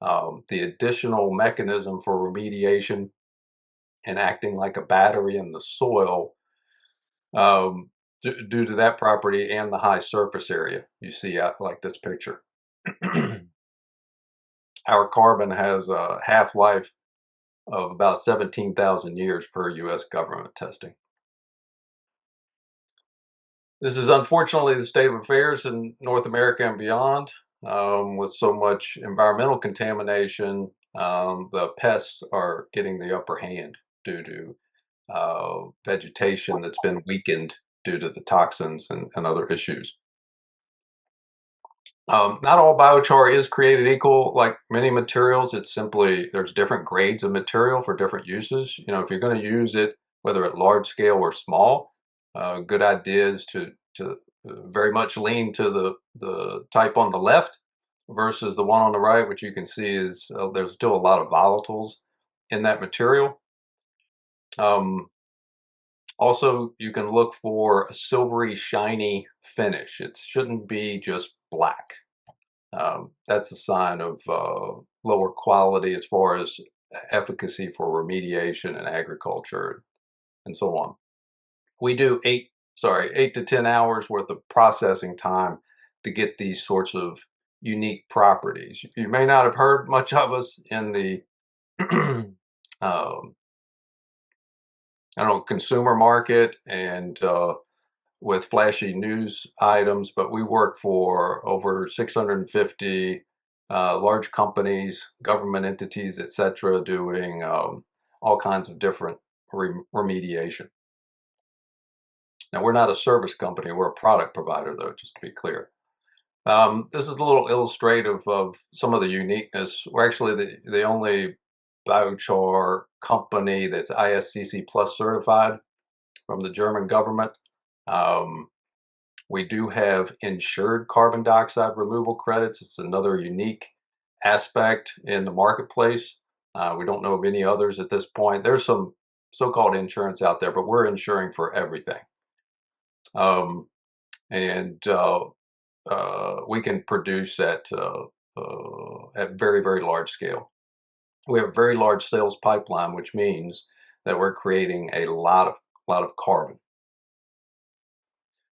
the additional mechanism for remediation and acting like a battery in the soil um, due to that property and the high surface area you see out like this picture. Our carbon has a half-life of about 17,000 years per US government testing. This is unfortunately the state of affairs in North America and beyond. With so much environmental contamination, the pests are getting the upper hand due to vegetation that's been weakened due to the toxins and other issues. Not all biochar is created equal. Like many materials, it's simply there's different grades of material for different uses. You know, if you're going to use it, whether at large scale or small, good idea is to very much lean to the type on the left versus the one on the right, which you can see is there's still a lot of volatiles in that material. Also, you can look for a silvery, shiny finish. It shouldn't be just black. That's a sign of lower quality as far as efficacy for remediation and agriculture and so on. We do 8 to 10 hours worth of processing time to get these sorts of unique properties. You may not have heard much of us in the I don't know, consumer market and with flashy news items, but we work for over 650 large companies, government entities, etc., doing all kinds of different remediation. Now, we're not a service company, we're a product provider, though, just to be clear. This is a little illustrative of some of the uniqueness. We're actually the only biochar company that's ISCC Plus certified from the German government. We do have insured carbon dioxide removal credits. It's another unique aspect in the marketplace. We don't know of any others at this point. There's some so-called insurance out there, but we're insuring for everything. And we can produce at very, very large scale. We have a very large sales pipeline, which means that we're creating a lot of carbon.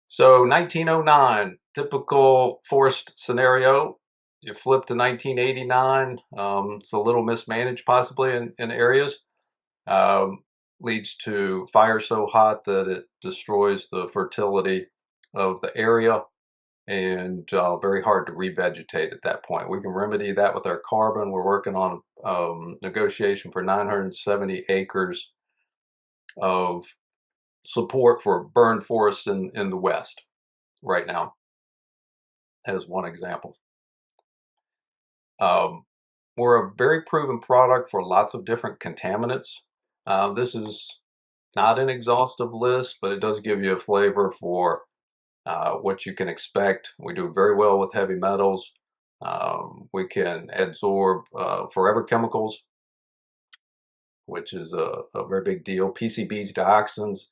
So 1909, typical forest scenario. You flip to 1989, it's a little mismanaged possibly in areas. Leads to fire so hot that it destroys the fertility of the area and very hard to revegetate at that point. We can remedy that with our carbon. We're working on negotiation for 970 acres of support for burned forests in the West right now, as one example. We're a very proven product for lots of different contaminants. This is not an exhaustive list, but it does give you a flavor for what you can expect. We do very well with heavy metals. We can absorb forever chemicals, which is a very big deal. PCBs, dioxins,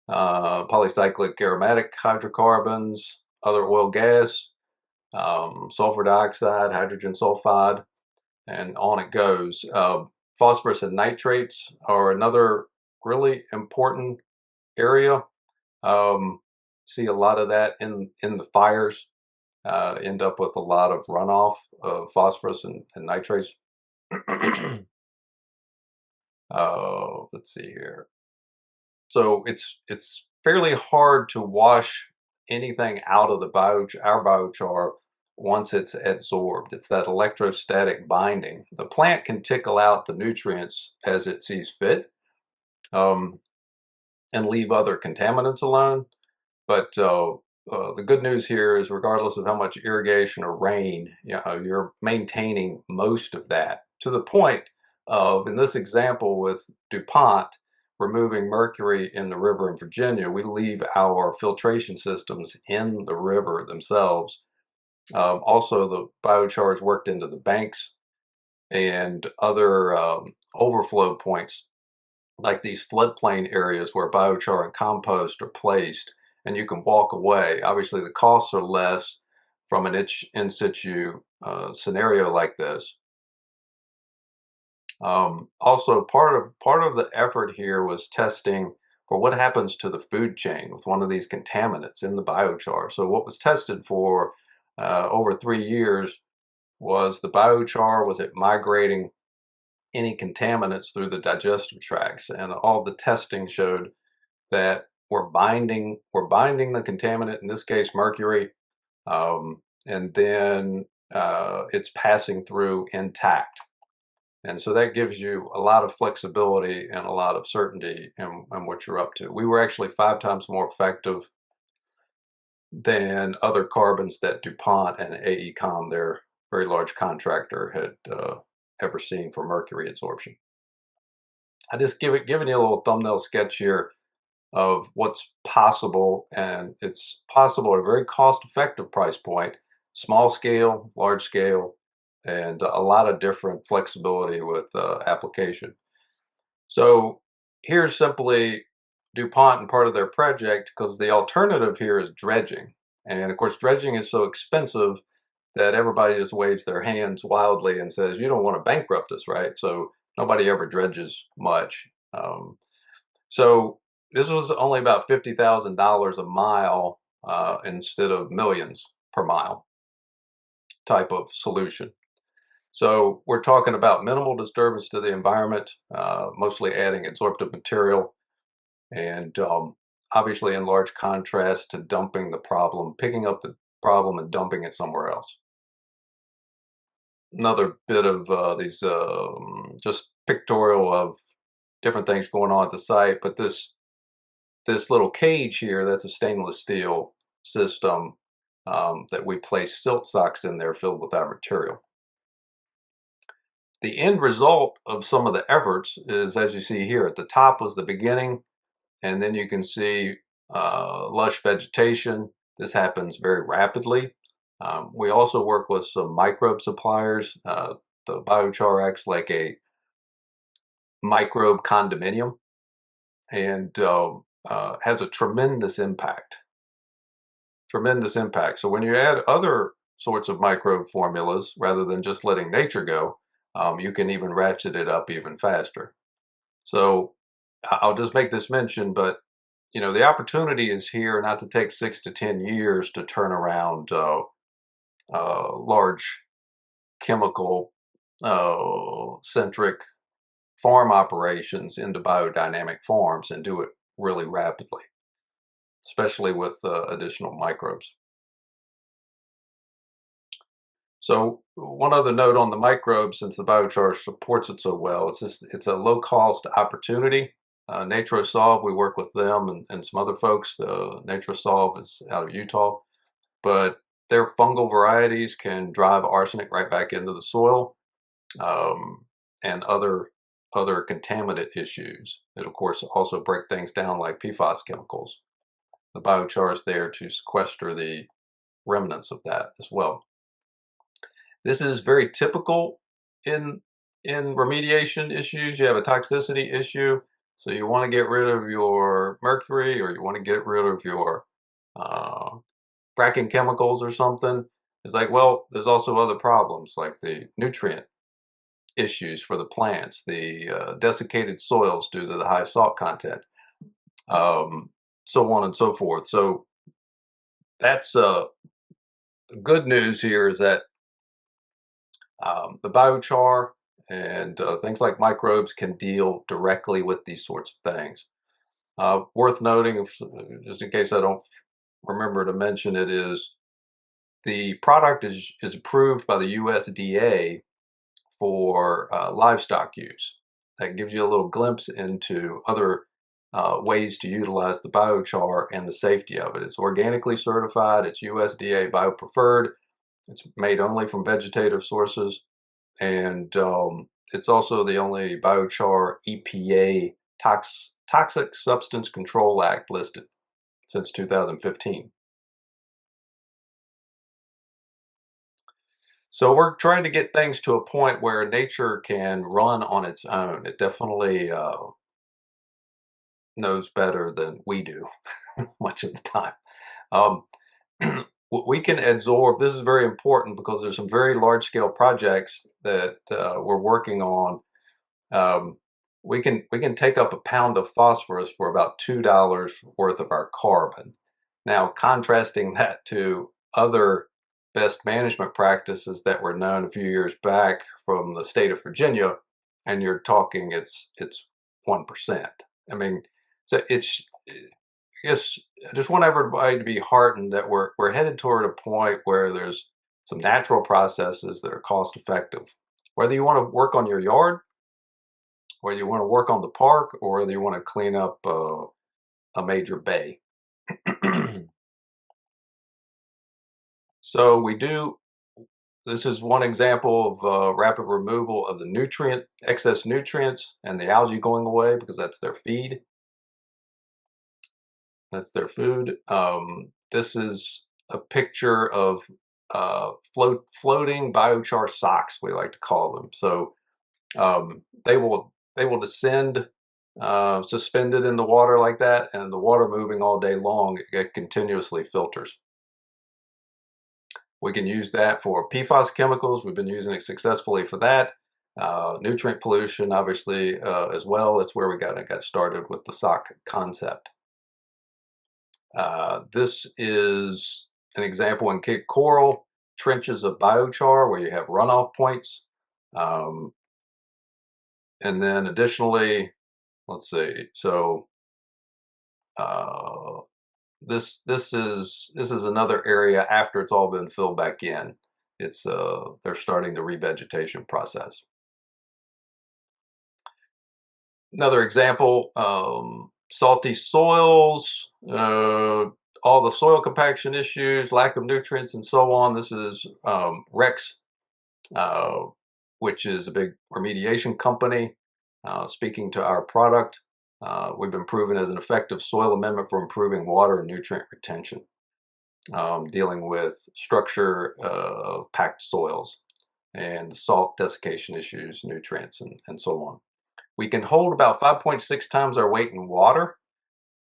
polycyclic aromatic hydrocarbons, other oil gas, sulfur dioxide, hydrogen sulfide, and on it goes. Phosphorus and nitrates are another really important area. See a lot of that in the fires. End up with a lot of runoff of phosphorus and nitrates. Let's see here. So it's fairly hard to wash anything out of our biochar once it's absorbed. It's that electrostatic binding. The plant can tickle out the nutrients as it sees fit and leave other contaminants alone. But the good news here is regardless of how much irrigation or rain, you're maintaining most of that to the point of, in this example with DuPont, removing mercury in the river in Virginia, we leave our filtration systems in the river themselves Also, the biochar is worked into the banks and other overflow points, like these floodplain areas where biochar and compost are placed, and you can walk away. Obviously, the costs are less from an in situ scenario like this. Also, part of the effort here was testing for what happens to the food chain with one of these contaminants in the biochar. So what was tested for over 3 years was the biochar, was it migrating any contaminants through the digestive tracts, and all the testing showed that we're binding the contaminant, in this case mercury, and then it's passing through intact. And so that gives you a lot of flexibility and a lot of certainty in what you're up to. We were actually 5 times more effective than other carbons that DuPont and AECOM, their very large contractor, had ever seen for mercury absorption. I just giving you a little thumbnail sketch here of what's possible, and it's possible at a very cost-effective price point, small scale, large scale, and a lot of different flexibility with application. So here's simply DuPont and part of their project, because the alternative here is dredging. And of course, dredging is so expensive that everybody just waves their hands wildly and says, you don't want to bankrupt us, right? So nobody ever dredges much. So this was only about $50,000 a mile instead of millions per mile type of solution. So we're talking about minimal disturbance to the environment, mostly adding absorptive material, and obviously in large contrast to dumping the problem, picking up the problem and dumping it somewhere else. Another bit of these just pictorial of different things going on at the site, but this little cage here, that's a stainless steel system that we place silt socks in there filled with our material. The end result of some of the efforts is, as you see here, at the top was the beginning, and then you can see lush vegetation. This happens very rapidly. We also work with some microbe suppliers. The biochar acts like a microbe condominium and has a tremendous impact. Tremendous impact. So when you add other sorts of microbe formulas, rather than just letting nature go, you can even ratchet it up even faster. So I'll just make this mention, but you know, the opportunity is here not to take 6 to 10 years to turn around large chemical centric farm operations into biodynamic farms and do it really rapidly, especially with additional microbes. So one other note on the microbes, since the biochar supports it so well, it's a low cost opportunity. NatroSolve, we work with them and some other folks. NatroSolve is out of Utah, but their fungal varieties can drive arsenic right back into the soil, and other contaminant issues. It of course also break things down like PFAS chemicals. The biochar is there to sequester the remnants of that as well. This is very typical in remediation issues. You have a toxicity issue, so you want to get rid of your mercury, or you want to get rid of your fracking chemicals or something. It's like, well, there's also other problems like the nutrient issues for the plants, the desiccated soils due to the high salt content, so on and so forth. So that's the good news here is that the biochar and things like microbes can deal directly with these sorts of things. Worth noting, just in case I don't remember to mention it, is the product is approved by the USDA for livestock use. That gives you a little glimpse into other ways to utilize the biochar and the safety of it. It's organically certified, it's USDA biopreferred, it's made only from vegetative sources, and it's also the only biochar EPA Toxic Substance Control Act listed since 2015. So we're trying to get things to a point where nature can run on its own. It definitely knows better than we do much of the time. Um, we can absorb, this is very important because there's some very large scale projects that we're working on. We can take up a pound of phosphorus for about $2 worth of our carbon. Now, contrasting that to other best management practices that were known a few years back from the state of Virginia, and you're talking it's 1%. I mean, so I guess I just want everybody to be heartened that we're headed toward a point where there's some natural processes that are cost effective. Whether you want to work on your yard, whether you want to work on the park, or whether you want to clean up a major bay. So this is one example of rapid removal of the excess nutrients and the algae going away because that's their feed. That's their food. This is a picture of floating biochar socks, we like to call them. So they will descend suspended in the water like that, and the water moving all day long, it continuously filters. We can use that for PFAS chemicals. We've been using it successfully for that. Nutrient pollution, obviously, as well. That's where we got started with the sock concept. This is an example in Cape Coral, trenches of biochar where you have runoff points. And then additionally, let's see, so this is another area after it's all been filled back in. It's they're starting the revegetation process. Another example, salty soils, all the soil compaction issues, lack of nutrients, and so on. This is Rex, which is a big remediation company, speaking to our product. We've been proven as an effective soil amendment for improving water and nutrient retention, dealing with structure of packed soils and salt desiccation issues, nutrients, and so on. We can hold about 5.6 times our weight in water.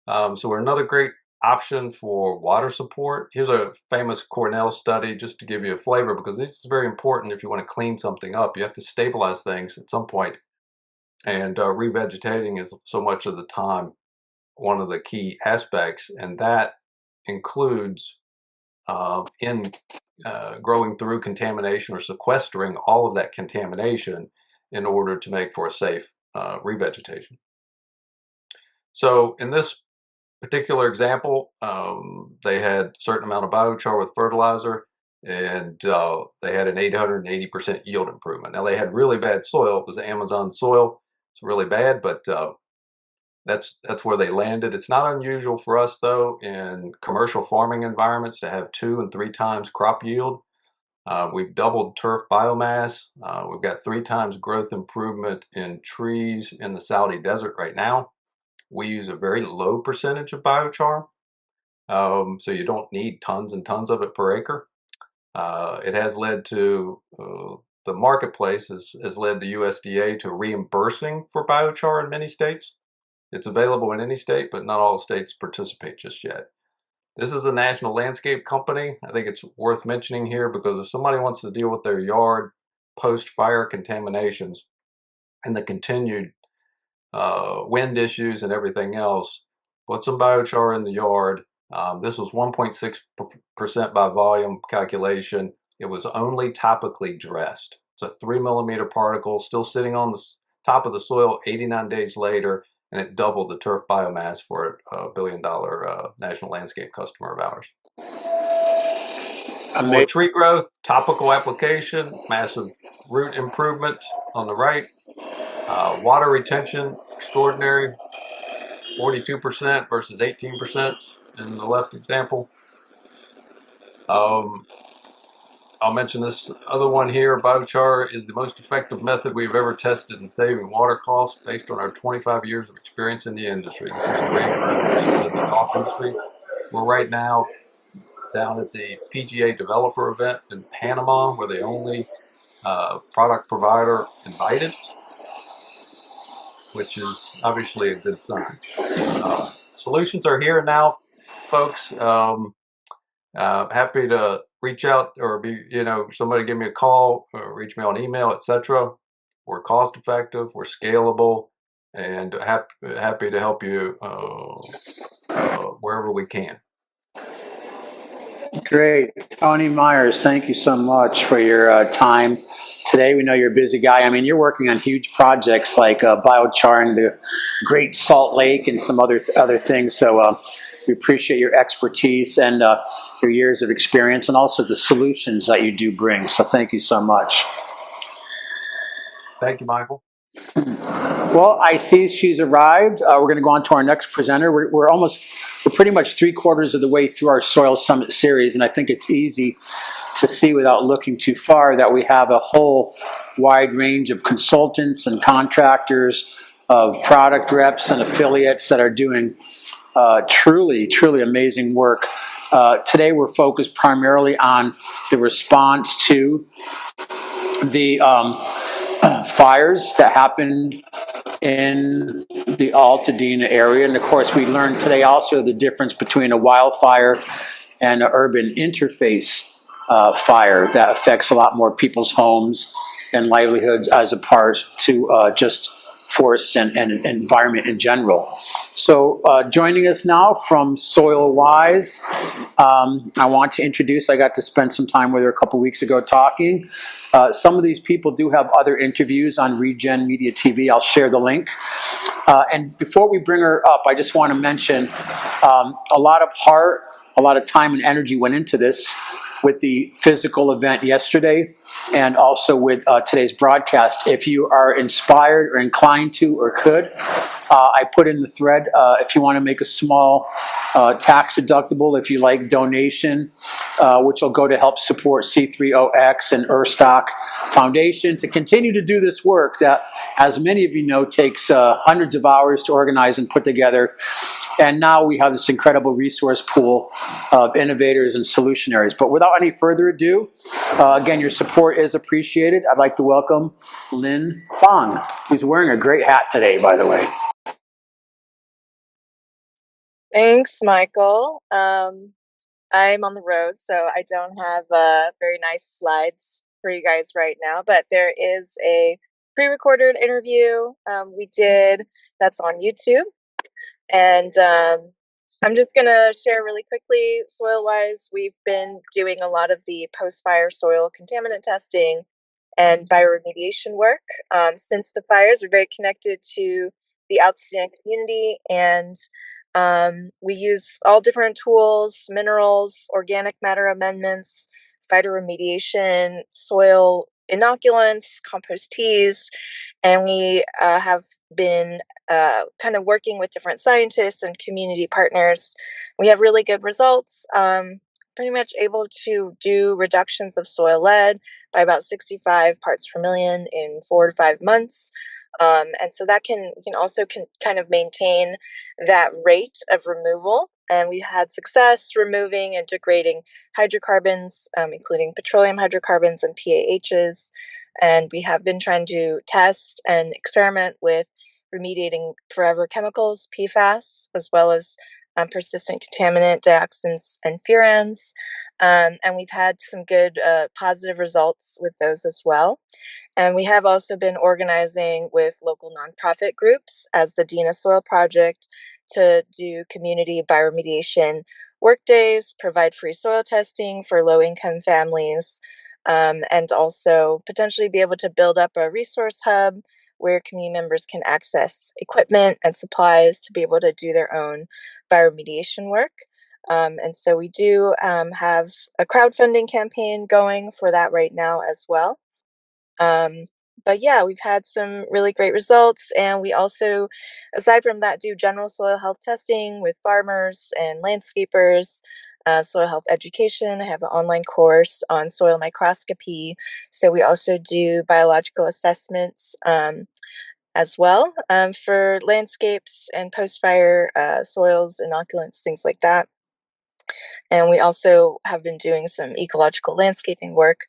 So we're another great option for water support. Here's a famous Cornell study just to give you a flavor, because this is very important if you want to clean something up. You have to stabilize things at some point, and revegetating is so much of the time one of the key aspects, and that includes growing through contamination or sequestering all of that contamination in order to make for a safe revegetation. So in this particular example, they had a certain amount of biochar with fertilizer, and they had an 880% yield improvement. Now they had really bad soil. It was Amazon soil. It's really bad, but that's where they landed. It's not unusual for us, though, in commercial farming environments to have 2 and 3 times crop yield. We've doubled turf biomass. We've got 3 times growth improvement in trees in the Saudi desert right now. We use a very low percentage of biochar, so you don't need tons and tons of it per acre. It has led to the marketplace has led the USDA to reimbursing for biochar in many states. It's available in any state, but not all states participate just yet. This is a national landscape company. I think it's worth mentioning here because if somebody wants to deal with their yard post-fire contaminations and the continued wind issues and everything else, put some biochar in the yard. This was 1.6% by volume calculation. It was only topically dressed. It's a 3 millimeter particle still sitting on the top of the soil 89 days later, and it doubled the turf biomass for a $1 billion national landscape customer of ours. More tree growth, topical application, massive root improvement on the right. Water retention, extraordinary, 42% versus 18% in the left example. I'll mention this other one here. Biochar is the most effective method we've ever tested in saving water costs based on our 25 years of experience in the industry. This is a great presentation of the golf industry. We're right now down at the PGA developer event in Panama. We're the only product provider invited, which is obviously a good sign. Solutions are here now, folks. Happy to reach out or somebody give me a call or reach me on email, etc. We're cost effective, we're scalable, and happy to help you wherever we can. Great. Tony Myers, thank you so much for your time today. We know you're a busy guy. I mean, you're working on huge projects like biocharing the Great Salt Lake and some other things. So we appreciate your expertise and your years of experience and also the solutions that you do bring. So thank you so much. Thank you, Michael. Well, I see she's arrived. We're going to go on to our next presenter. We're pretty much 3/4 of the way through our Soil Summit series, and I think it's easy to see without looking too far that we have a whole wide range of consultants and contractors, of product reps and affiliates that are doing truly, truly amazing work. Today, we're focused primarily on the response to the fires that happened in the Altadena area. And of course, we learned today also the difference between a wildfire and an urban interface fire that affects a lot more people's homes and livelihoods as opposed to just forests and environment in general. So joining us now from SoilWise, I want to introduce, I got to spend some time with her a couple weeks ago talking. Some of these people do have other interviews on Regen Media TV. I'll share the link. And before we bring her up, I just want to mention a lot of heart, a lot of time and energy went into this with the physical event yesterday and also with today's broadcast. If you are inspired or inclined to or could, I put in the thread, if you want to make a small tax deductible, if you like, donation, which will go to help support C3OX and Earthstock Foundation to continue to do this work that, as many of you know, takes hundreds of hours to organize and put together. And now we have this incredible resource pool of innovators and solutionaries. But without any further ado, again, your support is appreciated. I'd like to welcome Lin Fang, who's wearing a great hat today, by the way. Thanks, Michael. I'm on the road, so I don't have very nice slides for you guys right now, but there is a pre-recorded interview we did that's on YouTube. And I'm just going to share really quickly, SoilWise, we've been doing a lot of the post-fire soil contaminant testing and bioremediation work. Since the fires, we're very connected to the Altadena community, and we use all different tools, minerals, organic matter amendments, phytoremediation, soil inoculants, compost teas, and we have been kind of working with different scientists and community partners. We have really good results, pretty much able to do reductions of soil lead by about 65 parts per million in 4 to 5 months. And so that can also kind of maintain that rate of removal. And we had success removing and degrading hydrocarbons, including petroleum hydrocarbons and PAHs. And we have been trying to test and experiment with remediating forever chemicals, PFAS, as well as persistent contaminant dioxins and furans. And we've had some good positive results with those as well. And we have also been organizing with local nonprofit groups as the Dena Soil Project to do community bioremediation workdays, provide free soil testing for low-income families, and also potentially be able to build up a resource hub where community members can access equipment and supplies to be able to do their own bioremediation work. And so we do have a crowdfunding campaign going for that right now as well. But yeah, we've had some really great results, and we also, aside from that, do general soil health testing with farmers and landscapers, soil health education. I have an online course on soil microscopy, so we also do biological assessments as well for landscapes and post-fire soils, inoculants, things like that. And we also have been doing some ecological landscaping work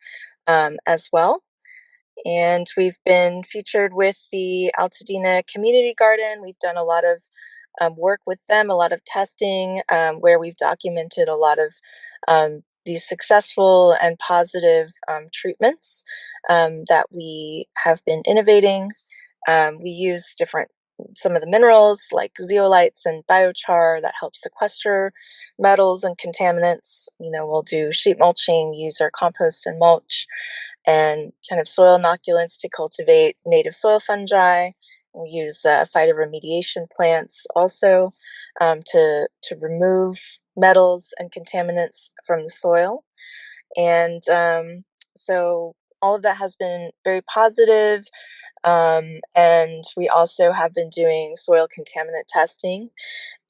as well. And we've been featured with the Altadena Community Garden. We've done a lot of work with them, a lot of testing, where we've documented a lot of these successful and positive treatments that we have been innovating. We use some of the minerals like zeolites and biochar that help sequester metals and contaminants. We'll do sheet mulching, use our compost and mulch, and kind of soil inoculants to cultivate native soil fungi. We use phytoremediation plants also to remove metals and contaminants from the soil. And so all of that has been very positive. And we also have been doing soil contaminant testing.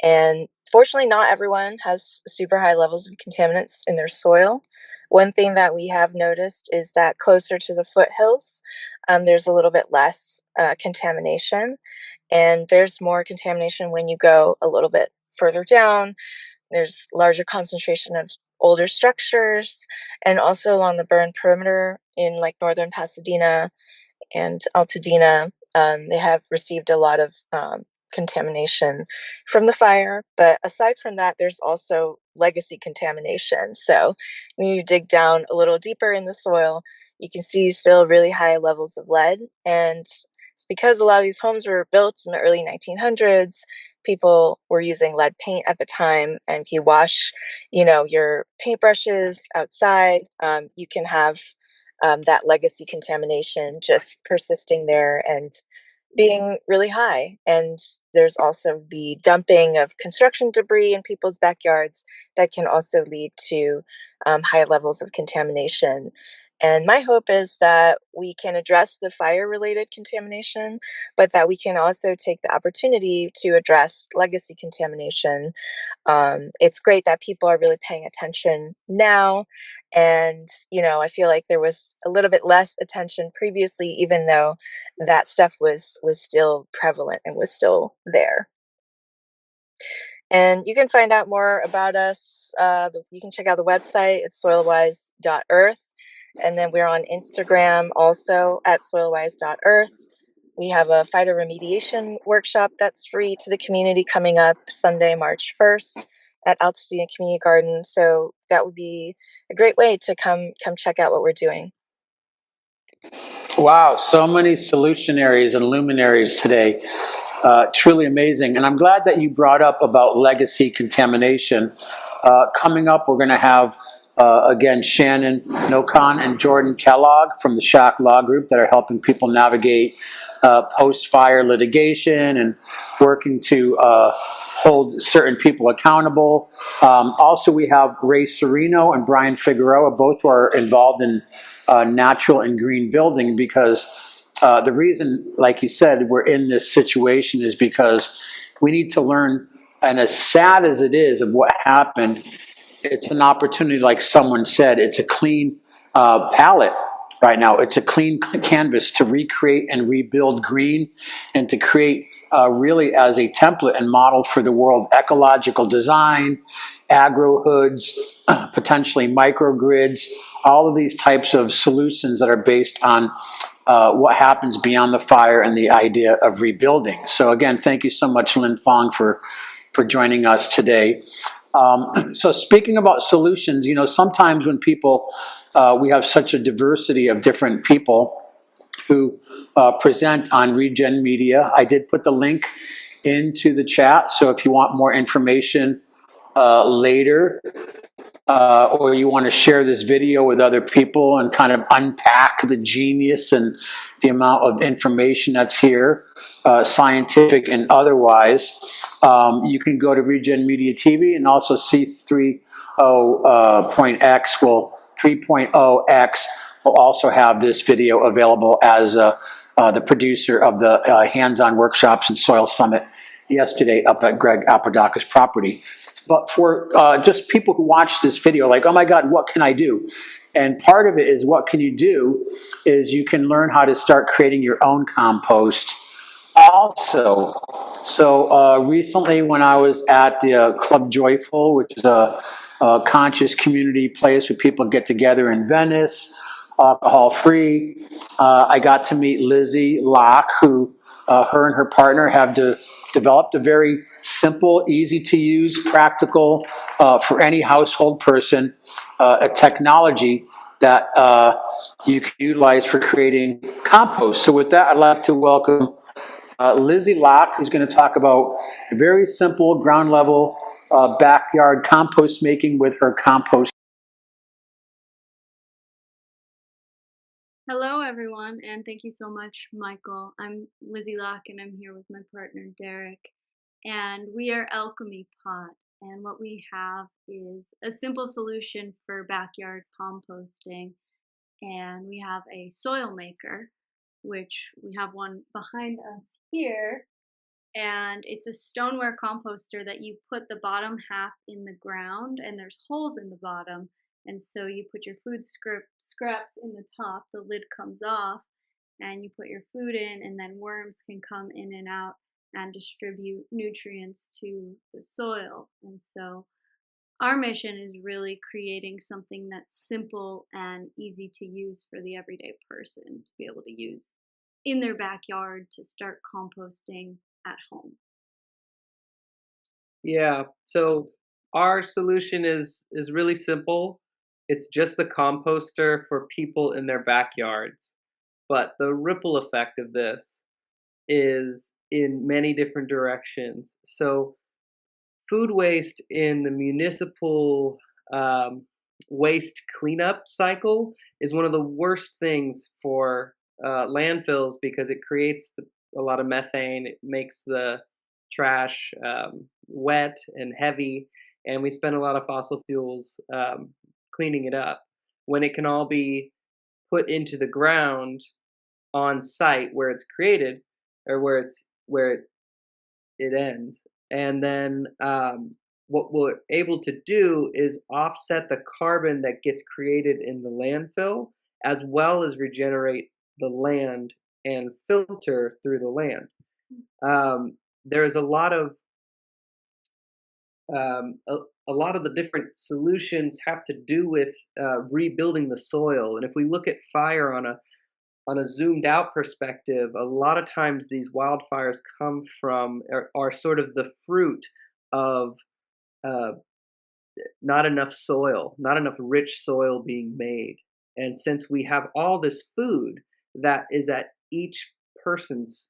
And fortunately, not everyone has super high levels of contaminants in their soil. One thing that we have noticed is that closer to the foothills, there's a little bit less contamination. And there's more contamination when you go a little bit further down. There's larger concentration of older structures, and also along the burn perimeter in like northern Pasadena and Altadena, they have received a lot of contamination from the fire. But aside from that, there's also legacy contamination. So when you dig down a little deeper in the soil, you can see still really high levels of lead. And it's because a lot of these homes were built in the early 1900s. People were using lead paint at the time, and if you wash, your paintbrushes outside, you can have that legacy contamination just persisting there and being really high. And there's also the dumping of construction debris in people's backyards that can also lead to high levels of contamination. And my hope is that we can address the fire-related contamination, but that we can also take the opportunity to address legacy contamination. It's great that people are really paying attention now. And, I feel like there was a little bit less attention previously, even though that stuff was still prevalent and was still there. And you can find out more about us. You can check out the website. It's soilwise.earth. And then we're on Instagram also at soilwise.earth. We have a phytoremediation workshop that's free to the community coming up Sunday, March 1st at Altadena Community Garden. So that would be a great way to come check out what we're doing. Wow, so many solutionaries and luminaries today. Truly amazing. And I'm glad that you brought up about legacy contamination. Coming up, we're going to have, again, Shannon, NoCon, and Jordan Kellogg from the Shack Law Group that are helping people navigate post-fire litigation and working to hold certain people accountable. Also, we have Ray Serino and Brian Figueroa, both who are involved in natural and green building, because the reason, like you said, we're in this situation is because we need to learn, and as sad as it is of what happened, it's an opportunity, like someone said, it's a clean palette right now. It's a clean canvas to recreate and rebuild green, and to create really as a template and model for the world ecological design, agro hoods, potentially microgrids, all of these types of solutions that are based on what happens beyond the fire and the idea of rebuilding. So again, thank you so much, Lin Fong, for joining us today. So speaking about solutions, sometimes when people, we have such a diversity of different people who present on Regen Media. I did put the link into the chat, so if you want more information later, or you want to share this video with other people and kind of unpack the genius and the amount of information that's here, scientific and otherwise, you can go to Regen Media TV, and also C30.X will 3.0X will also have this video available as the producer of the hands-on workshops and soil summit yesterday up at Greg Apodaca's property. But for just people who watch this video, like, oh my God, what can I do? And part of it is, what can you do is you can learn how to start creating your own compost also. So recently when I was at the Club Joyful, which is a conscious community place where people get together in Venice, alcohol-free. I got to meet Lizzie Locke, who her and her partner have developed a very simple, easy-to-use, practical, for any household person, a technology that you can utilize for creating compost. So with that, I'd like to welcome Lizzie Locke, who's going to talk about a very simple ground level backyard compost making with her compost. Hello, everyone, and thank you so much, Michael. I'm Lizzie Locke, and I'm here with my partner, Derek, and we are Alchemy Pot. And what we have is a simple solution for backyard composting, and we have a soil maker, which we have one behind us here, and it's a stoneware composter that you put the bottom half in the ground, and there's holes in the bottom. And so you put your food scraps in the top, the lid comes off, and you put your food in, and then worms can come in and out and distribute nutrients to the soil. And so our mission is really creating something that's simple and easy to use for the everyday person to be able to use in their backyard to start composting at home. Yeah, so our solution is really simple. It's just the composter for people in their backyards. But the ripple effect of this is in many different directions. So food waste in the municipal waste cleanup cycle is one of the worst things for landfills because it creates a lot of methane. It makes the trash wet and heavy, and we spend a lot of fossil fuels cleaning it up when it can all be put into the ground on site where it's created or where it ends. And then what we're able to do is offset the carbon that gets created in the landfill, as well as regenerate the land and filter through the land. There's a lot of the different solutions have to do with rebuilding the soil. And if we look at fire on a zoomed out perspective, a lot of times these wildfires come from are sort of the fruit of not enough soil, not enough rich soil being made. And since we have all this food that is at each person's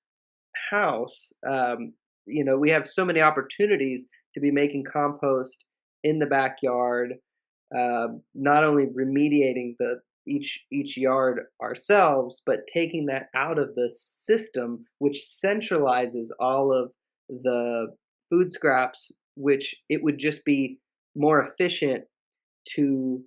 house, we have so many opportunities to be making compost in the backyard, not only remediating each yard ourselves, but taking that out of the system, which centralizes all of the food scraps, which it would just be more efficient to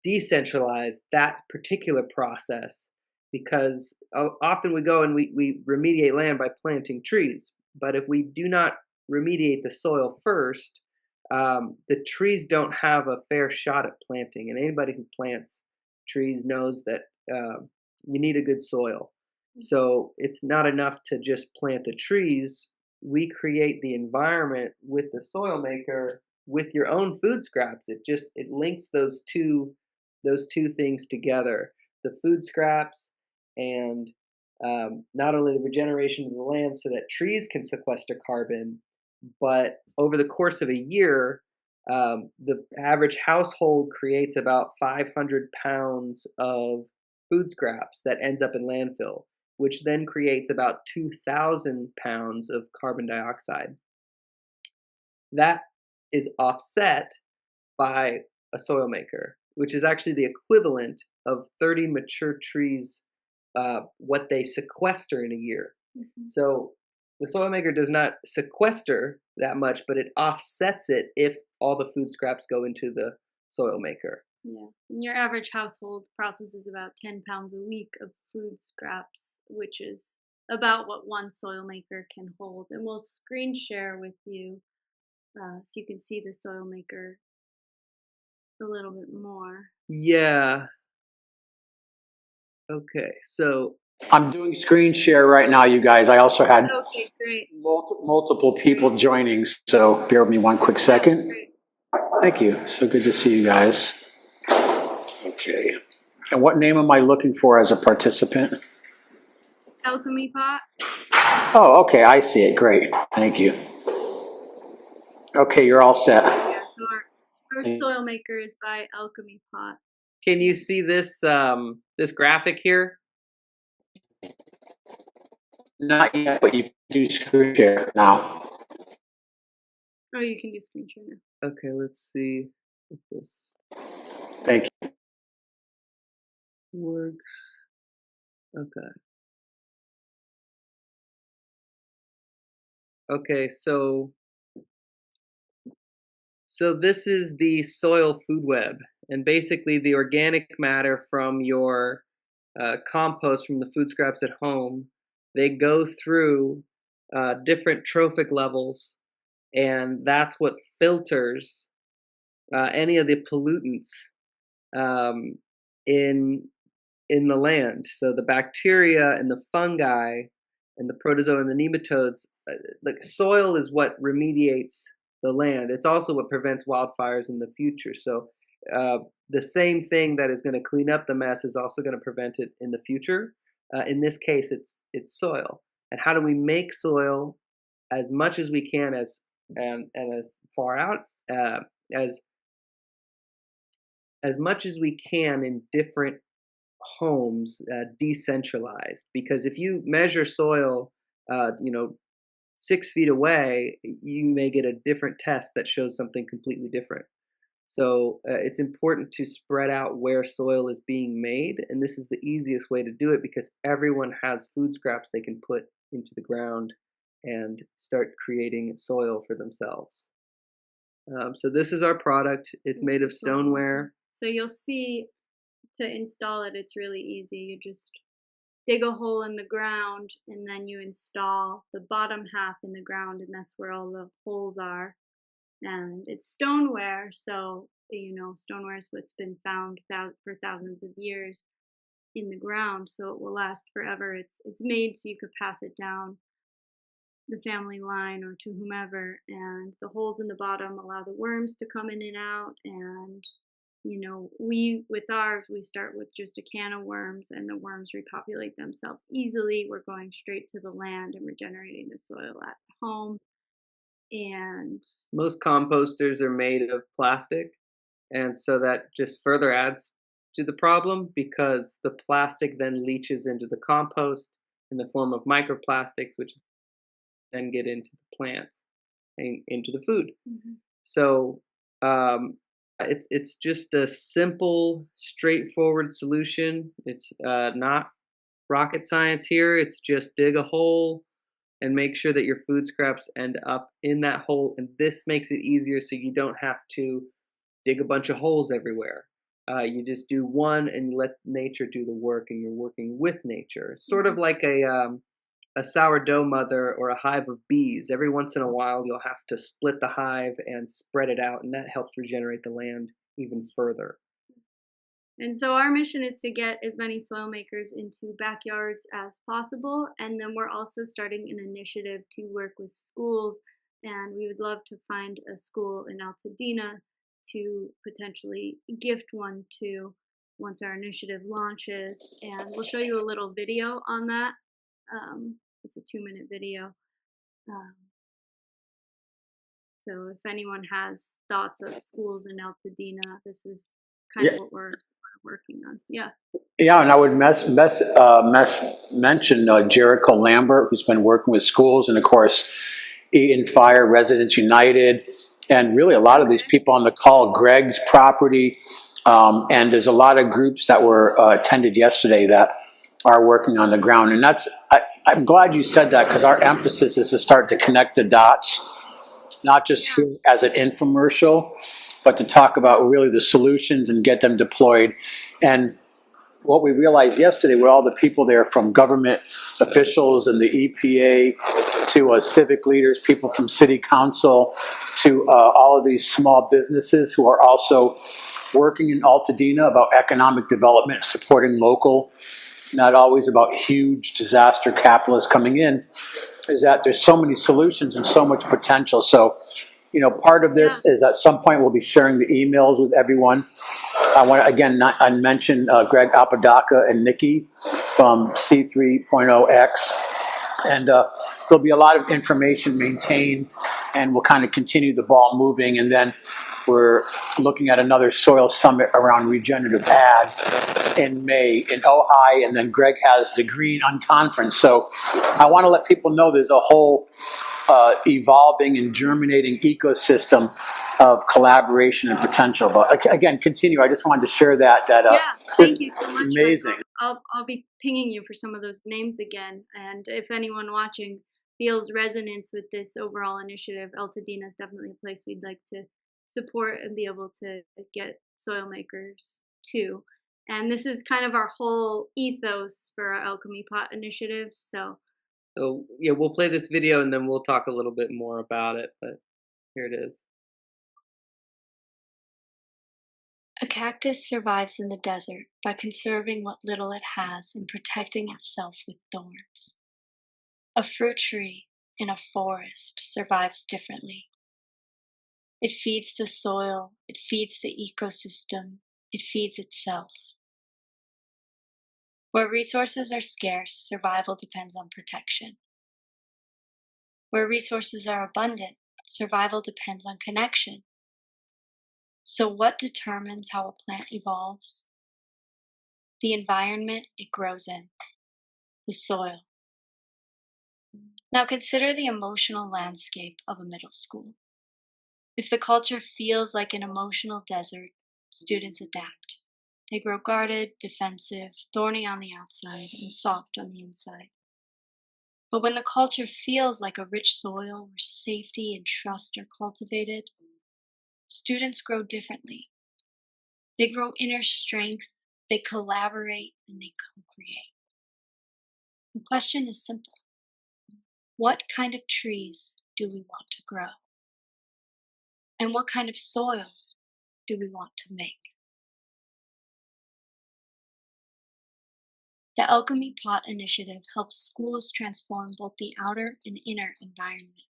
decentralize that particular process, because often we go and we remediate land by planting trees. But if we do not remediate the soil first, the trees don't have a fair shot at planting. And anybody who plants trees knows that you need a good soil. So it's not enough to just plant the trees. We create the environment with the soil maker with your own food scraps. It links those two things together: the food scraps and not only the regeneration of the land so that trees can sequester carbon, but over the course of a year, the average household creates about 500 pounds of food scraps that ends up in landfill, which then creates about 2,000 pounds of carbon dioxide. That is offset by a soil maker, which is actually the equivalent of 30 mature trees, what they sequester in a year. Mm-hmm. So the soil maker does not sequester that much, but it offsets it if all the food scraps go into the soil maker. Yeah, and your average household processes about 10 pounds a week of food scraps, which is about what one soil maker can hold. And we'll screen share with you so you can see the soil maker a little bit more. Yeah. Okay, so I'm doing screen share right now, you guys. I also had great. multiple people joining, so bear with me one quick second. Thank you. So good to see you guys. Okay. And what name am I looking for as a participant? Alchemy Pot. Oh, okay. I see it. Great. Thank you. Okay, you're all set. Yeah, so our soil maker is by Alchemy Pot. Can you see this this graphic here? Not yet, but you can do screen share now. Oh, you can do screen share now. Okay, let's see if this Thank you. works. Okay. Okay, so this is the soil food web, and basically the organic matter from your compost from the food scraps at home, they go through different trophic levels, and that's what filters any of the pollutants in the land. So the bacteria and the fungi and the protozoa and the nematodes, like soil is what remediates the land. It's also what prevents wildfires in the future. So the same thing that is going to clean up the mess is also going to prevent it in the future. In this case, it's soil. And how do we make soil as much as we can and as far out as much as we can in different homes, decentralized? Because if you measure soil, 6 feet away, you may get a different test that shows something completely different. So it's important to spread out where soil is being made, and this is the easiest way to do it because everyone has food scraps they can put into the ground and start creating soil for themselves. So this is our product. It's made of stoneware. So you'll see, to install it, it's really easy. You just dig a hole in the ground and then you install the bottom half in the ground, and that's where all the holes are. And it's stoneware, so stoneware is what's been found for thousands of years in the ground, so it will last forever. It's made so you could pass it down the family line or to whomever, and the holes in the bottom allow the worms to come in and out. And with ours, we start with just a can of worms, and the worms repopulate themselves easily. We're going straight to the land and regenerating the soil at home. And most composters are made of plastic, and so that just further adds to the problem because the plastic then leaches into the compost in the form of microplastics, which then get into the plants and into the food. Mm-hmm. So it's just a simple, straightforward solution. It's not rocket science here. It's just dig a hole and make sure that your food scraps end up in that hole. And this makes it easier so you don't have to dig a bunch of holes everywhere. You just do one and you let nature do the work, and you're working with nature. Sort of like a sourdough mother or a hive of bees. Every once in a while, you'll have to split the hive and spread it out, and that helps regenerate the land even further. And so our mission is to get as many soil makers into backyards as possible. And then we're also starting an initiative to work with schools. And we would love to find a school in Altadena to potentially gift one to once our initiative launches. And we'll show you a little video on that. It's a 2-minute video. So if anyone has thoughts of schools in Altadena, this is kind of what we're working on. Yeah, and I would mention Jericho Lambert, who's been working with schools, and of course Eaton Fire, Residents United, and really a lot of these people on the call, Greg's Property, and there's a lot of groups that were attended yesterday that are working on the ground. And I'm glad you said that, because our emphasis is to start to connect the dots, not just here as an infomercial, but to talk about really the solutions and get them deployed. And what we realized yesterday were all the people there, from government officials and the EPA to civic leaders, people from city council, to all of these small businesses who are also working in Altadena about economic development, supporting local, not always about huge disaster capitalists coming in, is that there's so many solutions and so much potential. So part of Yeah. this is at some point we'll be sharing the emails with everyone. I want to again I mentioned Greg Apodaca and Nikki from C3.0X, and there'll be a lot of information maintained, and we'll kind of continue the ball moving. And then we're looking at another soil summit around regenerative ag in May in Ojai, and then Greg has the Green Unconference. So I want to let people know there's a whole evolving and germinating ecosystem of collaboration and potential. But again, continue. I just wanted to share that. Yeah, was thank you so much, amazing. Michael. I'll be pinging you for some of those names again. And if anyone watching feels resonance with this overall initiative, Altadena is definitely a place we'd like to support and be able to get soil makers to. And this is kind of our whole ethos for our Alchemy Pot initiative. So yeah, we'll play this video and then we'll talk a little bit more about it, but here it is. A cactus survives in the desert by conserving what little it has and protecting itself with thorns. A fruit tree in a forest survives differently. It feeds the soil, it feeds the ecosystem, it feeds itself. Where resources are scarce, survival depends on protection. Where resources are abundant, survival depends on connection. So what determines how a plant evolves? The environment it grows in, the soil. Now consider the emotional landscape of a middle school. If the culture feels like an emotional desert, students adapt. They grow guarded, defensive, thorny on the outside, and soft on the inside. But when the culture feels like a rich soil where safety and trust are cultivated, students grow differently. They grow inner strength, they collaborate, and they co-create. The question is simple. What kind of trees do we want to grow? And what kind of soil do we want to make? The Alchemy Pot initiative helps schools transform both the outer and inner environment.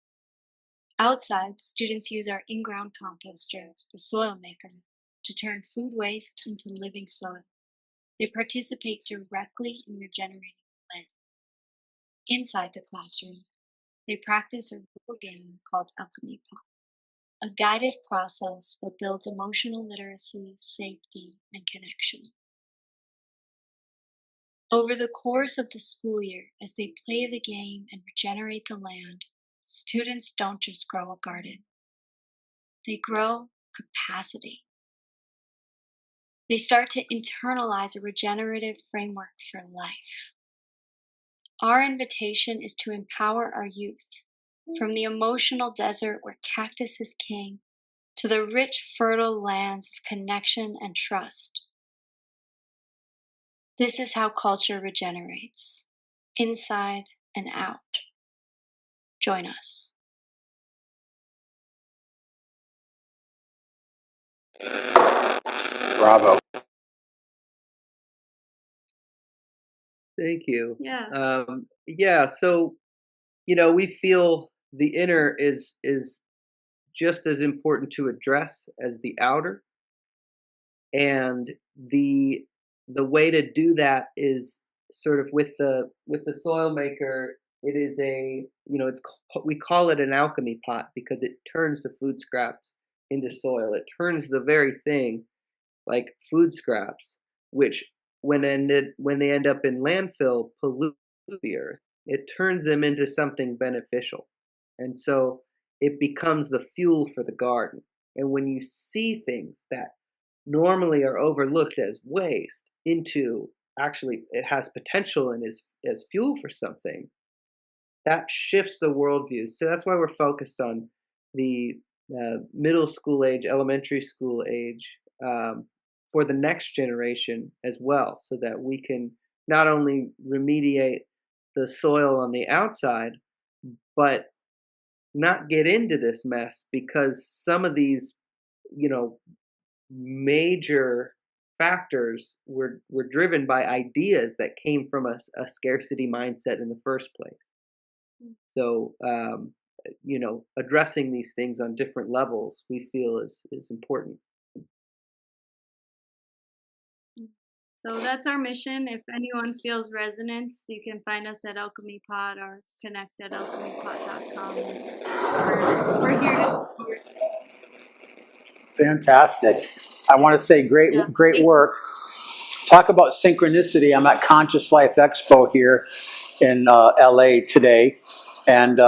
Outside, students use our in-ground composter, the Soil Maker, to turn food waste into living soil. They participate directly in regenerating the land. Inside the classroom, they practice a role game called Alchemy Pot, a guided process that builds emotional literacy, safety, and connection. Over the course of the school year, as they play the game and regenerate the land, students don't just grow a garden. They grow capacity. They start to internalize a regenerative framework for life. Our invitation is to empower our youth from the emotional desert where cactus is king to the rich, fertile lands of connection and trust. This is how culture regenerates, inside and out. Join us. Bravo. Thank you. yeah. Yeah, so, we feel the inner is just as important to address as the outer. And the way to do that is sort of with the soil maker. It is we call it an alchemy pot because it turns the food scraps into soil. It turns the very thing, like food scraps, which when they end up in landfill pollute the earth. It turns them into something beneficial, and so it becomes the fuel for the garden. And when you see things that normally are overlooked as waste into actually it has potential and is as fuel for something, that shifts the worldview. So that's why we're focused on the middle school age, elementary school age, for the next generation as well, so that we can not only remediate the soil on the outside, but not get into this mess, because some of these, major factors were driven by ideas that came from a scarcity mindset in the first place. So addressing these things on different levels we feel is important. So that's our mission. If anyone feels resonance, you can find us at Alchemy Pod or connect at alchemypod.com. We're here to support. Fantastic. I want to say great work. Talk about synchronicity. I'm at Conscious Life Expo here in LA today, and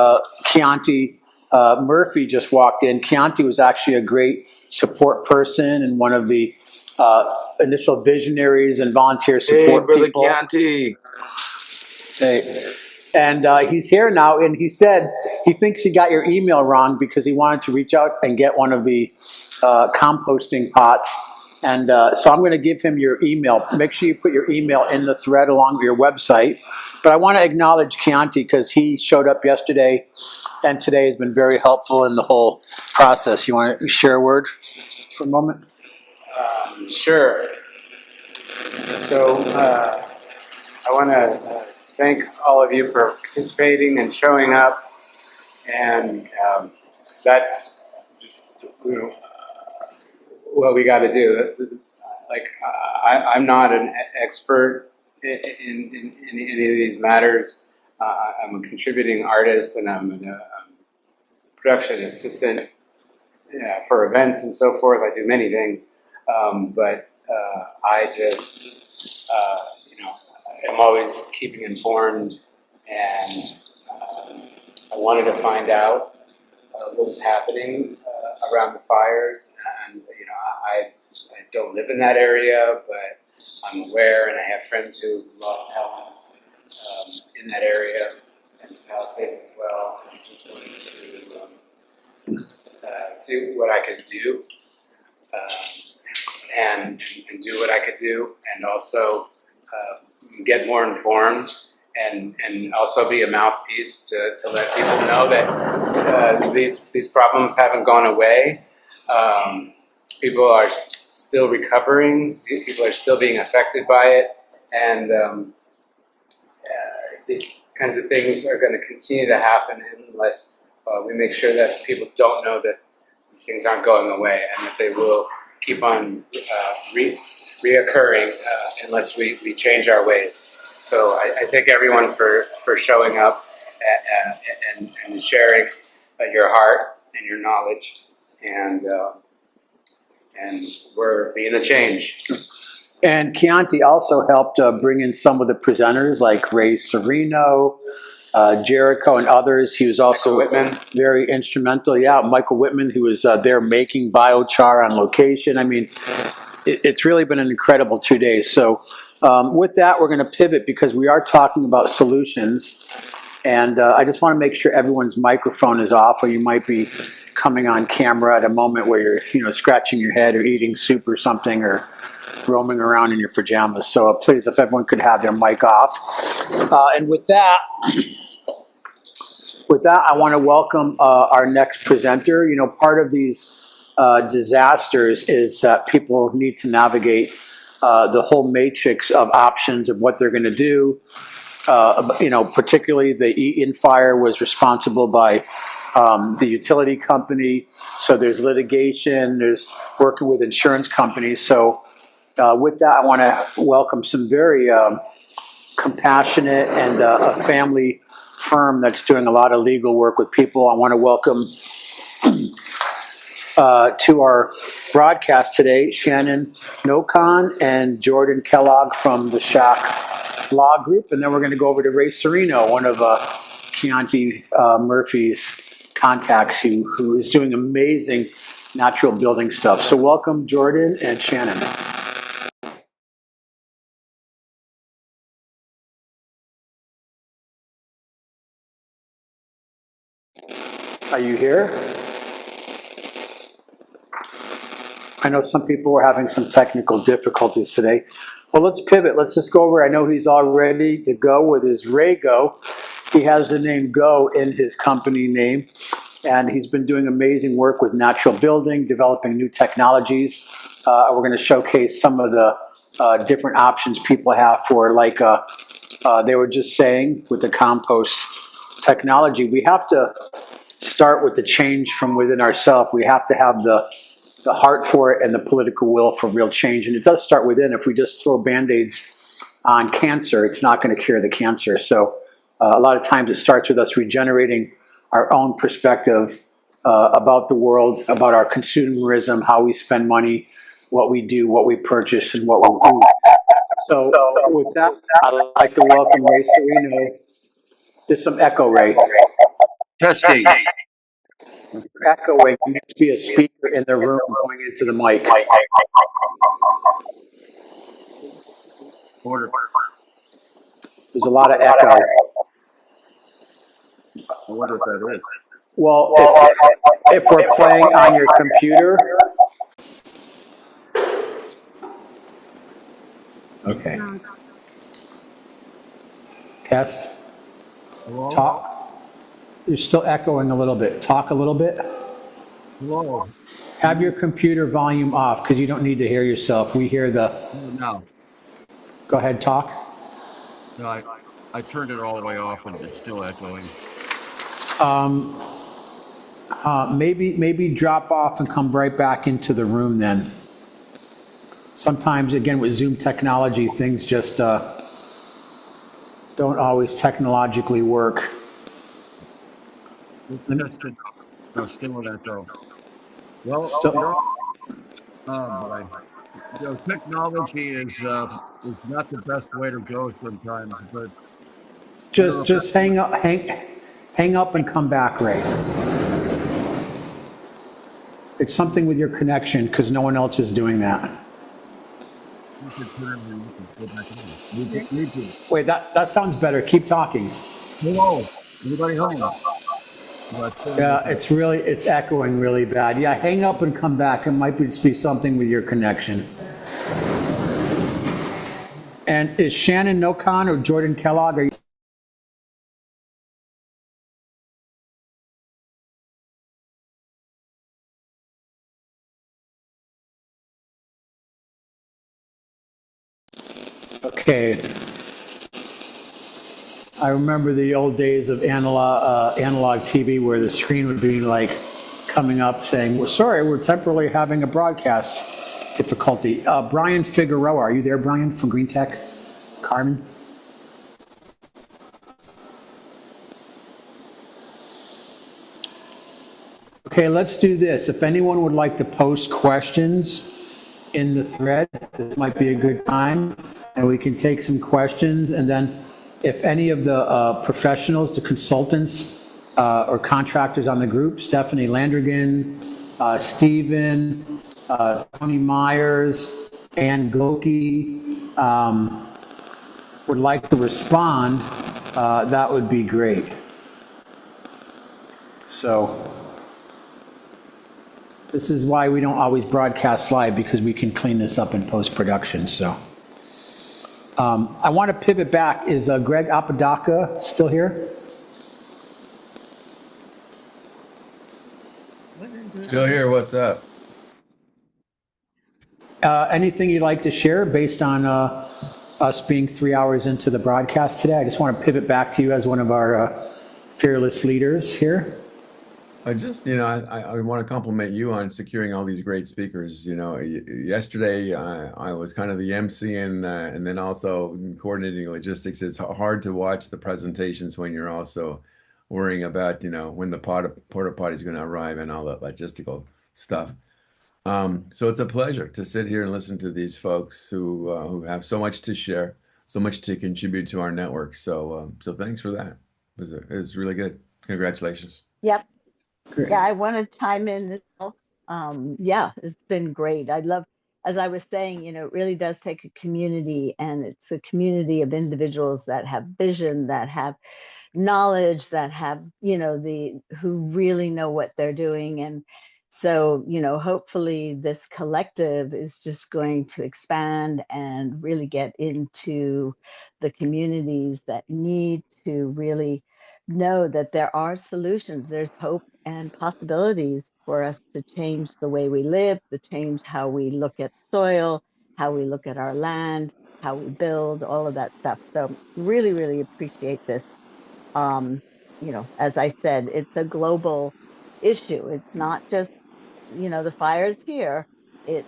Chianti Murphy just walked in. Chianti was actually a great support person and one of the initial visionaries and volunteer support people. Chianti. Hey. And he's here now, and he said he thinks he got your email wrong because he wanted to reach out and get one of the composting pots. And so I'm going to give him your email. Make sure you put your email in the thread along with your website. But I want to acknowledge Chianti because he showed up yesterday and today has been very helpful in the whole process. You want to share a word for a moment? Sure. So I want to thank all of you for participating and showing up. And that's just what we got to do. Like, I'm not an expert in any of these matters. I'm a contributing artist, and I'm a production assistant for events and so forth. I do many things, but I just, am always keeping informed, and I wanted to find out what was happening around the fires. And I don't live in that area, but I'm aware, and I have friends who lost houses in that area and the Palisades as well. I just wanted to see what I could do and do what I could do, and also get more informed. And also be a mouthpiece to let people know that these problems haven't gone away. People are still recovering. People are still being affected by it, and these kinds of things are going to continue to happen unless we make sure that people don't know that these things aren't going away, and that they will keep on reoccurring unless we change our ways. So I thank everyone for showing up and sharing your heart and your knowledge, and we're being a change. And Chianti also helped bring in some of the presenters like Ray Serino, Jericho, and others. He was also very instrumental. Yeah, Michael Whitman, who was there making biochar on location. I mean, it's really been an incredible 2 days. So with that, we're going to pivot because we are talking about solutions. And I just want to make sure everyone's microphone is off, or you might be coming on camera at a moment where you're scratching your head or eating soup or something, or roaming around in your pajamas. So please, if everyone could have their mic off. And with that, I want to welcome our next presenter. Part of these disasters is that people need to navigate the whole matrix of options of what they're going to do. Particularly the Eaton fire was responsible by the utility company. So there's litigation, there's working with insurance companies. So with that, I want to welcome some very compassionate and a family firm that's doing a lot of legal work with people. I want to welcome to our broadcast today, Shannon NoCon and Jordan Kellogg from the Shock Law Group. And then we're going to go over to Ray Serino, one of Chianti Murphy's contacts, who is doing amazing natural building stuff. So welcome, Jordan and Shannon. Are you here? I know some people were having some technical difficulties today. Well, let's pivot. Let's just go over. I know he's all ready to go with his Ray Go. He has the name Go in his company name, and he's been doing amazing work with natural building, developing new technologies. We're going to showcase some of the different options people have for, like they were just saying, with the compost technology. We have to start with the change from within ourselves. We have to have the heart for it and the political will for real change. And it does start within. If we just throw Band-Aids on cancer, it's not going to cure the cancer. So a lot of times it starts with us regenerating our own perspective about the world, about our consumerism, how we spend money, what we do, what we purchase, and what we do. So with that, I'd like to welcome Ray Serino. There's some echo, Ray. Testing. Echoing. There needs to be a speaker in the room going into the mic. Order. There's a lot of echo. I wonder what that is. Well, if we're playing on your computer. Okay. Test. Hello? Talk. You're still echoing a little bit. Talk a little bit. Hello. Have your computer volume off because you don't need to hear yourself. We hear the. No. Go ahead, talk. No, I turned it all the way off and it's still echoing. Maybe drop off and come right back into the room then. Sometimes, again, with Zoom technology, things just don't always technologically work. No, still with echo. Well, Still, boy. Technology is not the best way to go sometimes, but just hang up and come back, Ray. It's something with your connection because no one else is doing that. Wait, that sounds better. Keep talking. Hello, anybody home? Yeah, it's echoing really bad. Yeah, hang up and come back. It might just be something with your connection. And is Shannon NoCon or Jordan Kellogg? Are you okay? I remember the old days of analog TV where the screen would be like coming up saying, "We're sorry, we're temporarily having a broadcast difficulty." Brian Figueroa, are you there, Brian, from Green Tech? Carmen? Okay, let's do this. If anyone would like to post questions in the thread, this might be a good time, and we can take some questions. And then if any of the professionals, the consultants or contractors on the group, Stephanie Landrigan, Stephen, Tony Myers, Ann Goki, would like to respond, that would be great. So this is why we don't always broadcast live, because we can clean this up in post-production. So I want to pivot back. Is Greg Apodaca still here? Still here. What's up? Anything you'd like to share based on us being 3 hours into the broadcast today? I just want to pivot back to you as one of our fearless leaders here. I just, I want to compliment you on securing all these great speakers. Yesterday I was kind of the MC and then also coordinating logistics. It's hard to watch the presentations when you're also worrying about, when the porta potty is going to arrive and all that logistical stuff. So it's a pleasure to sit here and listen to these folks who have so much to share, so much to contribute to our network. So thanks for that. It was really good. Congratulations. Yep. Great. Yeah, I want to chime in as well. Yeah, it's been great. I love, as I was saying, it really does take a community, and it's a community of individuals that have vision, that have knowledge, that have, who really know what they're doing. And so, hopefully this collective is just going to expand and really get into the communities that need to really know that there are solutions. There's hope and possibilities for us to change the way we live, to change how we look at soil, how we look at our land, how we build, all of that stuff. So really, really appreciate this. as I said, it's a global issue. It's not just, the fires here. It's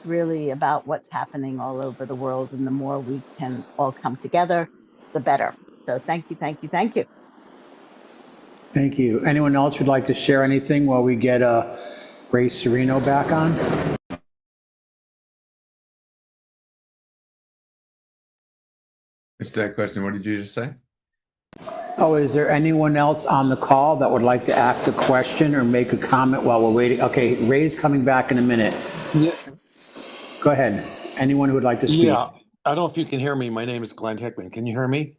really about what's happening all over the world, and the more we can all come together, the better. So thank you, thank you, thank you. Thank you. Anyone else would like to share anything while we get Ray Serino back on? It's that question. What did you just say? Oh, is there anyone else on the call that would like to ask a question or make a comment while we're waiting? Okay, Ray's coming back in a minute. Yeah. Go ahead. Anyone who would like to speak? Yeah. I don't know if you can hear me. My name is Glenn Hickman. Can you hear me?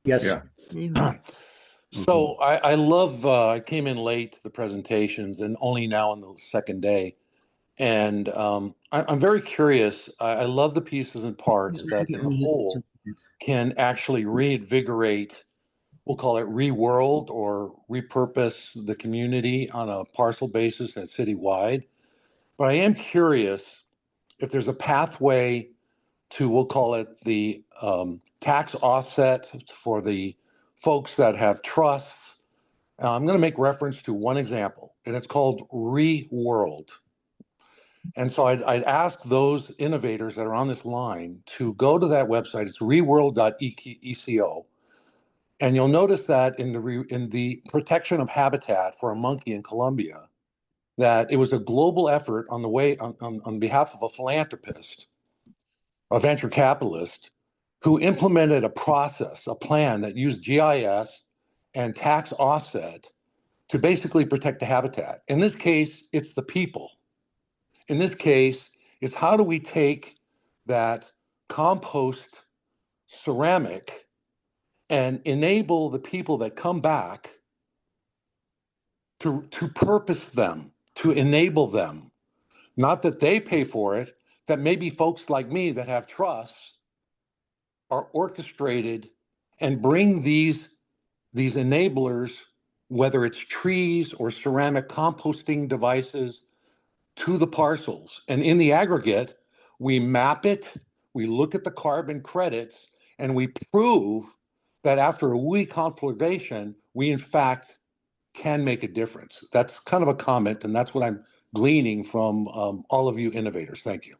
Yes. Yeah. So I love, I came in late to the presentations and only now on the second day. And I'm very curious. I love the pieces and parts that in the whole can actually reinvigorate, we'll call it reworld or repurpose the community on a parcel basis and citywide. But I am curious if there's a pathway to, we'll call it the tax offset for the folks that have trusts. I'm going to make reference to one example, and it's called Reworld. And so I'd ask those innovators that are on this line to go to that website. It's reworld.eco. And you'll notice that in the protection of habitat for a monkey in Colombia, that it was a global effort on behalf of a philanthropist, a venture capitalist, who implemented a process, a plan that used GIS and tax offset to basically protect the habitat. In this case, it's the people. In this case, is how do we take that compost ceramic and enable the people that come back to purpose them, to enable them, not that they pay for it, that maybe folks like me that have trusts are orchestrated and bring these enablers, whether it's trees or ceramic composting devices, to the parcels. And in the aggregate, we map it, we look at the carbon credits, and we prove that after a reconfiguration, we in fact can make a difference. That's kind of a comment, and that's what I'm gleaning from all of you innovators. Thank you.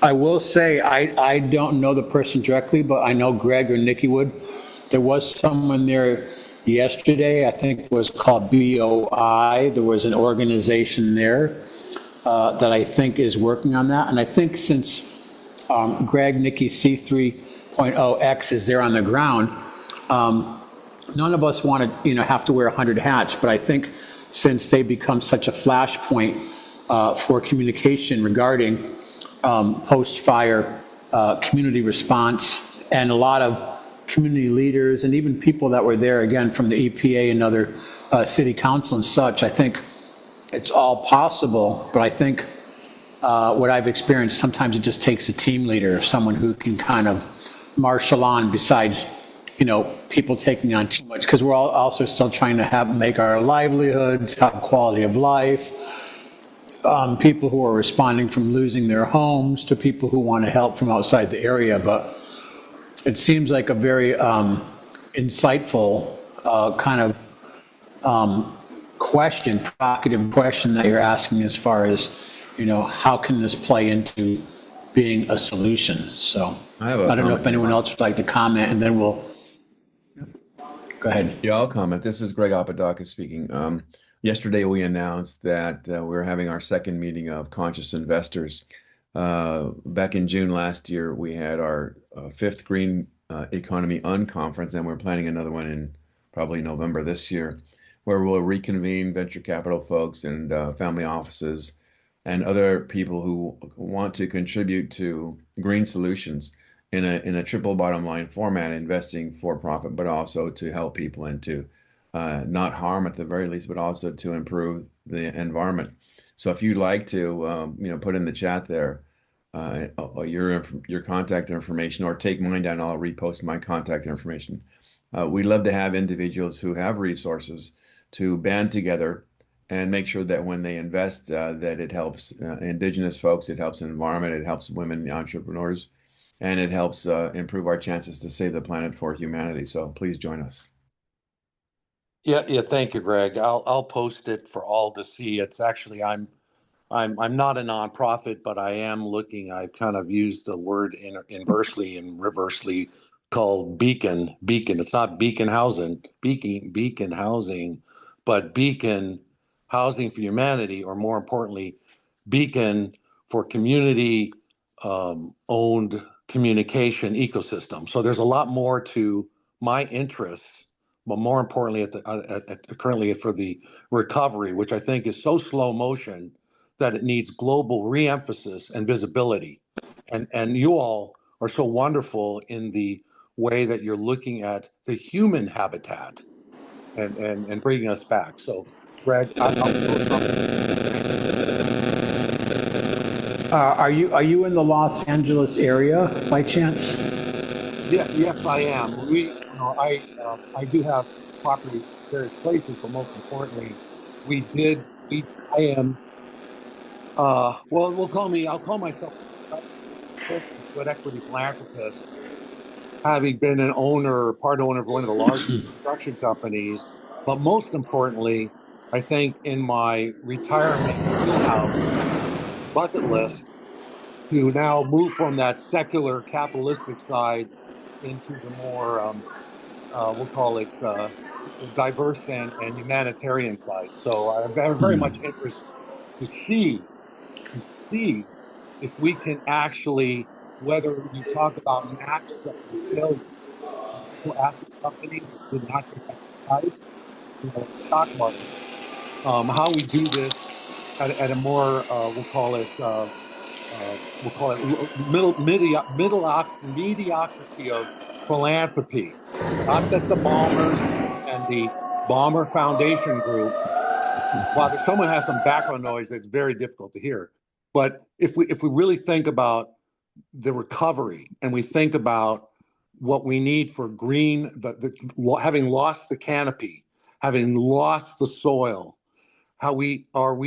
I will say I don't know the person directly, but I know Greg or Nikki would. There was someone there yesterday, I think it was called BOI. There was an organization there that I think is working on that. And I think since Greg, Nikki, C3.0X is there on the ground, none of us want to, have to wear 100 hats, but I think since they become such a flashpoint for communication regarding post-fire community response, and a lot of community leaders and even people that were there, again, from the EPA and other city council and such, I think it's all possible, but I think what I've experienced, sometimes it just takes a team leader, someone who can kind of marshal on besides people taking on too much, because we're all also still trying to make our livelihoods, have quality of life. People who are responding from losing their homes to people who want to help from outside the area. But it seems like a very insightful kind of question, provocative question that you're asking as far as, how can this play into being a solution? So I don't know if anyone else would like to comment, and then we'll go ahead. Yeah, I'll comment. This is Greg Apodaca speaking. Yesterday, we announced that we're having our second meeting of conscious investors. Back in June last year, we had our fifth Green Economy Unconference, and we're planning another one in probably November this year, where we'll reconvene venture capital folks and family offices and other people who want to contribute to green solutions in a triple bottom line format, investing for profit, but also to help people and to not harm at the very least, but also to improve the environment. So if you'd like to, put in the chat there your contact information, or take mine down, I'll repost my contact information. We'd love to have individuals who have resources to band together and make sure that when they invest, that it helps indigenous folks, it helps the environment, it helps women entrepreneurs. and it helps improve our chances to save the planet for humanity. So please join us. Yeah. Thank you, Greg. I'll post it for all to see. It's actually I'm not a nonprofit, but I am looking. I've kind of used the word inversely and reversely called beacon. Beacon. It's not beacon housing, beacon housing, but beacon housing for humanity, or more importantly, beacon for community owned communication ecosystem. So there's a lot more to my interests, but more importantly, currently for the recovery, which I think is so slow motion that it needs global reemphasis and visibility. And you all are so wonderful in the way that you're looking at the human habitat and bringing us back. So, Greg, I'll post something. Are you in the Los Angeles area by chance? Yeah, yes, I am. I do have property in various places, but most importantly, I am. Well, I'll call myself a sweat equity philanthropist, having been part owner of one of the largest construction companies. But most importantly, I think in my retirement wheelhouse bucket list to now move from that secular capitalistic side into the more, we'll call it diverse and humanitarian side. So I have very much interest to see to see if we can actually, whether you talk about max sales of digital assets companies that did not get equitized, like the stock market, how we do this at a more, we'll call it mediocrity of philanthropy. Not that the bombers and the Bomber Foundation Group, while someone has some background noise that's very difficult to hear. But if we really think about the recovery and we think about what we need for green, having lost the canopy, having lost the soil, how we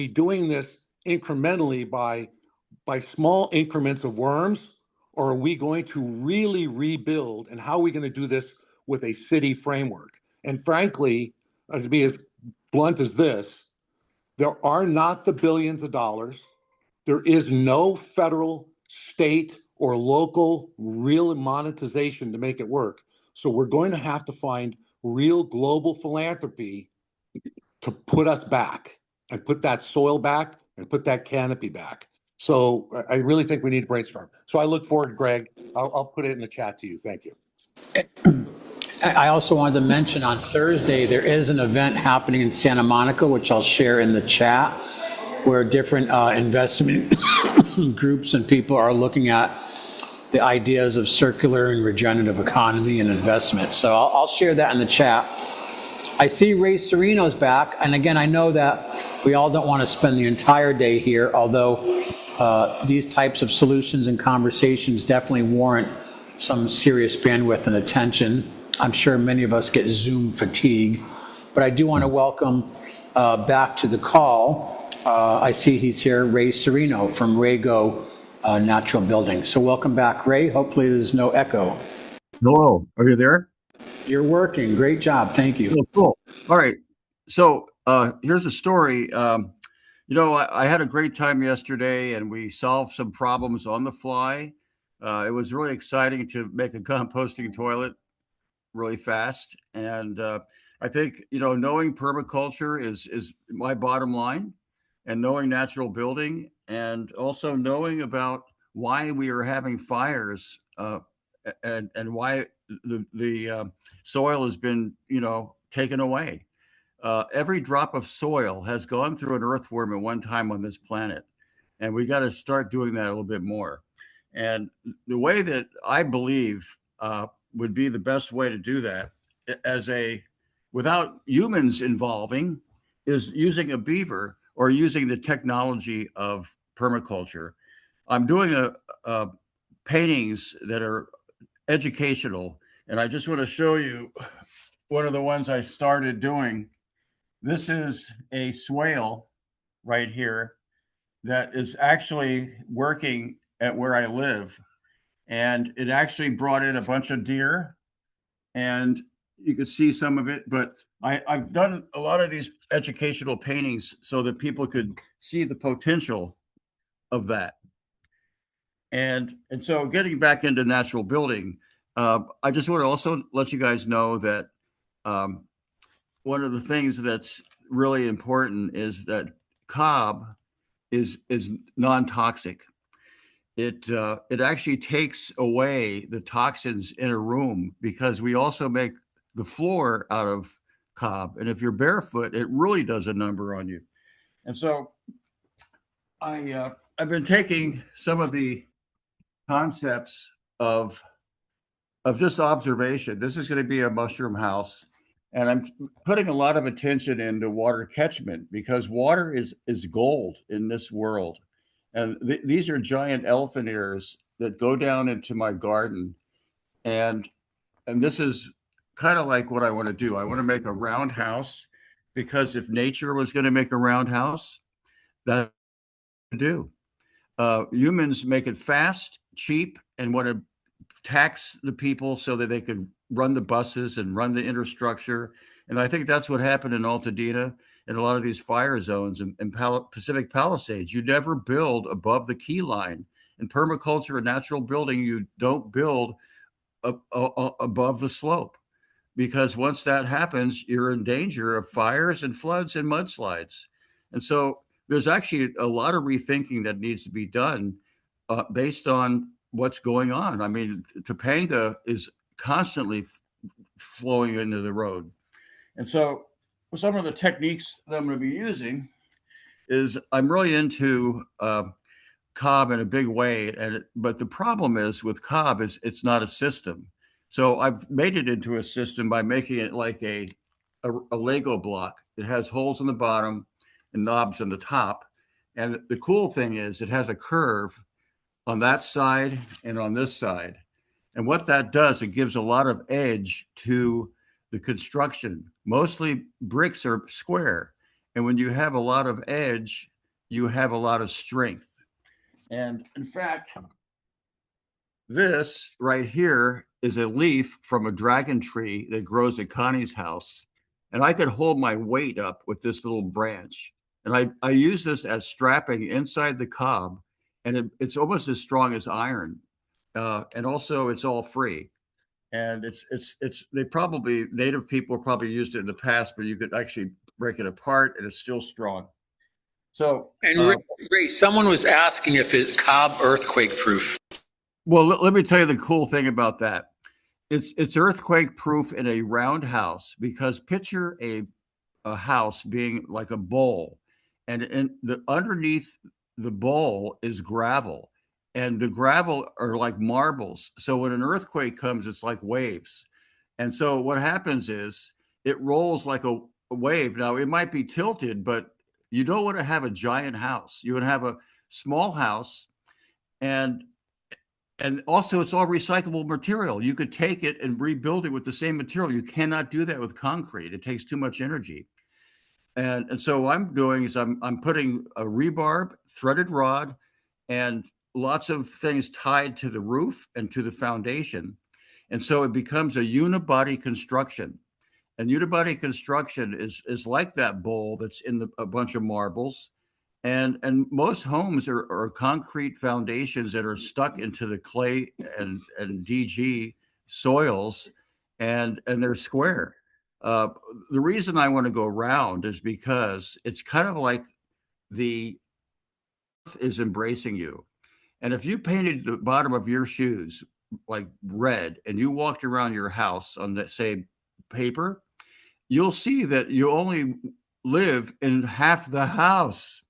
doing this incrementally by small increments of worms, or are we going to really rebuild? And how are we going to do this with a city framework? And frankly, to be as blunt as this, there are not the billions of dollars. There is no federal, state, or local real monetization to make it work. So we're going to have to find real global philanthropy to put us back and put that soil back and put that canopy back. So I really think we need to brainstorm. So I look forward, Greg. I'll put it in the chat to you. Thank you. I also wanted to mention on Thursday, there is an event happening in Santa Monica, which I'll share in the chat, where different investment groups and people are looking at the ideas of circular and regenerative economy and investment. So I'll share that in the chat. I see Ray Serino's back. And again, I know that we all don't want to spend the entire day here, although these types of solutions and conversations definitely warrant some serious bandwidth and attention. I'm sure many of us get Zoom fatigue, but I do want to welcome back to the call. I see he's here, Ray Serino from Raygo Natural Building. So welcome back, Ray. Hopefully there's no echo. Hello, are you there? You're working. Great job. Thank you. Oh, cool. All right. So here's a story. I had a great time yesterday, and we solved some problems on the fly. It was really exciting to make a composting toilet really fast. And I think, knowing permaculture is my bottom line, and knowing natural building, and also knowing about why we are having fires and why the soil has been, taken away. Every drop of soil has gone through an earthworm at one time on this planet, and we got to start doing that a little bit more. And the way that I believe would be the best way to do that, without humans involving, is using a beaver or using the technology of permaculture. I'm doing paintings that are educational, and I just want to show you one of the ones I started doing. This is a swale right here that is actually working at where I live. and it actually brought in a bunch of deer, and you could see some of it. But I've done a lot of these educational paintings so that people could see the potential of that. And so getting back into natural building, I just want to also let you guys know that one of the things that's really important is that cob is non-toxic. It actually takes away the toxins in a room, because we also make the floor out of cob, and if you're barefoot, it really does a number on you. And so I've been taking some of the concepts of just observation. This is going to be a mushroom house, and I'm putting a lot of attention into water catchment, because water is gold in this world. And these are giant elephant ears that go down into my garden, and this is kind of like what I want to do. I want to make a roundhouse, because if nature was going to make a roundhouse, that's what to do. Humans make it fast, cheap, and want to tax the people so that they could run the buses and run the infrastructure. And I think that's what happened in Altadena and a lot of these fire zones and Pacific Palisades. You never build above the key line. In permaculture and natural building, you don't build above the slope, because once that happens, you're in danger of fires and floods and mudslides. And so there's actually a lot of rethinking that needs to be done based on what's going on. I mean, Topanga is constantly flowing into the road. And so some of the techniques that I'm going to be using is I'm really into cob in a big way. But the problem is with cob is it's not a system. So I've made it into a system by making it like a Lego block. It has holes in the bottom and knobs on the top. And the cool thing is it has a curve on that side and on this side. And what that does, it gives a lot of edge to the construction. Mostly bricks are square. And when you have a lot of edge, you have a lot of strength. And in fact, this right here is a leaf from a dragon tree that grows at Connie's house. And I could hold my weight up with this little branch. And I use this as strapping inside the cob, and it's almost as strong as iron. And also it's all free. And native people probably used it in the past, but you could actually break it apart and it's still strong. So, and Ray, someone was asking if it's cob earthquake proof. Well, let me tell you the cool thing about that. It's earthquake proof in a roundhouse, because picture a house being like a bowl, and underneath the bowl is gravel, and the gravel are like marbles. So when an earthquake comes, it's like waves. And so what happens is it rolls like a wave. Now it might be tilted, but you don't want to have a giant house. You would have a small house, and also it's all recyclable material. You could take it and rebuild it with the same material. You cannot do that with concrete. It takes too much energy. And so what I'm doing is I'm putting a rebarb, threaded rod, and lots of things tied to the roof and to the foundation. And so it becomes a unibody construction. And unibody construction is like that bowl that's in a bunch of marbles. And most homes are concrete foundations that are stuck into the clay and DG soils, and they're square. The reason I want to go round is because it's kind of like the earth is embracing you. And if you painted the bottom of your shoes like red and you walked around your house on that, say, paper, you'll see that you only live in half the house.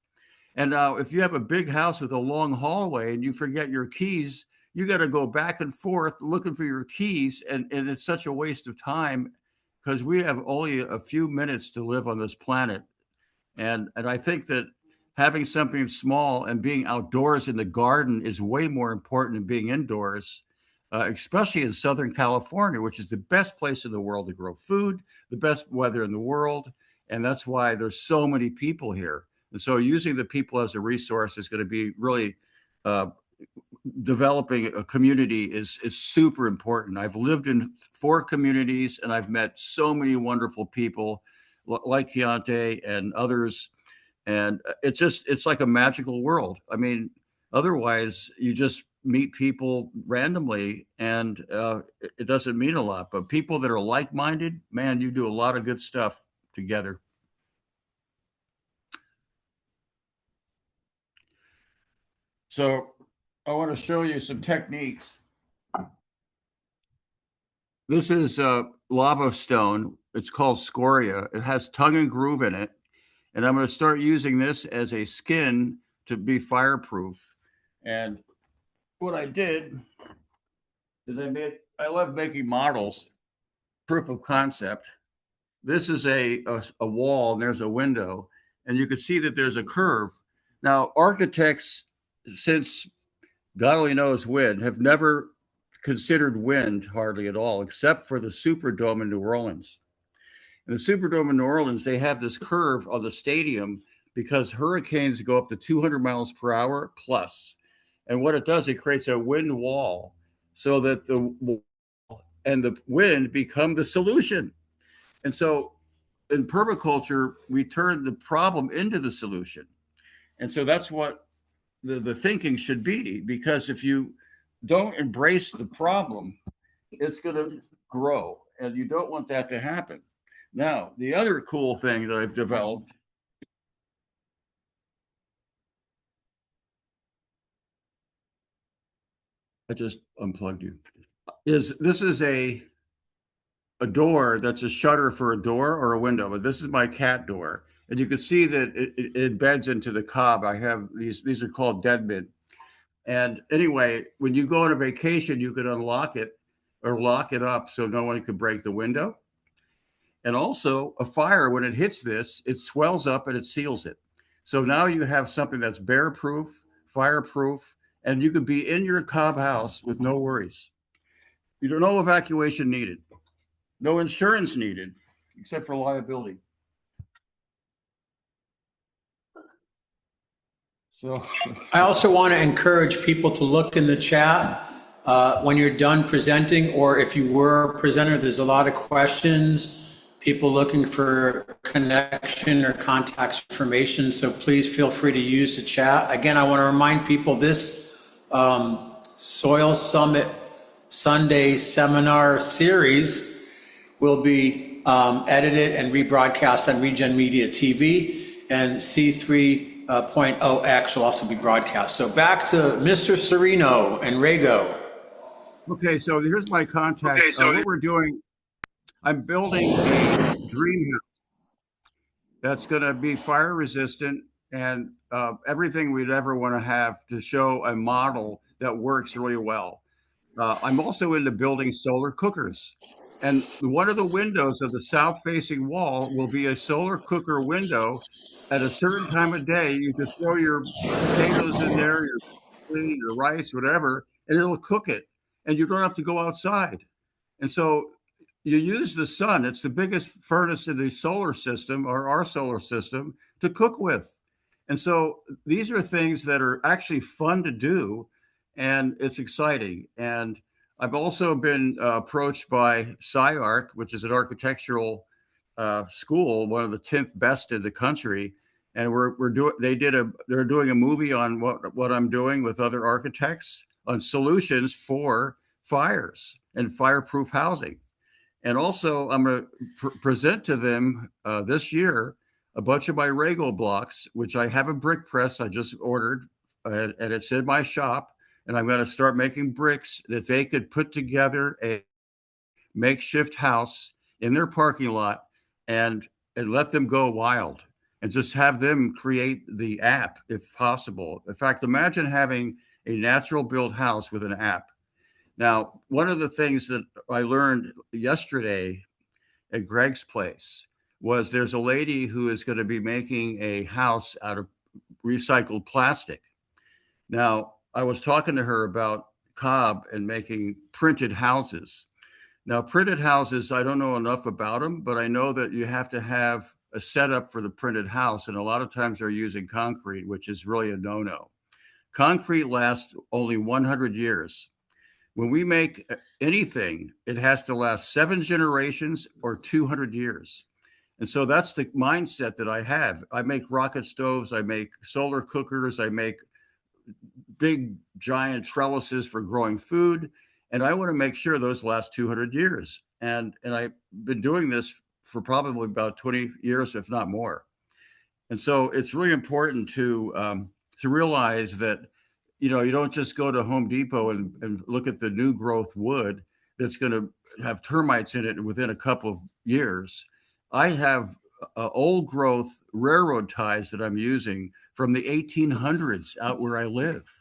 And now, if you have a big house with a long hallway and you forget your keys, you got to go back and forth looking for your keys. And it's such a waste of time, because we have only a few minutes to live on this planet. And I think that having something small and being outdoors in the garden is way more important than being indoors, especially in Southern California, which is the best place in the world to grow food, the best weather in the world. And that's why there's so many people here. And so using the people as a resource is going to be really developing a community is super important. I've lived in 4 communities and I've met so many wonderful people like Keontae and others. And it's like a magical world. I mean, otherwise you just meet people randomly and it doesn't mean a lot. But people that are like-minded, man, you do a lot of good stuff together. So I want to show you some techniques. This is lava stone. It's called scoria. It has tongue and groove in it. And I'm going to start using this as a skin to be fireproof. And what I did is I love making models, proof of concept. This is a wall and there's a window. And you can see that there's a curve. Now, architects, since God only knows when, have never considered wind hardly at all, except for the Superdome in New Orleans. In the Superdome in New Orleans, they have this curve on the stadium because hurricanes go up to 200 miles per hour plus. And what it does, it creates a wind wall so that the wall and the wind become the solution. And so in permaculture, we turn the problem into the solution. And so that's what the thinking should be, because if you don't embrace the problem, it's going to grow, and you don't want that to happen. Now, the other cool thing that I've developed I just unplugged you, is this is a door that's a shutter for a door or a window, but this is my cat door. And you can see that it embeds into the cob. I have these are called dead mint. And anyway, when you go on a vacation, you could unlock it or lock it up so no one could break the window. And also a fire, when it hits this, it swells up and it seals it. So now you have something that's bear proof, fireproof, and you could be in your cob house with no worries. You don't know evacuation needed, no insurance needed, except for liability. So I also want to encourage people to look in the chat when you're done presenting, or if you were a presenter, there's a lot of questions, people looking for connection or contact information. So please feel free to use the chat. Again, I want to remind people this Soil Summit Sunday seminar series will be edited and rebroadcast on Regen Media TV, and C3.0X will also be broadcast. So back to Mr. Serino and Rego. Okay, so here's my contact. What we're doing, I'm building a dream house that's going to be fire resistant and everything we'd ever want to have to show a model that works really well. I'm also into building solar cookers. And one of the windows of the south-facing wall will be a solar cooker window. At a certain time of day, you can throw your potatoes in there, your rice, whatever, and it'll cook it. And you don't have to go outside. And so you use the sun. It's the biggest furnace in the solar system, or our solar system, to cook with. And so these are things that are actually fun to do, and it's exciting. And I've also been approached by SciArc, which is an architectural school, one of the 10th best in the country. And they're doing a movie on what I'm doing with other architects on solutions for fires and fireproof housing. And also I'm going to present to them this year a bunch of my Rego blocks, which I have a brick press I just ordered, and it's in my shop. And I'm going to start making bricks that they could put together a makeshift house in their parking lot and let them go wild and just have them create the app if possible. In fact, imagine having a natural built house with an app. Now, one of the things that I learned yesterday at Greg's place was there's a lady who is going to be making a house out of recycled plastic. Now, I was talking to her about Cobb and making printed houses. Now, printed houses, I don't know enough about them, but I know that you have to have a setup for the printed house. And a lot of times they're using concrete, which is really a no-no. Concrete lasts only 100 years. When we make anything, it has to last 7 generations or 200 years. And so that's the mindset that I have. I make rocket stoves, I make solar cookers, I make big giant trellises for growing food, and I want to make sure those last 200 years. And I've been doing this for probably about 20 years, if not more. And so it's really important to realize that, you know, you don't just go to Home Depot and look at the new growth wood that's going to have termites in it within a couple of years. I have old growth railroad ties that I'm using from the 1800s out where I live.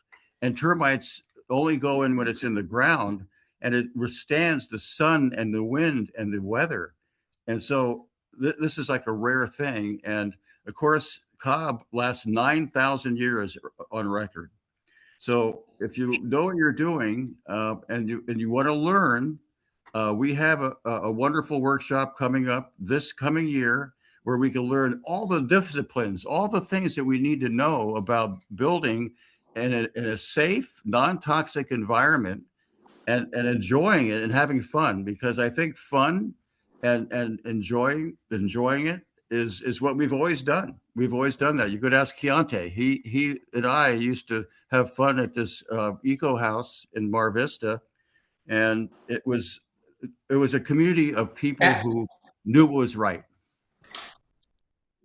And termites only go in when it's in the ground, and it withstands the sun and the wind and the weather. And so this is like a rare thing. And of course, Cobb lasts 9,000 years on record. So if you know what you're doing and you want to learn, we have a wonderful workshop coming up this coming year where we can learn all the disciplines, all the things that we need to know about building in a safe, non-toxic environment and enjoying it and having fun, because I think fun and enjoying it is what we've always done. We've always done that. You could ask Keontae. He and I used to have fun at this eco house in Mar Vista, and it was a community of people who knew what was right.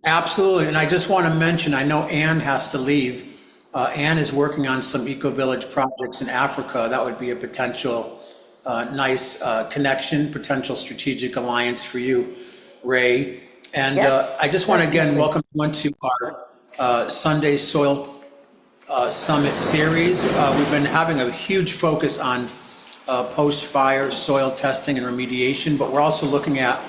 Absolutely. And I just want to mention, I know Anne has to leave. Anne is working on some eco-village projects in Africa. That would be a potential nice connection, potential strategic alliance for you, Ray. And Yes, I just want to again definitely. welcome everyone to our Sunday Soil Summit series. We've been having a huge focus on post-fire soil testing and remediation, but we're also looking at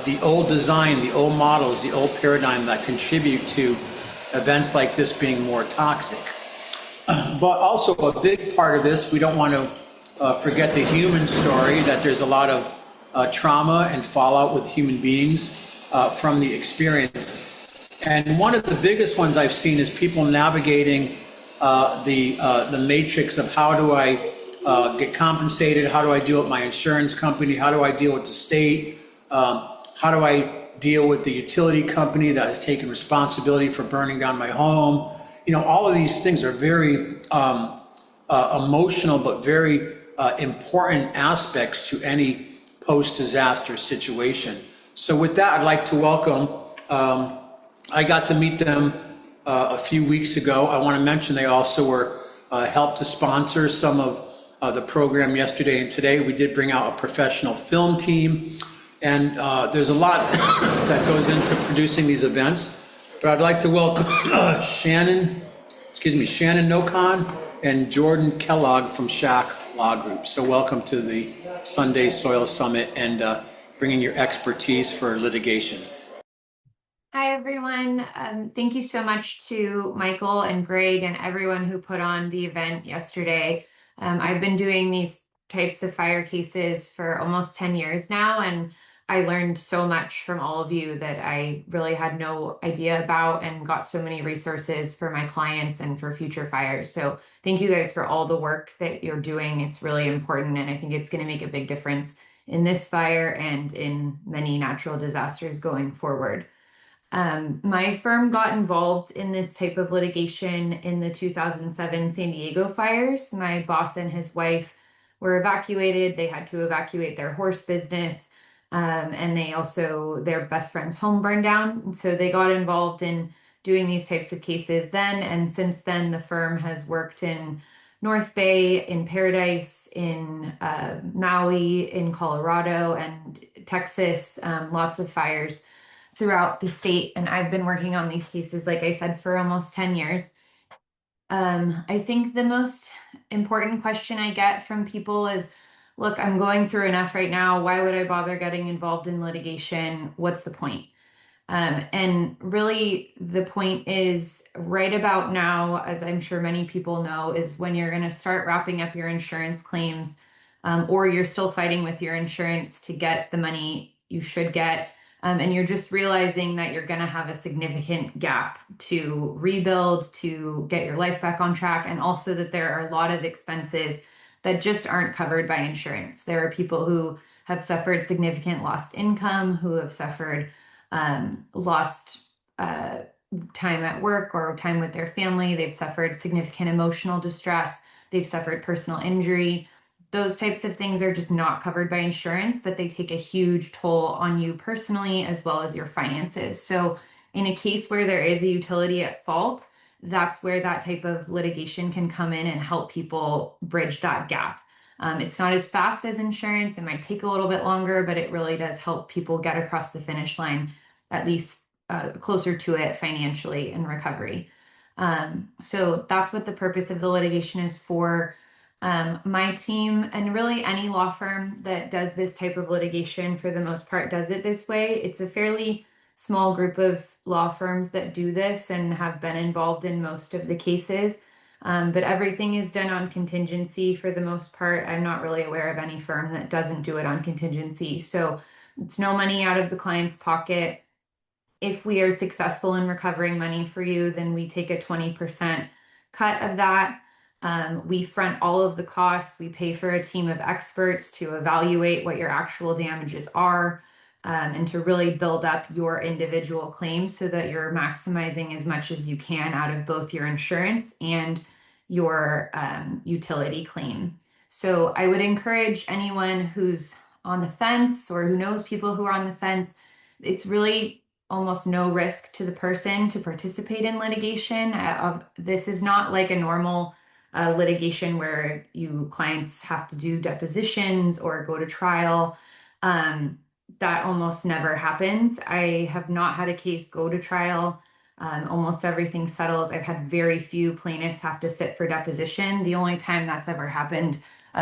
the old design, the old models, the old paradigm that contribute to events like this being more toxic. But also a big part of this, we don't want to forget the human story, that there's a lot of trauma and fallout with human beings from the experience. And one of the biggest ones I've seen is people navigating the matrix of how do I get compensated, how do I deal with my insurance company, how do I deal with the state, how do I deal with the utility company that has taken responsibility for burning down my home. You know, all of these things are very emotional, but very important aspects to any post-disaster situation. So with that, I'd like to welcome, I got to meet them a few weeks ago. I want to mention they also were helped to sponsor some of the program yesterday and today. We did bring out a professional film team. And there's a lot that goes into producing these events. But I'd like to welcome Shannon NoCon and Jordan Kellogg from Shack Law Group. So welcome to the Sunday Soil Summit and bringing your expertise for litigation. Hi, everyone. Thank you so much to Michael and Greg and everyone who put on the event yesterday. I've been doing these types of fire cases for almost 10 years now, and I learned so much from all of you that I really had no idea about, and got so many resources for my clients and for future fires. So thank you guys for all the work that you're doing. It's really important, and I think it's going to make a big difference in this fire and in many natural disasters going forward. My firm got involved in this type of litigation in the 2007 San Diego fires. My boss and his wife were evacuated. They had to evacuate their horse business. And their best friend's home burned down. And so they got involved in doing these types of cases then. And since then, the firm has worked in North Bay, in Paradise, in Maui, in Colorado, and Texas, lots of fires throughout the state. And I've been working on these cases, like I said, for almost 10 years. I think the most important question I get from people is, look, I'm going through enough right now. Why would I bother getting involved in litigation? What's the point? And really, the point is right about now, as I'm sure many people know, is when you're going to start wrapping up your insurance claims, or you're still fighting with your insurance to get the money you should get. And you're just realizing that you're going to have a significant gap to rebuild, to get your life back on track, and also that there are a lot of expenses that just aren't covered by insurance. There are people who have suffered significant lost income, who have suffered lost time at work or time with their family. They've suffered significant emotional distress. They've suffered personal injury. Those types of things are just not covered by insurance, but they take a huge toll on you personally as well as your finances. So in a case where there is a utility at fault, that's where that type of litigation can come in and help people bridge that gap. It's not as fast as insurance. It might take a little bit longer, but it really does help people get across the finish line, at least closer to it financially in recovery. So that's what the purpose of the litigation is for. My team and really any law firm that does this type of litigation for the most part does it this way. It's a fairly small group of law firms that do this and have been involved in most of the cases. But everything is done on contingency for the most part. I'm not really aware of any firm that doesn't do it on contingency. So it's no money out of the client's pocket. If we are successful in recovering money for you, then we take a 20% cut of that. We front all of the costs. We pay for a team of experts to evaluate what your actual damages are, and to really build up your individual claims so that you're maximizing as much as you can out of both your insurance and your utility claim. So I would encourage anyone who's on the fence or who knows people who are on the fence, it's really almost no risk to the person to participate in litigation. This is not like a normal litigation where you clients have to do depositions or go to trial. That almost never happens. I have not had a case go to trial. Almost everything settles. I've had very few plaintiffs have to sit for deposition. The only time that's ever happened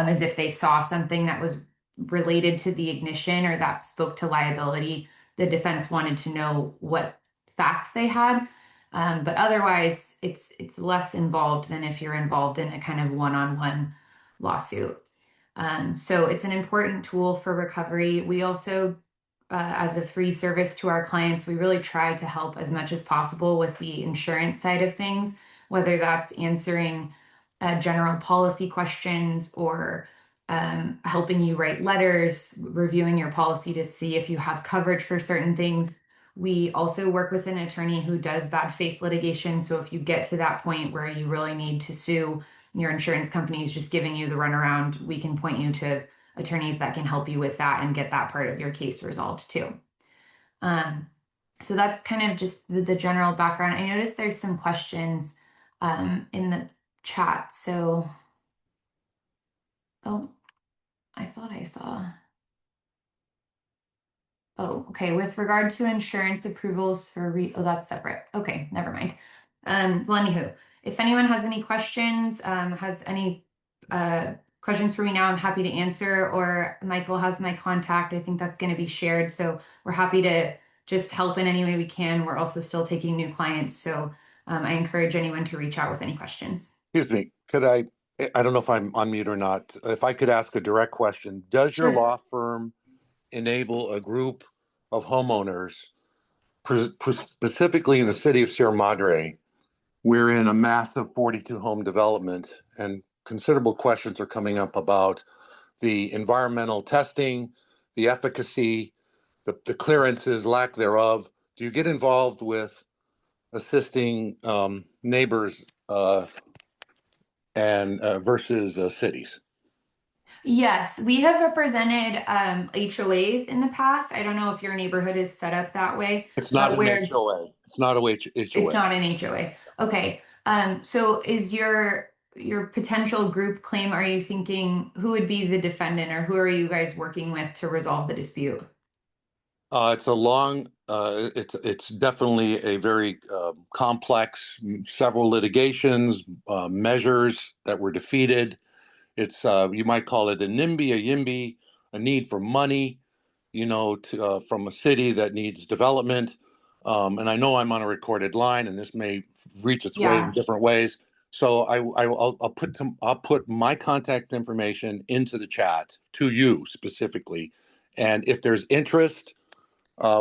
is if they saw something that was related to the ignition or that spoke to liability. The defense wanted to know what facts they had. But otherwise, it's less involved than if you're involved in a kind of one-on-one lawsuit. So it's an important tool for recovery. We also, as a free service to our clients, we really try to help as much as possible with the insurance side of things, whether that's answering general policy questions or helping you write letters, reviewing your policy to see if you have coverage for certain things. We also work with an attorney who does bad faith litigation. So if you get to that point where you really need to sue, your insurance company is just giving you the runaround, we can point you to attorneys that can help you with that and get that part of your case resolved too. So that's kind of just the general background. I noticed there's some questions in the chat. So, oh, I thought I saw. Oh, okay. With regard to insurance approvals for oh, that's separate. Okay, never mind. Well, anywho, if anyone has any questions, has any questions for me now, I'm happy to answer, or Michael has my contact. I think that's going to be shared. So we're happy to just help in any way we can. We're also still taking new clients. So I encourage anyone to reach out with any questions. Excuse me, could I don't know if I'm on mute or not. If I could ask a direct question, does your law firm enable a group of homeowners, specifically in the city of Sierra Madre? We're in a massive 42 home development, and considerable questions are coming up about the environmental testing, the efficacy, the clearances, lack thereof. Do you get involved with assisting neighbors and versus cities? Yes, we have represented HOAs in the past. I don't know if your neighborhood is set up that way. It's not an HOA. It's not a HOA. It's not an HOA. Okay. So is your potential group claim, are you thinking who would be the defendant or who are you guys working with to resolve the dispute? It's a long, it's definitely a very complex, several litigations, measures that were defeated. It's, you might call it a NIMBY, a YIMBY, a need for money, you know, from a city that needs development. And I know I'm on a recorded line, and this may reach its way in different ways. So I'll put my contact information into the chat to you specifically, and if there's interest,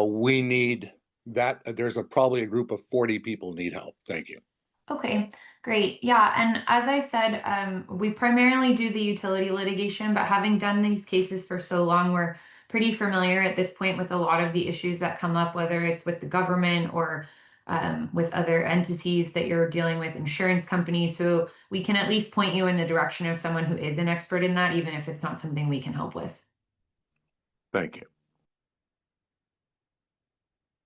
we need that. There's probably a group of 40 people need help. Thank you. Okay, great. Yeah, and as I said, we primarily do the utility litigation, but having done these cases for so long, we're pretty familiar at this point with a lot of the issues that come up, whether it's with the government or with other entities that you're dealing with, insurance companies. So we can at least point you in the direction of someone who is an expert in that, even if it's not something we can help with. Thank you.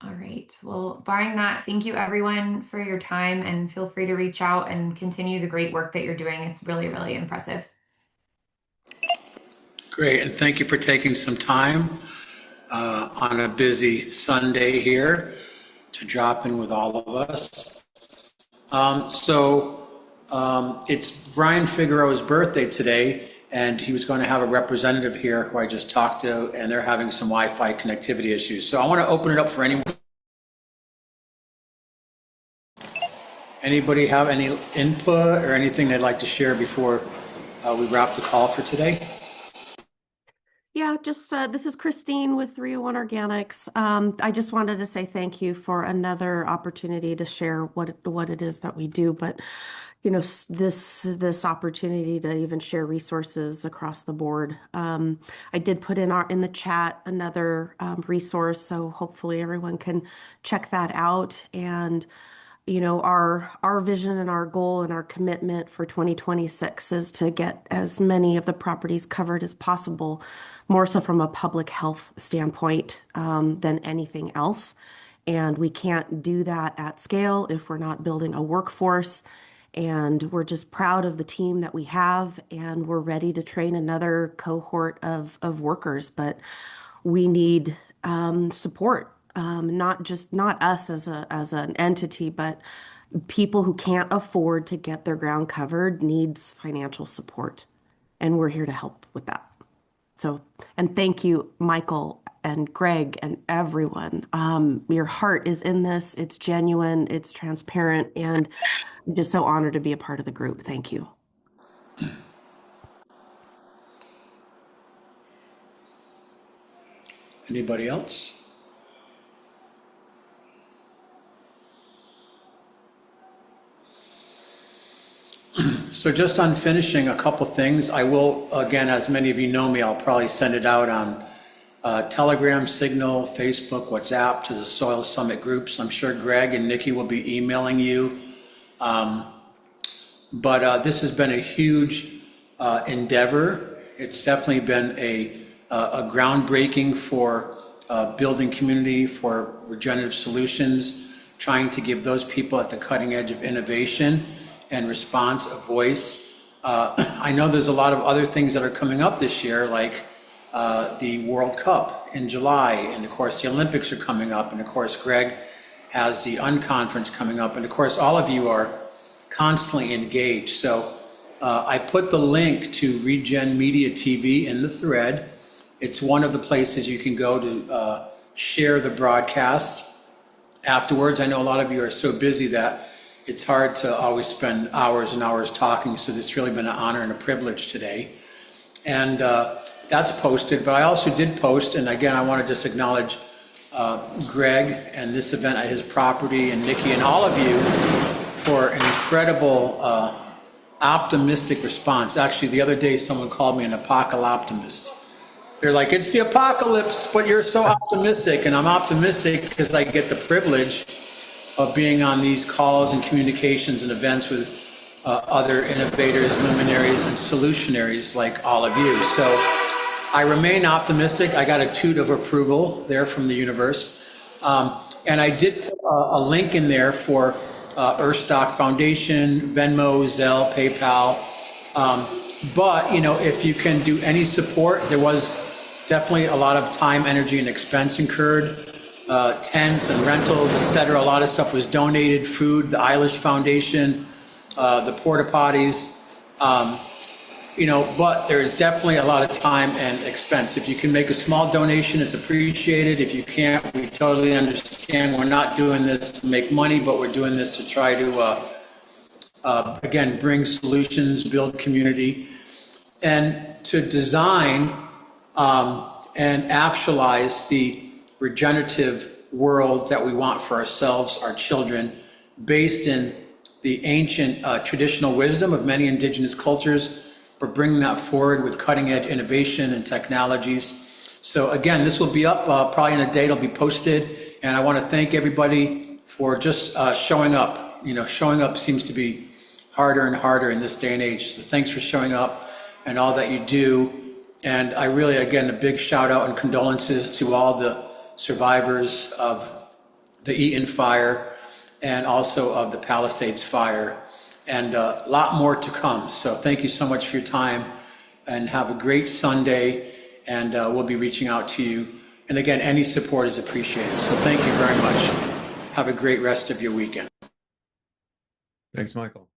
All right. Well, barring that, thank you everyone for your time, and feel free to reach out and continue the great work that you're doing. It's really, really impressive. Great, and thank you for taking some time on a busy Sunday here to drop in with all of us. It's Brian Figueroa's birthday today, and he was going to have a representative here who I just talked to, and they're having some Wi-Fi connectivity issues. So I want to open it up for anyone. Anybody have any input or anything they'd like to share before we wrap the call for today? Yeah, just this is Christine with 301 Organics. I just wanted to say thank you for another opportunity to share what it is that we do, but you know, this opportunity to even share resources across the board. I did put in the chat another resource, so hopefully everyone can check that out. And you know, our vision and our goal and our commitment for 2026 is to get as many of the properties covered as possible, more so from a public health standpoint than anything else. And we can't do that at scale if we're not building a workforce. And we're just proud of the team that we have, and we're ready to train another cohort of workers. But we need support. Not us as an entity, but people who can't afford to get their ground covered needs financial support, and we're here to help with that. So, and thank you, Michael and Greg and everyone. Your heart is in this. It's genuine. It's transparent, and I'm just so honored to be a part of the group. Thank you. Anybody else? So just on finishing a couple things, I will, again, as many of you know me, I'll probably send it out on Telegram, Signal, Facebook, WhatsApp to the Soil Summit groups. I'm sure Greg and Nikki will be emailing you. But this has been a huge endeavor. It's definitely been a groundbreaking for building community, for regenerative solutions, trying to give those people at the cutting edge of innovation and response a voice. I know there's a lot of other things that are coming up this year, like the World Cup in July, and of course the Olympics are coming up, and of course Greg has the Unconference coming up, and of course all of you are constantly engaged. So I put the link to Regen Media TV in the thread. It's one of the places you can go to share the broadcast afterwards. I know a lot of you are so busy that it's hard to always spend hours and hours talking, so it's really been an honor and a privilege today. And that's posted, but I also did post, and again, I want to just acknowledge Greg and this event at his property, and Nikki and all of you for an incredible optimistic response. Actually, the other day, someone called me an apocalyptimist. They're like, it's the apocalypse, but you're so optimistic. And I'm optimistic because I get the privilege of being on these calls and communications and events with other innovators, luminaries, and solutionaries like all of you. So I remain optimistic. I got a toot of approval there from the universe. And I did put a link in there for Earthstock Foundation, Venmo, Zelle, PayPal. But, you know, if you can do any support, there was definitely a lot of time, energy, and expense incurred. Tents and rentals, etc. A lot of stuff was donated, food, the Eilish Foundation, the porta potties, you know, but there is definitely a lot of time and expense. If you can make a small donation, it's appreciated. If you can't, we totally understand. We're not doing this to make money, but we're doing this to try to, again, bring solutions, build community, and to design and actualize the regenerative world that we want for ourselves, our children, based in the ancient traditional wisdom of many indigenous cultures, but bringing that forward with cutting edge innovation and technologies. So again, this will be up probably in a day, it'll be posted. And I want to thank everybody for just showing up. You know, showing up seems to be harder and harder in this day and age. So thanks for showing up and all that you do. And I really, again, a big shout out and condolences to all the survivors of the Eaton fire and also of the Palisades fire, and a lot more to come. So thank you so much for your time, and have a great Sunday, and we'll be reaching out to you. And again, any support is appreciated. So thank you very much. Have a great rest of your weekend. Thanks, Michael.